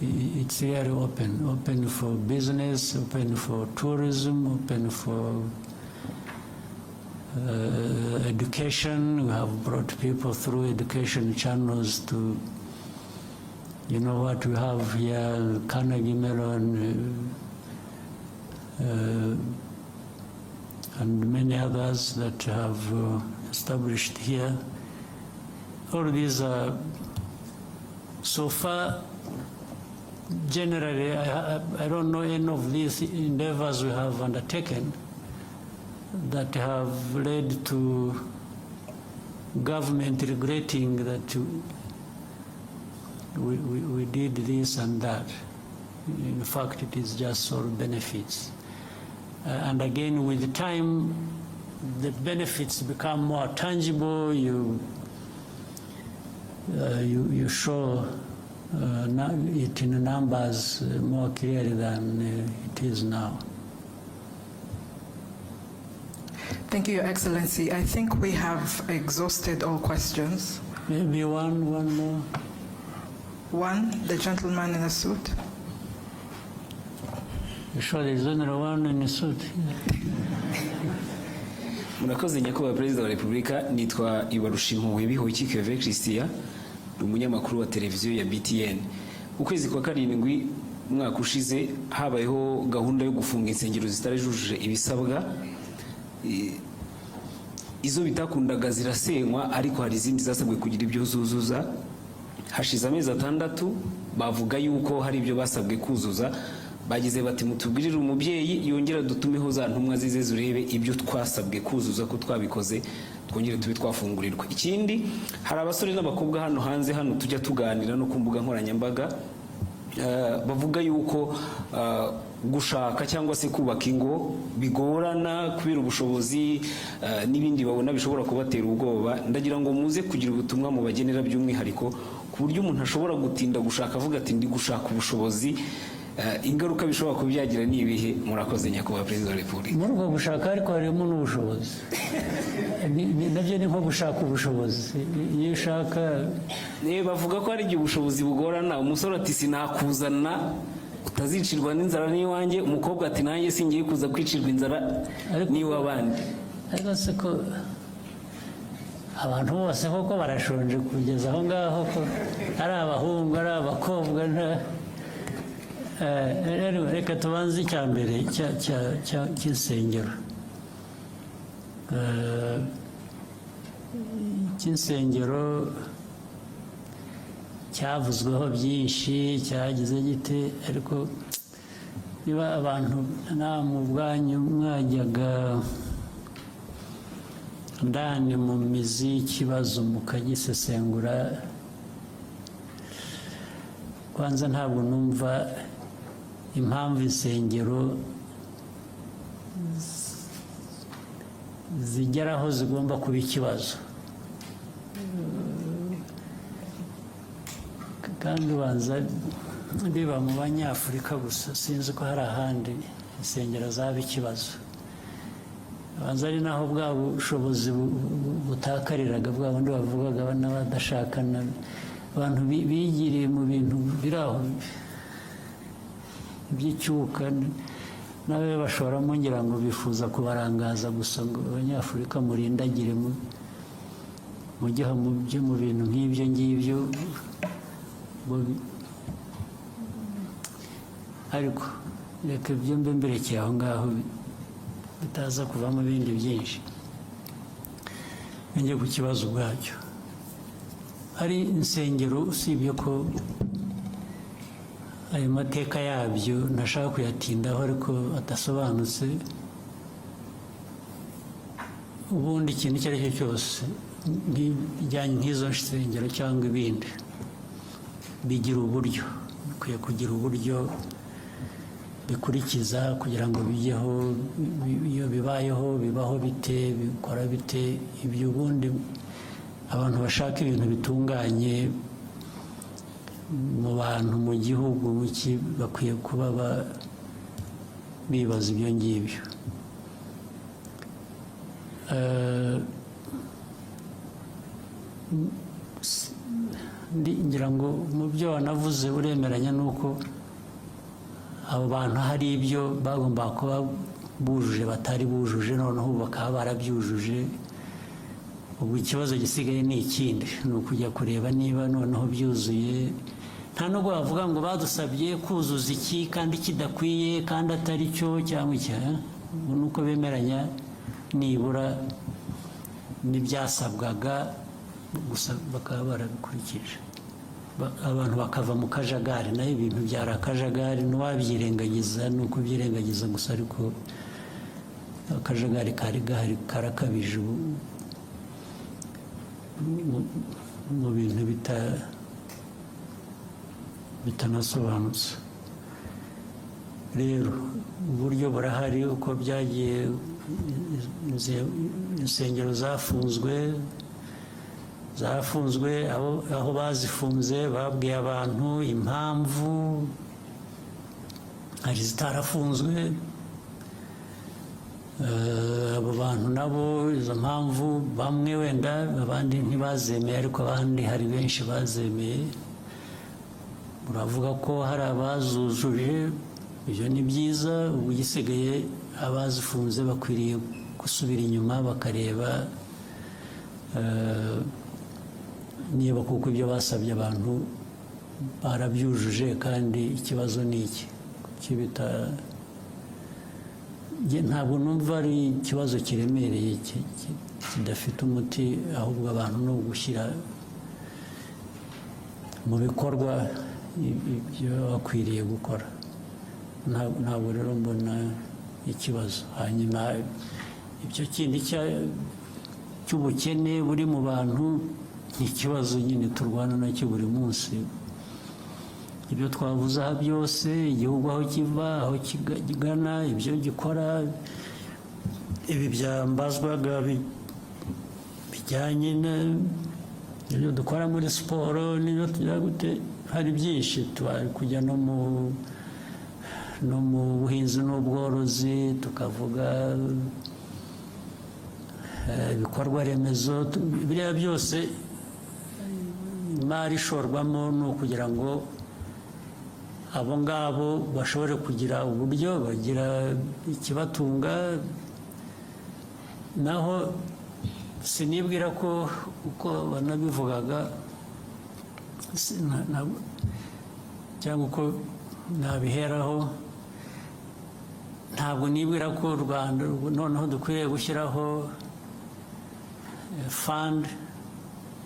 It's really open for business, open for tourism, open for education. We have brought people through education channels to, you know what we have here, Kagame and many others that have established here. All these are, so far, generally, I don't know any of these endeavors we have undertaken that have led to government regretting that we did this and that. In fact, it is just all benefits. And again, with time, the benefits become more tangible. You show it in numbers more clearly than it is now.
Thank you, Your Excellency. I think we have exhausted all questions.
Maybe one more.
One, the gentleman in the suit.
You sure there's only one in the suit?
Murakoze nyakubahwa Perezida wa Repubulika, nitwa Ibarushimuwe Bihoki Keve Christian, umunyamakuru wa televiziyo ya BTN. Ukwezi kwa karindwi umwaka ushize habayeho gahunda yo gufunga insengero zitarajujuje ibisabwa, izo bitakundaga zirasenywa ariko hari izindi zasabwe kugira ibyo zuzuza. Hashize amezi 6 bavuga yuko hari ibyo basabwe kuzuza, bagize bati mutubwirire umubyeyi yongera dutumeho za ntumwa zize zurebe ibyo twasabwe kuzuza ko twabikoze, twongere tube twafungurirwa. Ikindi, hari abasore n'abakobwa hano hanze hano tujya tuganira no ku mbuga nkoranyambaga, bavuga yuko gushaka cyangwa se kubaka ingo bigorana kubera ubushobozi n'ibindi babona bishobora kubatera ubwoba. Ndagira ngo muze kugira ubutumwa mu bagenera by'umwihariko ku buryo umuntu ashobora gutinda gushaka avuga ati ndi gushaka ubushobozi, ingaruka bishobora kubyagira ni ibihe? Murakoze nyakubahwa Perezida wa Repubulika.
Muri ubwo gushaka ariko harimo n'ubushobozi, nabyo ni nko gushaka ubushobozi. Iyo ushaka
bavuga ko hari igihe ubushobozi bugorana. Umusore ati sinakuzana utazicirwa n'inzara n'iwanjye, umukobwa ati nanjye singiye kuza kwicirwa inzara n'iw'abandi.
Ariko se ko abantu bose koko barashonje kugeza aho ngaho, ko ari abahungu ari abakobwa. Reka tubanze icya mbere cy'insengero. Cy'insengero cyavuzweho byinshi, cyagize gite, ariko niba abantu namwe ubwanyu mwajyaga ndani mu mizi y'ikibazo mukagisesengura, kwanza ntabwo numva impamvu insengero zigeraho zigomba kuba ikibazo. Kandi ubanza biba mu Banyafurika gusa, sinzi ko hari ahandi insengero zaba ikibazo. Ubanza ari naho bwa bushobozi butakariraga, bwa bundi bavugaga n'abadashakana, abantu bigiriye mu bintu biri aho by'icyuka, nawe bashoramo ngira ngo bifuza kubarangaza gusa ngo Abanyafurika murindagire mujye mu bintu nk'ibyo ngibyo. Ariko reka ibyo mbe mberekeye aho ngaho bitaza kuvamo ibindi byinshi. Njye ku kibazo ubwacyo, hari insengero usibye ko ayo mateka yabyo ntashaka kuyatindaho ariko adasobanutse. Ubundi ikintu icyo ari cyo cyose bijyanye nk'izo nsengero cyangwa ibindi bigira uburyo, bikwiye kugira uburyo bikurikiza kugira ngo bijyeho. Iyo bibayeho bibaho bite, bikora bite, ibyo ubundi abantu bashaka ibintu bitunganye mu bantu mu gihugu bakwiye kuba bibaza ibyo ngibyo. Ngira ngo mu byo wanavuze uremeranya nuko abo bantu hari ibyo bagomba kuba bujuje batari bujuje, noneho bakaba barabyujuje. Ubu ikibazo gisigaye ni ikindi, ni ukujya kureba niba noneho byuzuye. Nta nubwo bavuga ngo badusabye kuzuza iki kandi kidakwiye kandi atari cyo cyangwa icya, nuko bemeranya nibura n'ibyasabwaga gusa bakaba barabikurikije, abantu bakava mu kajagari. Nayo ibintu byari akajagari, ntiwabyirengagiza, ni ukubyirengagiza gusa, ariko akajagari kari gahari karakabije mu bintu bitanasobanutse. Rero uburyo burahari uko byagiye, insengero zafunzwe, aho bazifunze babwiye abantu impamvu, hari zitarafunzwe. Abo bantu nabo izo mpamvu bamwe wenda abandi ntibazemeye, ariko abandi hari benshi bazemeye. Uravuga ko hari abazujuje, ibyo ni byiza. Ubu gisigaye abazifunze bakwiriye gusubira inyuma bakareba niba kuko ibyo basabye abantu barabyujuje kandi ikibazo ni iki kibita ntabwo numva ari ikibazo kiremereye kidafite umuti ahubwo abantu no gushyira mu bikorwa ibyo bakwiriye gukora ntabwo rero mbona ikibazo hanyuma ibyo kindi cy'ubukene buri mu bantu ni ikibazo nyine turwana nacyo buri munsi ibyo twavuze aha byose igihugu aho kiva aho kigana ibyo gikora ibi byambazwaga bijyanye n'ibyo dukora muri siporo n'ibyo tugira gute hari byinshi tubari kujya no mu buhinzi n'ubworozi tukavuga ibikorwa remezo biriya byose imari ishorwamo ni ukugira ngo abo ngabo bashobore kugira uburyo bagira ikibatunga naho sinibwira ko uko banabivugaga cyangwa uko nabiheraho ntabwo nibwira ko u Rwanda noneho dukwiriye gushyiraho fund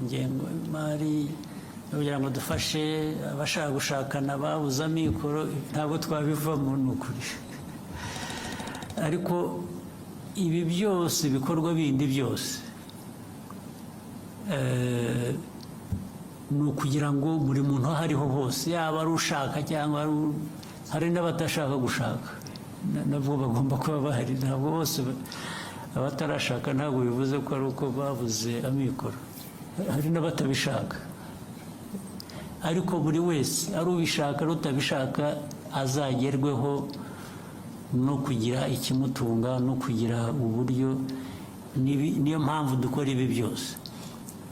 ingengo y'imari kugira ngo dufashe abashaka gushakana babuze amikoro ntabwo twabivamo ni ukuri ariko ibi byose ibikorwa bindi byose ni ukugira ngo buri muntu aho ariho hose yaba ari ushaka cyangwa hari n'abatashaka gushaka nabwo bagomba kuba bahari ntabwo bose abatarashaka ntabwo bivuze ko ari uko babuze amikoro hari n'abatabishaka ariko buri wese ari ubishaka ari utabishaka azagerweho no kugira ikimutunga no kugira uburyo niyo mpamvu dukora ibi byose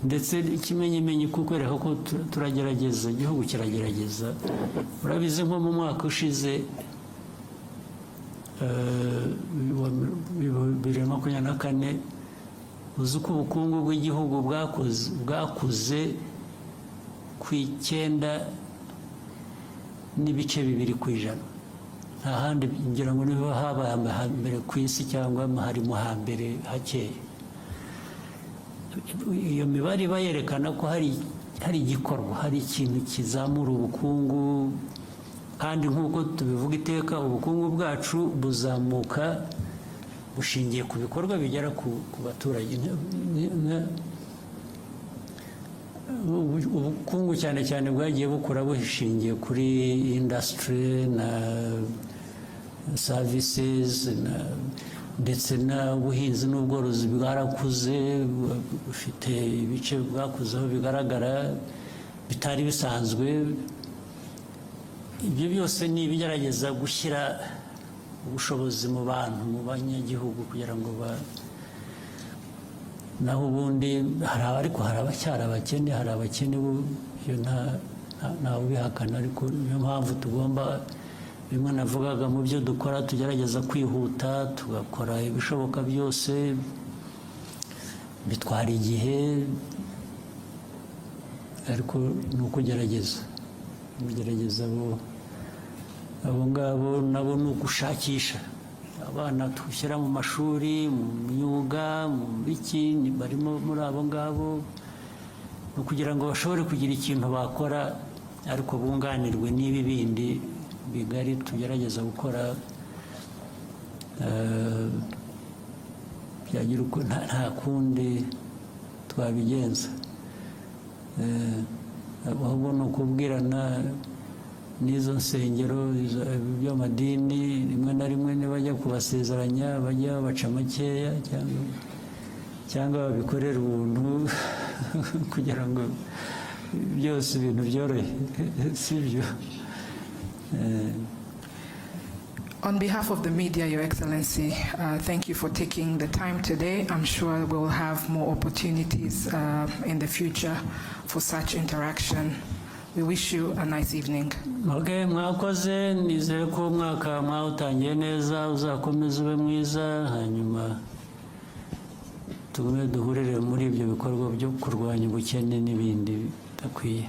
ndetse ikimenyimenyi kukwereka ko turagerageza igihugu kiragerageza urabizi nko mu mwaka ushize 2024 uzi uko ubukungu bw'igihugu bwakuze ku 9.2%. nta handi ngira ngo niba habaye mbere ku isi cyangwa harimo hambere hakeye iyo mibare bayerekana ko hari igikorwa hari ikintu kizamura ubukungu kandi nk'uko tubivuga iteka ubukungu bwacu buzamuka bushingiye ku bikorwa bigera ku baturage ubukungu cyane cyane bwagiye bukura bushingiye kuri industry na services ndetse n'ubuhinzi n'ubworozi bwarakuze bufite ibice bwakuzeho bigaragara bitari bisanzwe ibyo byose ni ibigerageza gushyira ubushobozi mu bantu mu banyagihugu kugira ngo naho ubundi ariko hari abacyari abakene hari abakene ntawe ubihakana ariko niyo mpamvu tugomba bimwe navugaga mu byo dukora tugerageza kwihuta tugakora ibishoboka byose bitwara igihe ariko ni ukugerageza abo ngabo nabo ni ugushakisha abana dushyira mu mashuri mu myuga mu biki barimo muri abo ngabo ni ukugira ngo bashobore kugira ikintu bakora ariko bunganirwe n'ibi bindi bigari tugerageza gukora byagira uko nta kundi twabigenza ahubwo ni ukubwirana n'izo nsengero by'amadini rimwe na rimwe ntibajya kubasezeranya bajya baca makeya cyangwa babikorera ubuntu kugira ngo byose ibintu byorohe si byo.
On behalf of the media, Your Excellency, thank you for taking the time today. I'm sure we'll have more opportunities in the future for such interaction. We wish you a nice evening.
Okay, mwakoze nizere ko mwaka mwawutangiye neza uzakomeza ube mwiza hanyuma tugume duhurire muri ibyo bikorwa byo kurwanya ubukene n'ibindi bidakwiye.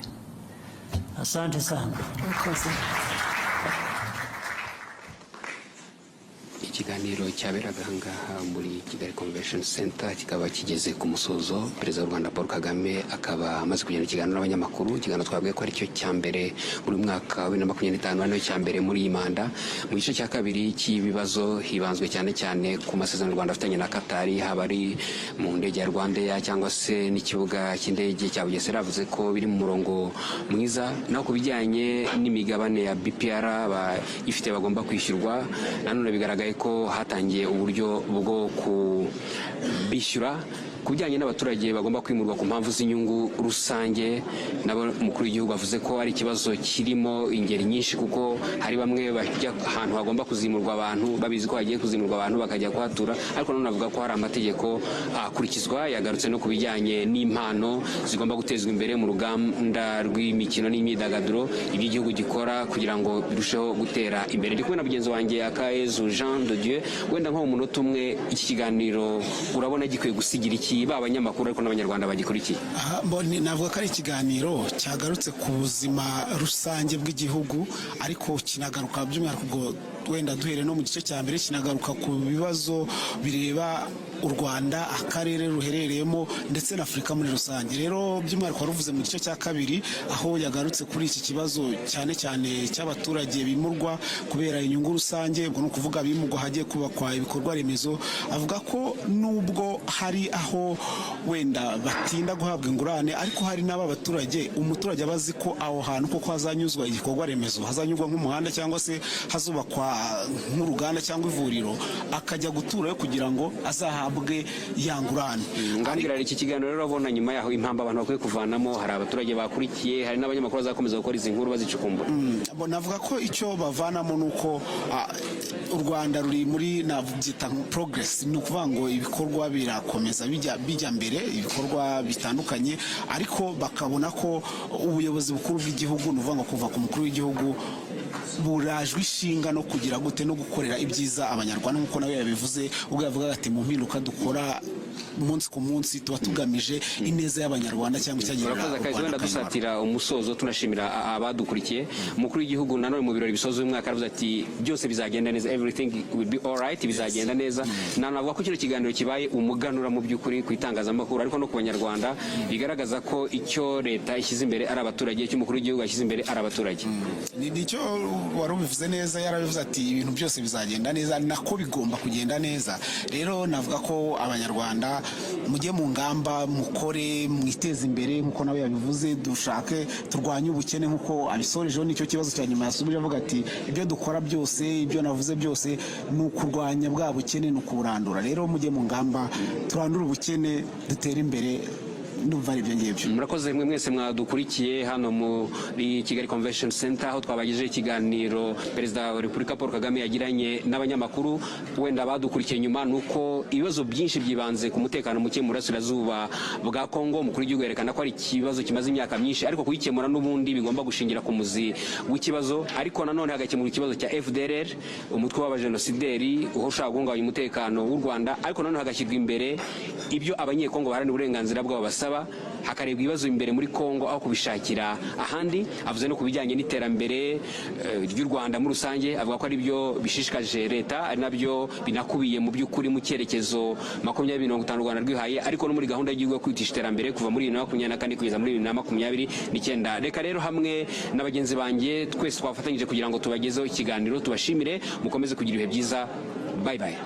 Asante sana.
Ikiganiro cyaberaga ngaha muri Kigali Convention Center kikaba kigeze ku musozo. Perezida w'u Rwanda Paul Kagame akaba amaze kugenda ikiganiro n'abanyamakuru. Ikiganiro twabwiye ko ari cyo cya mbere muri mwaka wa 2025 ari cya mbere muri iyi manda. Mu gice cya kabiri cy'ibibazo hibanzwe cyane cyane ku masezerano Rwanda afitanye na Qatar, haba ari mu ndege ya Rwandair cyangwa se n'ikibuga cy'indege cya Bugesera, avuze ko biri mu murongo mwiza. Naho ku bijyanye n'imigabane ya BPR ifite bagomba kwishyurwa, nanone bigaragaye ko hatangiye uburyo bwo kubishyura. Ku bijyanye n'abaturage bagomba kwimurwa ku mpamvu z'inyungu rusange, nabo umukuru w'igihugu avuze ko ari ikibazo kirimo ingeri nyinshi, kuko hari bamwe bajya ahantu hagomba kuzimurwa abantu babizi ko hagiye kuzimurwa abantu bakajya kuhatura, ariko nanone avuga ko hari amategeko akurikizwa. Yagarutse no ku bijyanye n'impano zigomba gutezwa imbere mu ruganda rw'imikino n'imyidagaduro iby'igihugu gikora kugira ngo birusheho gutera imbere. Ndi kumwe na mugenzi wanjye Akayezu Jean de Dieu. Wenda nko mu munota umwe, iki kiganiro urabona gikwiye gusigira iki abanyamakuru ariko n'abanyarwanda bagikurikiye?
Navuga ko ari ikiganiro cyagarutse ku buzima rusange bw'igihugu, ariko kinagaruka by'umwihariko wenda duhere no mu gice cya mbere, kinagaruka ku bibazo bireba u Rwanda, akarere ruherereyemo ndetse na Afurika muri rusange. Rero by'umwihariko waruvuze mu gice cya kabiri, aho yagarutse kuri iki kibazo cyane cyane cy'abaturage bimurwa kubera inyungu rusange, ubwo ni ukuvuga bimurwa hagiye kubakwa ibikorwa remezo. Avuga ko nubwo hari aho wenda batinda guhabwa ingurane, ariko hari n'aba baturage, umuturage abazi ko aho hantu koko hazanyuzwa igikorwa remezo, hazanyurwa nk'umuhanda cyangwa se hazubakwa nk'uruganda cyangwa ivuriro, akajya guturayo kugira ngo azahabwe ya ngurane.
Ngangira iki kiganiro rero abona nyuma yaho impamvu abantu bakwiye kuvanamo, hari abaturage bakurikiye, hari n'abanyamakuru bazakomeza gukora izi nkuru bazicukumbura.
Navuga ko icyo bavanamo nuko u Rwanda ruri muri navuga progress, ni ukuvuga ngo ibikorwa birakomeza bijya mbere, ibikorwa bitandukanye, ariko bakabona ko ubuyobozi bukuru bw'igihugu, ni ukuvuga ngo kuva ku mukuru w'igihugu, burajwe ishinga no kugira gute no gukorera ibyiza abanyarwanda, nk'uko nawe yabivuze ubwo yavugaga ati mu mpinduka dukora umunsi ku munsi tuba tugamije ineza y'abanyarwanda cyangwa icyagirira.
Murakoze akazi, wenda dusatira umusozo tunashimira abadukurikiye. Umukuru w'igihugu nanone mu birori bisoza uyu mwaka aravuze ati byose bizagenda neza, everything will be all right, bizagenda neza. Nanavuga ko kino kiganiro kibaye umuganura mu by'ukuri ku itangazamakuru ariko no ku banyarwanda, bigaragaza ko icyo leta ishyize imbere ari abaturage, icyo umukuru w'igihugu yashyize imbere ari abaturage.
Nicyo wari ubivuze neza, yarabivuze ati ibintu byose bizagenda neza, nako bigomba kugenda neza. Rero navuga ko abanyarwanda mujye mu ngamba, mukore, mwiteze imbere nk'uko nawe yabivuze, dushake turwanye ubukene nk'uko abisorejeho. Nicyo kibazo cya nyuma yasubije avuga ati ibyo dukora byose, ibyo navuze byose ni ukurwanya bwa bukene, ni ukuburandura. Rero mujye mu ngamba, turandure ubukene, dutere imbere. Ndumva ari ibyo ngibyo.
Murakoze mwe mwese mwadukurikiye hano muri Kigali Convention Center, aho twabagejeje ikiganiro Perezida wa Repubulika Paul Kagame yagiranye n'abanyamakuru. Wenda badukurikiye nyuma nuko ibibazo byinshi byibanze ku mutekano muke mu burasirazuba bwa Kongo. Umukuru w'igihugu yerekana ko ari ikibazo kimaze imyaka myinshi, ariko kuyikemura n'ubundi bigomba gushingira ku muzi w'ikibazo, ariko nanone hagakemura ikibazo cya FDLR, umutwe w'abajenosideri ushaka guhungabanya umutekano w'u Rwanda, ariko nanone hagashyirwa imbere ibyo abanyekongo baharanira uburenganzira bwabo basaba, hakarebwa ibibazo imbere muri Kongo aho kubishakira ahandi. Avuze no ku bijyanye n'iterambere ry'u Rwanda muri rusange, avuga ko ari byo bishishikaje leta, ari nabyo binakubiye mu by'ukuri mu cyerekezo 2050 u Rwanda rwihaye, ariko no muri gahunda y'igihugu yo kwihutisha iterambere kuva muri 2024 kugeza muri 2029. Reka rero hamwe na bagenzi banjye twese twafatanyije kugira ngo tubagezeho ikiganiro, tubashimire, mukomeze kugira ibihe byiza. Bye bye.